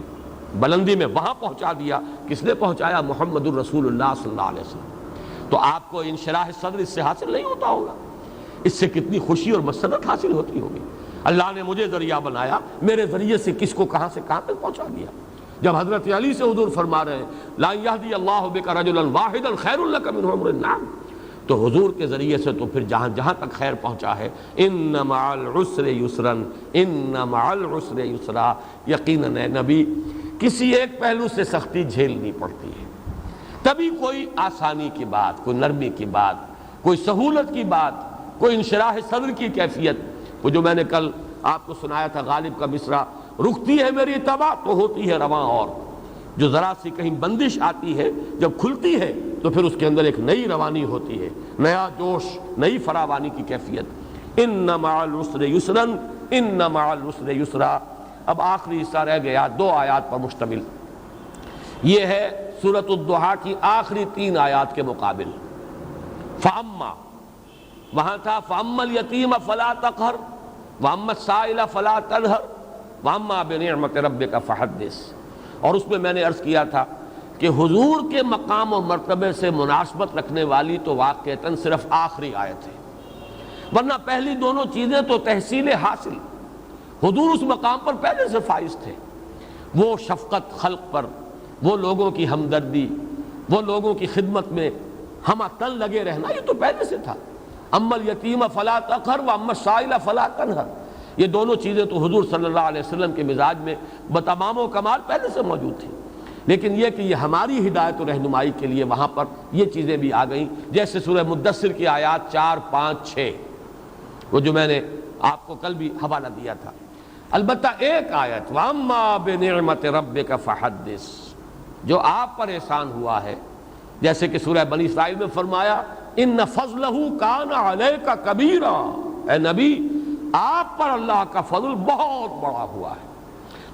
بلندی میں وہاں پہنچا دیا. کس نے پہنچایا؟ محمد الرسول اللہ صلی اللہ علیہ وسلم. تو آپ کو انشراح صدر اس سے حاصل نہیں ہوتا ہوگا، اس سے کتنی خوشی اور مسرت حاصل ہوتی ہوگی. اللہ نے مجھے ذریعہ بنایا، میرے ذریعے سے کس کو کہاں سے کہاں تک پہنچا دیا. جب حضرت علی سے حضور فرما رہے ہیں لا یہدی اللہ بک رجلا واحدا خیر لک من حمر النعم، تو حضور کے ذریعے سے تو پھر جہاں جہاں تک خیر پہنچا ہے، ان مع العسر یسرا ان مع العسر یسرا. یقیناً اے نبی کسی ایک پہلو سے سختی جھیلنی پڑتی ہے، تبھی کوئی آسانی کی بات، کوئی نرمی کی بات، کوئی سہولت کی بات، کوئی انشراح صدر کی کیفیت. وہ جو میں نے کل آپ کو سنایا تھا غالب کا مصرع، رکتی ہے میری طبع تو ہوتی ہے رواں اور. جو ذرا سی کہیں بندش آتی ہے جب کھلتی ہے تو پھر اس کے اندر ایک نئی روانی ہوتی ہے، نیا جوش، نئی فراوانی کی کیفیت. ان مع العسر یسرا ان مع العسر یسرا. اب آخری حصہ رہ گیا 2 آیات پر مشتمل، یہ ہے سورۃ الضحیٰ کی آخری 3 آیات کے مقابل. فاما وہاں تھا فاما الیتیم فلا تقہر واما السائل فلا تنہر واما بنعمت ربک فحدث. اور اس میں میں نے عرض کیا تھا کہ حضور کے مقام و مرتبے سے مناسبت رکھنے والی تو واقعتاً صرف آخری آیت ہے، ورنہ پہلی دونوں چیزیں تو تحصیل حاصل. حضور اس مقام پر پہلے سے فائز تھے. وہ شفقت خلق پر، وہ لوگوں کی ہمدردی، وہ لوگوں کی خدمت میں ہمہ تن لگے رہنا، یہ تو پہلے سے تھا. اما الیتیم فلا تقہر واما السائل فلا تنہر. یہ دونوں چیزیں تو حضور صلی اللہ علیہ وسلم کے مزاج میں بتمام و کمال پہلے سے موجود تھی. لیکن یہ کہ یہ ہماری ہدایت و رہنمائی کے لیے وہاں پر یہ چیزیں بھی آ گئیں، جیسے سورہ مدثر کی آیات 4، 5، 6، وہ جو میں نے آپ کو کل بھی حوالہ دیا تھا. البتہ ایک آیت وَأَمَّا بِنِعْمَةِ رَبِّكَ فَحَدِّثْ، جو آپ پر احسان ہوا ہے، جیسے کہ سورہ بنی اسرائیل میں فرمایا اِنَّ فَضْلَهُ كَانَ عَلَيْكَ كَبِيرًا. اے نبی آپ پر اللہ کا فضل بہت بڑا ہوا ہے۔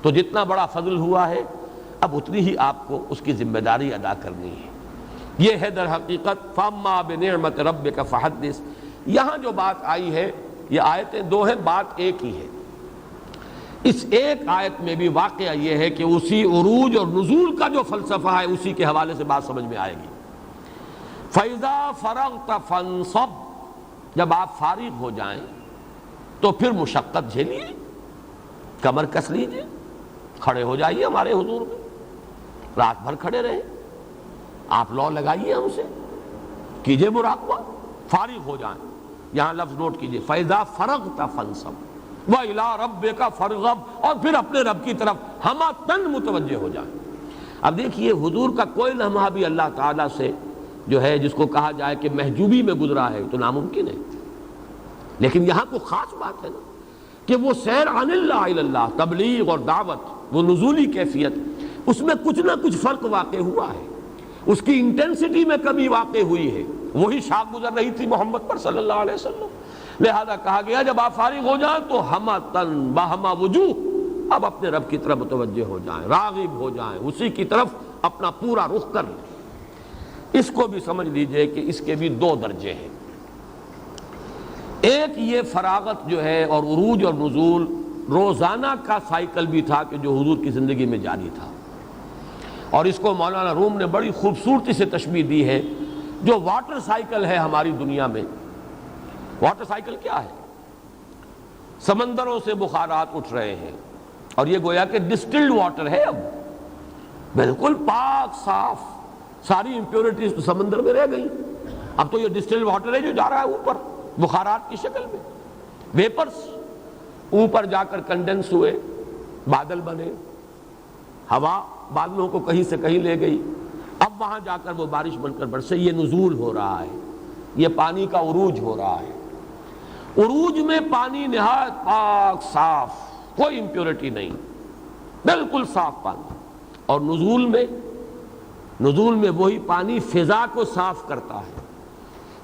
تو جتنا بڑا فضل ہوا ہے اب اتنی ہی آپ کو اس کی ذمہ داری ادا کرنی ہے۔ یہ ہے در حقیقت فَأَمَّا بِنِعْمَةِ رَبِّكَ فَحَدِّثْ۔ یہاں جو بات آئی ہے یہ آیتیں دو ہیں، بات ایک ہی ہے۔ اس ایک آیت میں بھی واقعہ یہ ہے کہ اسی عروج اور نزول کا جو فلسفہ ہے اسی کے حوالے سے بات سمجھ میں آئے گی۔ فَإِذَا فَرَغْتَ فَانصَبْ، جب آپ فارغ ہو جائیں تو پھر مشقت جھیلیے، کمر کس لیجیے، کھڑے ہو جائیے ہمارے حضور میں، رات بھر کھڑے رہیں، آپ لو لگائیے ہم سے، کیجئے مراقبہ، فارغ ہو جائیں۔ یہاں لفظ نوٹ کیجئے، فَإِذَا فَرَغْتَ فَانصَبْ وَإِلَىٰ رَبِّكَ فَارْغَب، اور پھر اپنے رب کی طرف ہمہ تن متوجہ ہو جائیں۔ اب دیکھیے حضور کا کوئی لمحہ بھی اللہ تعالیٰ سے جو ہے جس کو کہا جائے کہ محجوبی میں گزرا ہے تو ناممکن ہے، لیکن یہاں کو خاص بات ہے نا کہ وہ سیر عن اللہ الی اللہ، تبلیغ اور دعوت، وہ نزولی کیفیت، اس میں کچھ نہ کچھ فرق واقع ہوا ہے، اس کی انٹینسٹی میں کمی واقع ہوئی ہے، وہی شاخ گزر رہی تھی محمد پر صلی اللہ علیہ وسلم۔ لہذا کہا گیا جب آپ فارغ ہو جائیں تو ہمہ تن بہمہ وجوہ، اب اپنے رب کی طرف متوجہ ہو جائیں، راغب ہو جائیں، اسی کی طرف اپنا پورا رخ کر لیں۔ اس کو بھی سمجھ لیجئے کہ اس کے بھی دو درجے ہیں۔ ایک یہ فراغت جو ہے اور عروج اور نزول روزانہ کا سائیکل بھی تھا کہ جو حضور کی زندگی میں جاری تھا، اور اس کو مولانا روم نے بڑی خوبصورتی سے تشبیہ دی ہے۔ جو واٹر سائیکل ہے ہماری دنیا میں، واٹر سائیکل کیا ہے؟ سمندروں سے بخارات اٹھ رہے ہیں اور یہ گویا کہ ڈسٹلڈ واٹر ہے، اب بالکل پاک صاف، ساری امپیورٹیز تو سمندر میں رہ گئی، اب تو یہ ڈسٹلڈ واٹر ہے جو جا رہا ہے اوپر بخارات کی شکل میں، ویپرز اوپر جا کر کنڈنس ہوئے، بادل بنے، ہوا بادلوں کو کہیں سے کہیں لے گئی، اب وہاں جا کر وہ بارش بن کر برسے۔ یہ نزول ہو رہا ہے، یہ پانی کا عروج ہو رہا ہے۔ عروج میں پانی نہایت پاک صاف، کوئی امپیورٹی نہیں، بالکل صاف پانی، اور نزول میں وہی پانی فضا کو صاف کرتا ہے،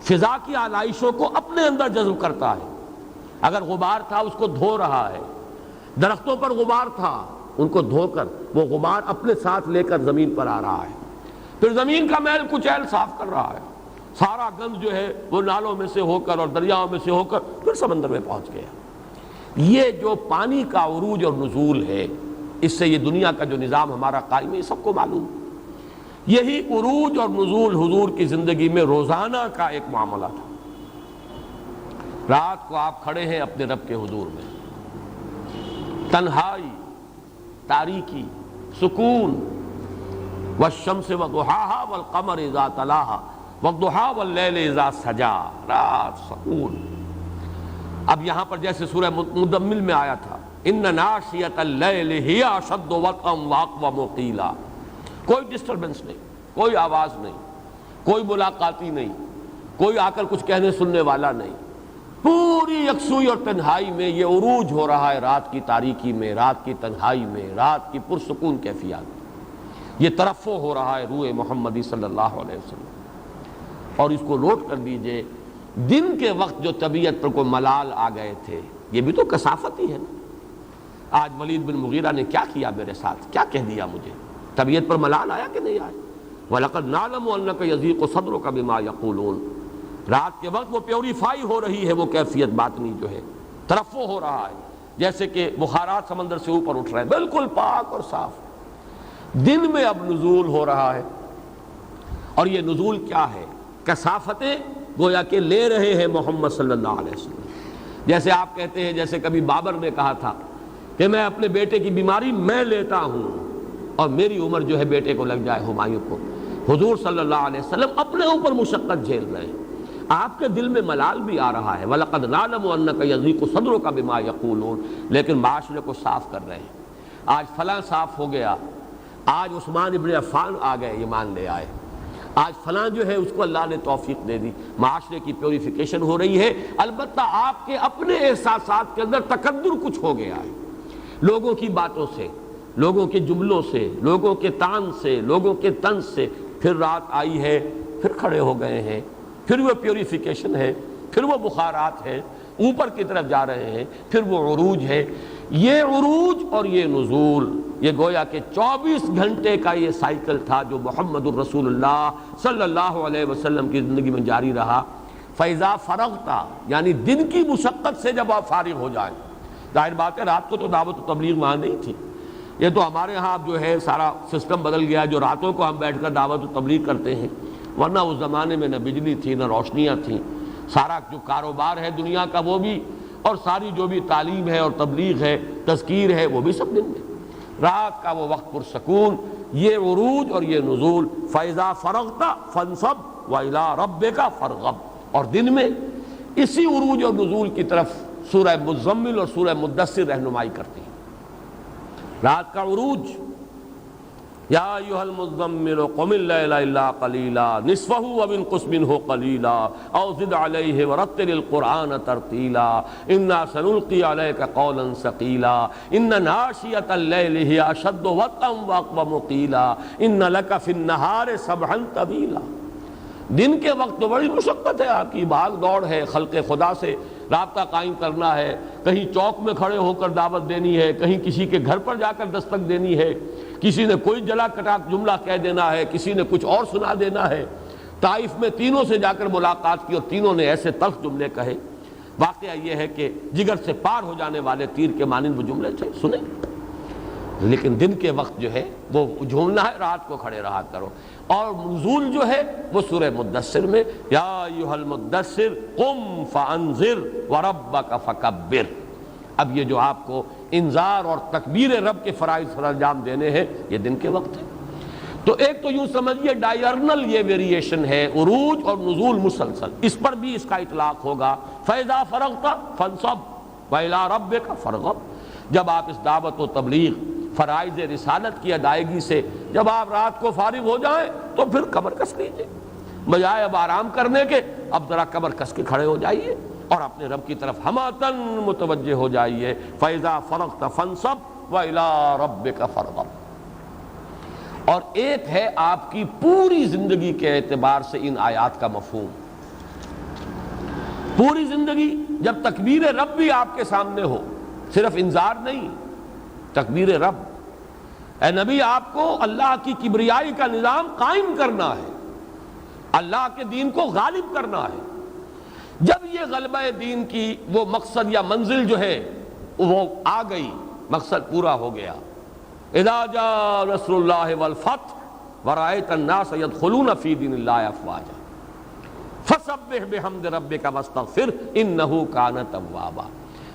فضا کی آلائشوں کو اپنے اندر جذب کرتا ہے۔ اگر غبار تھا اس کو دھو رہا ہے، درختوں پر غبار تھا ان کو دھو کر وہ غبار اپنے ساتھ لے کر زمین پر آ رہا ہے، پھر زمین کا میل کچیل صاف کر رہا ہے، سارا گند جو ہے وہ نالوں میں سے ہو کر اور دریاؤں میں سے ہو کر پھر سمندر میں پہنچ گیا۔ یہ جو پانی کا عروج اور نزول ہے، اس سے یہ دنیا کا جو نظام ہمارا قائم ہے یہ سب کو معلوم ہے۔ یہی عروج اور نزول حضور کی زندگی میں روزانہ کا ایک معاملہ تھا۔ رات کو آپ کھڑے ہیں اپنے رب کے حضور میں، تنہائی، تاریکی، سکون، والشمس وضحاها والقمر اذا تلاها والضحى واللیل اذا سجا، رات سکون۔ اب یہاں پر جیسے سورہ مدمل میں آیا تھا، ان ناشئۃ اللیل ہی اشد وطئا واقوم قیلا، کوئی ڈسٹربنس نہیں، کوئی آواز نہیں، کوئی ملاقاتی نہیں، کوئی آ کر کچھ کہنے سننے والا نہیں، پوری یکسوئی اور تنہائی میں یہ عروج ہو رہا ہے، رات کی تاریکی میں، رات کی تنہائی میں، رات کی پرسکون کیفیات، یہ ترفع ہو رہا ہے روح محمدی صلی اللہ علیہ وسلم۔ اور اس کو نوٹ کر دیجئے، دن کے وقت جو طبیعت پر کوئی ملال آ گئے تھے، یہ بھی تو کثافت ہی ہے نا۔ آج ولید بن مغیرہ نے کیا کیا میرے ساتھ، کیا کہہ دیا مجھے، طبیعت پر ملال آیا کہ نہیں آیا؟ وَلَقَدْ نَعْلَمُ أَنَّكَ يَضِيقُ صَدْرُكَ بِمَا يَقُولُونَ۔ رات کے وقت وہ پیوریفائی ہو رہی ہے، وہ کیفیت باطنی جو ہے، ترفع ہو رہا ہے، جیسے کہ بخارات سمندر سے اوپر اٹھ رہے ہیں، بالکل پاک اور صاف۔ دن میں اب نزول ہو رہا ہے، اور یہ نزول کیا ہے؟ کثافتیں گویا کہ لے رہے ہیں محمد صلی اللہ علیہ وسلم۔ جیسے آپ کہتے ہیں، جیسے کبھی بابر نے کہا تھا کہ میں اپنے بیٹے کی بیماری میں لیتا ہوں اور میری عمر جو ہے بیٹے کو لگ جائے ہمایوں کو۔ حضور صلی اللہ علیہ وسلم اپنے اوپر مشقت جھیل رہے ہیں، آپ کے دل میں ملال بھی آ رہا ہے، وَلَقَدْ نَعْلَمُ أَنَّكَ يَضِيقُ صَدْرُكَ بِمَا يَقُولُونَ، لیکن معاشرے کو صاف کر رہے ہیں۔ آج فلاں صاف ہو گیا، آج عثمان ابن عفان آ گئے، ایمان لے آئے، آج فلاں جو ہے اس کو اللہ نے توفیق دے دی، معاشرے کی پیوریفیکیشن ہو رہی ہے۔ البتہ آپ کے اپنے احساسات کے اندر تکدر کچھ ہو گیا ہے، لوگوں کی باتوں سے، لوگوں کے جملوں سے، لوگوں کے تان سے، لوگوں کے طنز سے۔ پھر رات آئی ہے، پھر کھڑے ہو گئے ہیں، پھر وہ پیوریفیکیشن ہے، پھر وہ بخارات ہے، اوپر کی طرف جا رہے ہیں، پھر وہ عروج ہے۔ یہ عروج اور یہ نزول، یہ گویا کہ 24 گھنٹے کا یہ سائیکل تھا جو محمد الرسول اللہ صلی اللہ علیہ وسلم کی زندگی میں جاری رہا۔ فَإِذَا فَرَغْتَ یعنی دن کی مشقت سے جب آپ فارغ ہو جائیں، ظاہر بات ہے رات کو تو دعوت و تبلیغ وہاں نہیں تھی، یہ تو ہمارے ہاں جو ہے سارا سسٹم بدل گیا، جو راتوں کو ہم بیٹھ کر دعوت و تبلیغ کرتے ہیں، ورنہ اس زمانے میں نہ بجلی تھی نہ روشنیاں تھیں، سارا جو کاروبار ہے دنیا کا وہ بھی، اور ساری جو بھی تعلیم ہے اور تبلیغ ہے، تذکیر ہے، وہ بھی سب دن میں، رات کا وہ وقت پرسکون۔ یہ عروج اور یہ نزول، فَإِذَا فَرَغْتَ فَانْصَبْ وَإِلَىٰ رَبِّكَ فَارْغَب، اور دن میں اسی عروج اور نزول کی طرف سورہ مزمل اور سورہ مدثر رہنمائی کرتی ہیں۔ رات کا عروج، یا ایھا المزمل قم اللیل الا قلیلا نصفہ او انقص منہ قلیلا او زد علیہ ورتل القرآن ترتیلا انا سنلقی علیک قولا ثقیلا ان ناشئۃ اللیل ہی اشد وطئا واقوم قیلا ان لک فی النہار سبحا طویلا۔ دن کے وقت تو بڑی مشقت ہے، آپ کی بھاگ دوڑ ہے، خلق خدا سے رابطہ قائم کرنا ہے، کہیں چوک میں کھڑے ہو کر دعوت دینی ہے، کہیں کسی کے گھر پر جا کر دستک دینی ہے، کسی نے کوئی جلا کٹا جملہ کہہ دینا ہے، کسی نے کچھ اور سنا دینا ہے۔ طائف میں تینوں سے جا کر ملاقات کی اور تینوں نے ایسے تلخ جملے کہے، واقعہ یہ ہے کہ جگر سے پار ہو جانے والے تیر کے مانند وہ جملے تھے، سنیں۔ لیکن دن کے وقت جو ہے وہ جھومنا ہے، رات کو کھڑے رہا کرو۔ اور نزول جو ہے وہ سورہ مدثر میں، یا ایھا المدثر قم فانذر وربک فکبر۔ اب یہ جو آپ کو انذار اور تکبیر رب کے فرائض سر انجام دینے ہیں، یہ دن کے وقت ہے۔ تو ایک تو یوں سمجھیے ڈائرنل یہ ویریشن ہے، عروج اور نزول مسلسل، اس پر بھی اس کا اطلاق ہوگا۔ فَإِذَا فَرَغْتَ فَانْصَبْ وَإِلَىٰ رَبِّكَ فَارْغَب۔ جب آپ اس دعوت و تبلیغ، فرائض رسالت کی ادائیگی سے جب آپ رات کو فارغ ہو جائیں تو پھر کمر کس لیجیے، بجائے اب آرام کرنے کے اب ذرا کمر کس کے کھڑے ہو جائیے اور اپنے رب کی طرف ہماتن متوجہ ہو جائیے۔ فَإِذَا فَرَغْتَ فَانْصَبْ وَإِلَىٰ رَبِّكَ فَارْغَب۔ اور ایک ہے آپ کی پوری زندگی کے اعتبار سے ان آیات کا مفہوم، پوری زندگی جب تکبیر رب بھی آپ کے سامنے ہو، صرف انذار نہیں، تکبیر رب، اے نبی آپ کو اللہ کی کبریائی کا نظام قائم کرنا ہے، اللہ کے دین کو غالب کرنا ہے۔ جب یہ غلبہ دین کی وہ مقصد یا منزل جو ہے وہ آ گئی، مقصد پورا ہو گیا، اذا جاء نصر اللہ والفتح ورأیت الناس يدخلون فی دین اللہ افواجا فسبح بحمد ربک واستغفر انہ کان توابا۔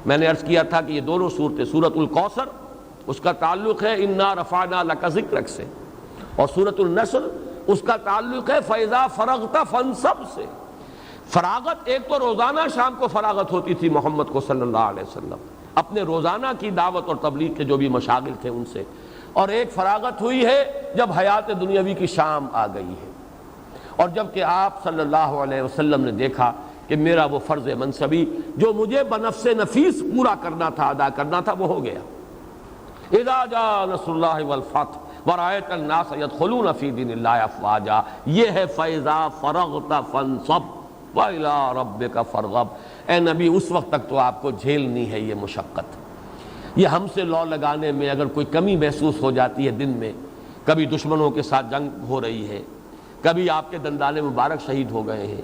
میں نے عرض کیا تھا کہ یہ دونوں صورتیں، سورۃ الکوثر اس کا تعلق ہے انا رفعنا لک ذکرک سے، اور سورۃ النصر اس کا تعلق ہے فَإِذَا فَرَغْتَ فَانْصَبْ سے۔ فراغت ایک تو روزانہ شام کو فراغت ہوتی تھی محمد کو صلی اللہ علیہ وسلم، اپنے روزانہ کی دعوت اور تبلیغ کے جو بھی مشاغل تھے ان سے، اور ایک فراغت ہوئی ہے جب حیات دنیاوی کی شام آ گئی ہے، اور جب کہ آپ صلی اللہ علیہ وسلم نے دیکھا کہ میرا وہ فرض منصبی جو مجھے بنفس نفیس پورا کرنا تھا، ادا کرنا تھا، وہ ہو گیا۔ اذا جاء نصر اللہ والفتح ورأیت الناس يدخلون فی دین اللہ افواجا، یہ ہے فَإِذَا فَرَغْتَ فَانْصَبْ وَإِلَىٰ رَبِّكَ فَارْغَب۔ اے نبی اس وقت تک تو آپ کو جھیلنی ہے یہ مشقت، یہ ہم سے لو لگانے میں اگر کوئی کمی محسوس ہو جاتی ہے دن میں، کبھی دشمنوں کے ساتھ جنگ ہو رہی ہے، کبھی آپ کے دندان مبارک شہید ہو گئے ہیں،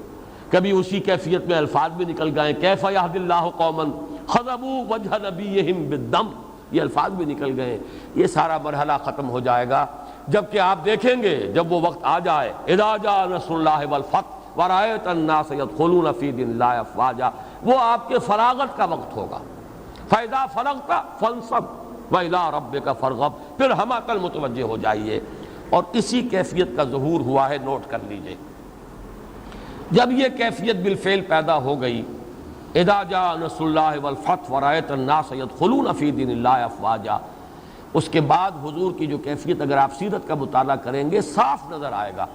کبھی اسی کیفیت میں الفاظ بھی نکل گئے، کیف یہد اللہ قوما خضبوا وجہ نبیہم بالدم، یہ الفاظ بھی نکل گئے، یہ سارا مرحلہ ختم ہو جائے گا جبکہ آپ دیکھیں گے جب وہ وقت آ جائے، اذا جاء نصر اللہ والفتح ورأیت الناس يدخلون فی دین اللہ افواجا، وہ آپ کے فراغت کا وقت ہوگا۔ فَإِذَا فَرَغْتَ فَانْصَبْ وَإِلَىٰ رَبِّكَ فَارْغَب، پھر ہماتن متوجہ ہو جائیے۔ اور اسی کیفیت کا ظہور ہوا ہے، نوٹ کر لیجئے۔ جب یہ کیفیت بالفعل پیدا ہو گئی، اذا جاء نصر اللہ والفتح ورأیت الناس يدخلون فی دین اللہ افواجا، اس کے بعد حضور کی جو کیفیت اگر آپ سیرت کا مطالعہ کریں گے صاف نظر آئے گا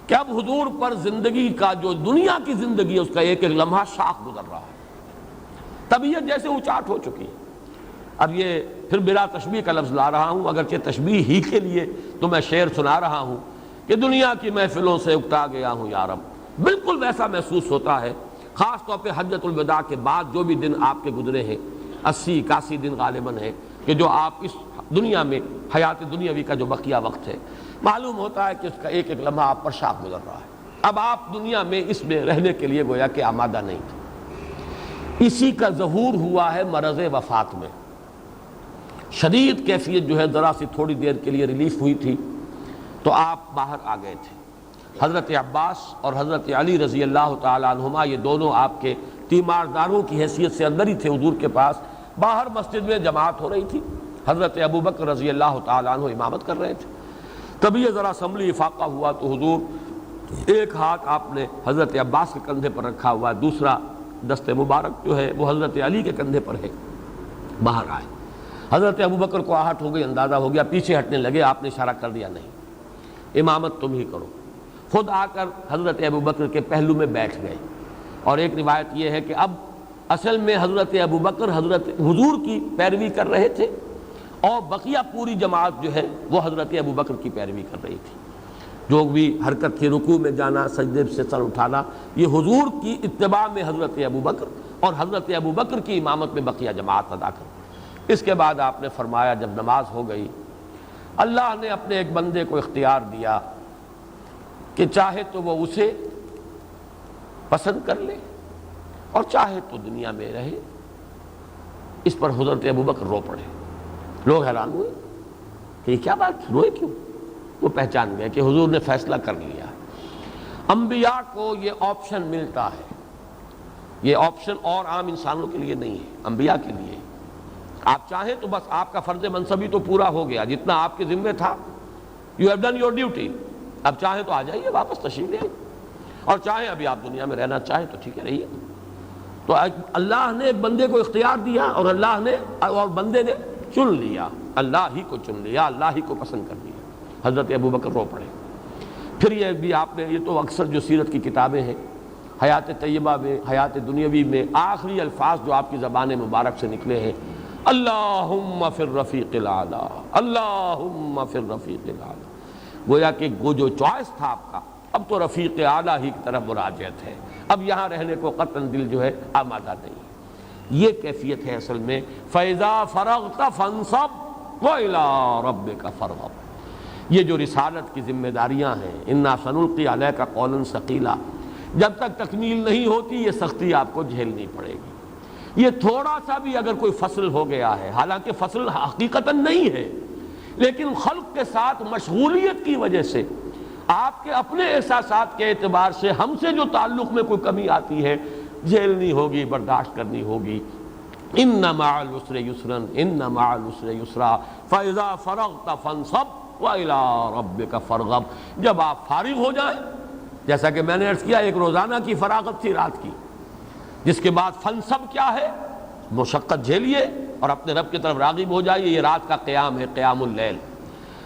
کہ اب حضور پر زندگی کا جو دنیا کی زندگی ہے اس کا ایک ایک لمحہ شاخ گزر رہا ہے، طبیعت جیسے اچاٹ ہو چکی ہے۔ اب یہ پھر بلا تشبیہ کا لفظ لا رہا ہوں، اگرچہ تشبیہ ہی کے لیے تو میں شعر سنا رہا ہوں کہ دنیا کی محفلوں سے اکتا گیا ہوں یارب، بالکل ویسا محسوس ہوتا ہے خاص طور پہ حجۃ الوداع کے بعد جو بھی دن آپ کے گزرے ہیں، 80-81 دن غالباً ہے کہ جو آپ اس دنیا میں حیات دنیاوی کا جو بقیہ وقت ہے، معلوم ہوتا ہے کہ اس کا ایک ایک لمحہ آپ پر شاق گزر رہا ہے۔ اب آپ دنیا میں اس میں رہنے کے لیے گویا کہ آمادہ نہیں تھے۔ اسی کا ظہور ہوا ہے مرض وفات میں۔ شدید کیفیت جو ہے ذرا سی تھوڑی دیر کے لیے ریلیف ہوئی تھی تو آپ باہر آ گئے تھے۔ حضرت عباس اور حضرت علی رضی اللہ تعالیٰ عنہما یہ دونوں آپ کے تیمارداروں کی حیثیت سے اندر ہی تھے حضور کے پاس، باہر مسجد میں جماعت ہو رہی تھی، حضرت ابو بکر رضی اللہ تعالیٰ عنہ امامت کر رہے تھے۔ تبھی یہ ذرا سنبھلی افاقہ ہوا تو حضور ایک ہاتھ آپ نے حضرت عباس کے کندھے پر رکھا ہوا ہے، دوسرا دست مبارک جو ہے وہ حضرت علی کے کندھے پر ہے، باہر آئے۔ حضرت ابو بکر کو آہٹ ہو گئی، اندازہ ہو گیا، پیچھے ہٹنے لگے، آپ نے اشارہ کر دیا نہیں، امامت تم ہی کرو۔ خود آ کر حضرت ابو بکر کے پہلو میں بیٹھ گئے، اور ایک روایت یہ ہے کہ اب اصل میں حضرت ابو بکر حضرت حضور کی پیروی کر رہے تھے، اور بقیہ پوری جماعت جو ہے وہ حضرت ابو بکر کی پیروی کر رہی تھی۔ جو بھی حرکت تھی، رکوع میں جانا، سجدے سے سر اٹھانا، یہ حضور کی اتباع میں حضرت ابو بکر اور حضرت ابو بکر کی امامت میں بقیہ جماعت ادا کر۔ اس کے بعد آپ نے فرمایا جب نماز ہو گئی، اللہ نے اپنے ایک بندے کو اختیار دیا کہ چاہے تو وہ اسے پسند کر لے اور چاہے تو دنیا میں رہے۔ اس پر حضرت ابو بکر رو پڑے، لوگ حیران ہوئے کہ یہ کیا بات، روئے کیوں؟ وہ پہچان گئے کہ حضور نے فیصلہ کر لیا۔ انبیاء کو یہ آپشن ملتا ہے، یہ آپشن اور عام انسانوں کے لیے نہیں ہے، انبیاء کے لیے۔ آپ چاہیں تو بس آپ کا فرض منصبی تو پورا ہو گیا، جتنا آپ کے ذمہ تھا، you have done your duty. اب چاہیں تو آ جائیے، واپس تشریف لے آئیے، اور چاہیں ابھی آپ دنیا میں رہنا چاہیں تو ٹھیک ہے، رہیے۔ تو اللہ نے ایک بندے کو اختیار دیا، اور اللہ نے اور بندے نے چن لیا، اللہ ہی کو چن لیا، اللہ ہی کو پسند کر لیا۔ حضرت ابو بکر رو پڑے۔ پھر یہ بھی آپ نے، یہ تو اکثر جو سیرت کی کتابیں ہیں، حیات طیبہ میں، حیات دنیاوی میں آخری الفاظ جو آپ کی زبان مبارک سے نکلے ہیں، اللہم فی الرفیق الاعلی، اللہم فی الرفیق الاعلی۔ گویا کہ وہ جو چوائس تھا آپ کا، اب تو رفیق اعلیٰ ہی کی طرف مراجعت ہے، اب یہاں رہنے کو قطعاً دل جو ہے آمادہ نہیں۔ یہ کیفیت ہے اصل میں فَإِذَا فَرَغْتَ فَانْصَبْ وَإِلَىٰ رَبِّكَ فَارْغَب۔ یہ جو رسالت کی ذمہ داریاں ہیں، اِنَّا سَنُلْقِي عَلَيْكَ قَوْلًا ثَقِيلًا، جب تک تکمیل نہیں ہوتی یہ سختی آپ کو جھیلنی پڑے گی۔ یہ تھوڑا سا بھی اگر کوئی فصل ہو گیا ہے، حالانکہ فصل حقیقتاً نہیں ہے، لیکن خلق کے ساتھ مشغولیت کی وجہ سے، آپ کے اپنے احساسات کے اعتبار سے ہم سے جو تعلق میں کوئی کمی آتی ہے، جھیلنی ہوگی، برداشت کرنی ہوگی۔ ان مع العسر یسرا، ان مع العسر یسرا، فاذا فرغت فانصب وإلی ربک فارغب۔ جب آپ فارغ ہو جائیں، جیسا کہ میں نے عرض کیا، ایک روزانہ کی فراغت تھی رات کی، جس کے بعد فانصب کیا ہے، مشقت جھیلیے اور اپنے رب کی طرف راغب ہو جائیے۔ یہ رات کا قیام ہے، قیام اللیل۔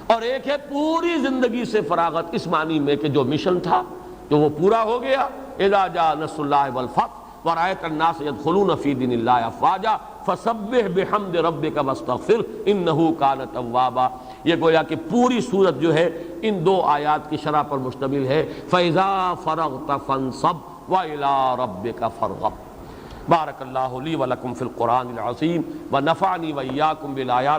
اور ایک ہے پوری زندگی سے فراغت، اس معنی میں کہ جو مشن تھا جو وہ پورا ہو گیا۔ اذا جاء نصر اللہ والفتح ورأيت الناس يدخلون في دين الله افواجا فسبح بحمد ربك واستغفر انه كان توابا۔ یہ گویا کہ پوری صورت جو ہے ان دو آیات کی شرح پر مشتمل ہے، فَإِذَا فَرَغْتَ فَانْصَبْ وَإِلَىٰ رَبِّكَ فَارْغَب۔ بارک اللہ لی ولکم فی القرآن العظیم ونفعنی وإیاکم بالآیات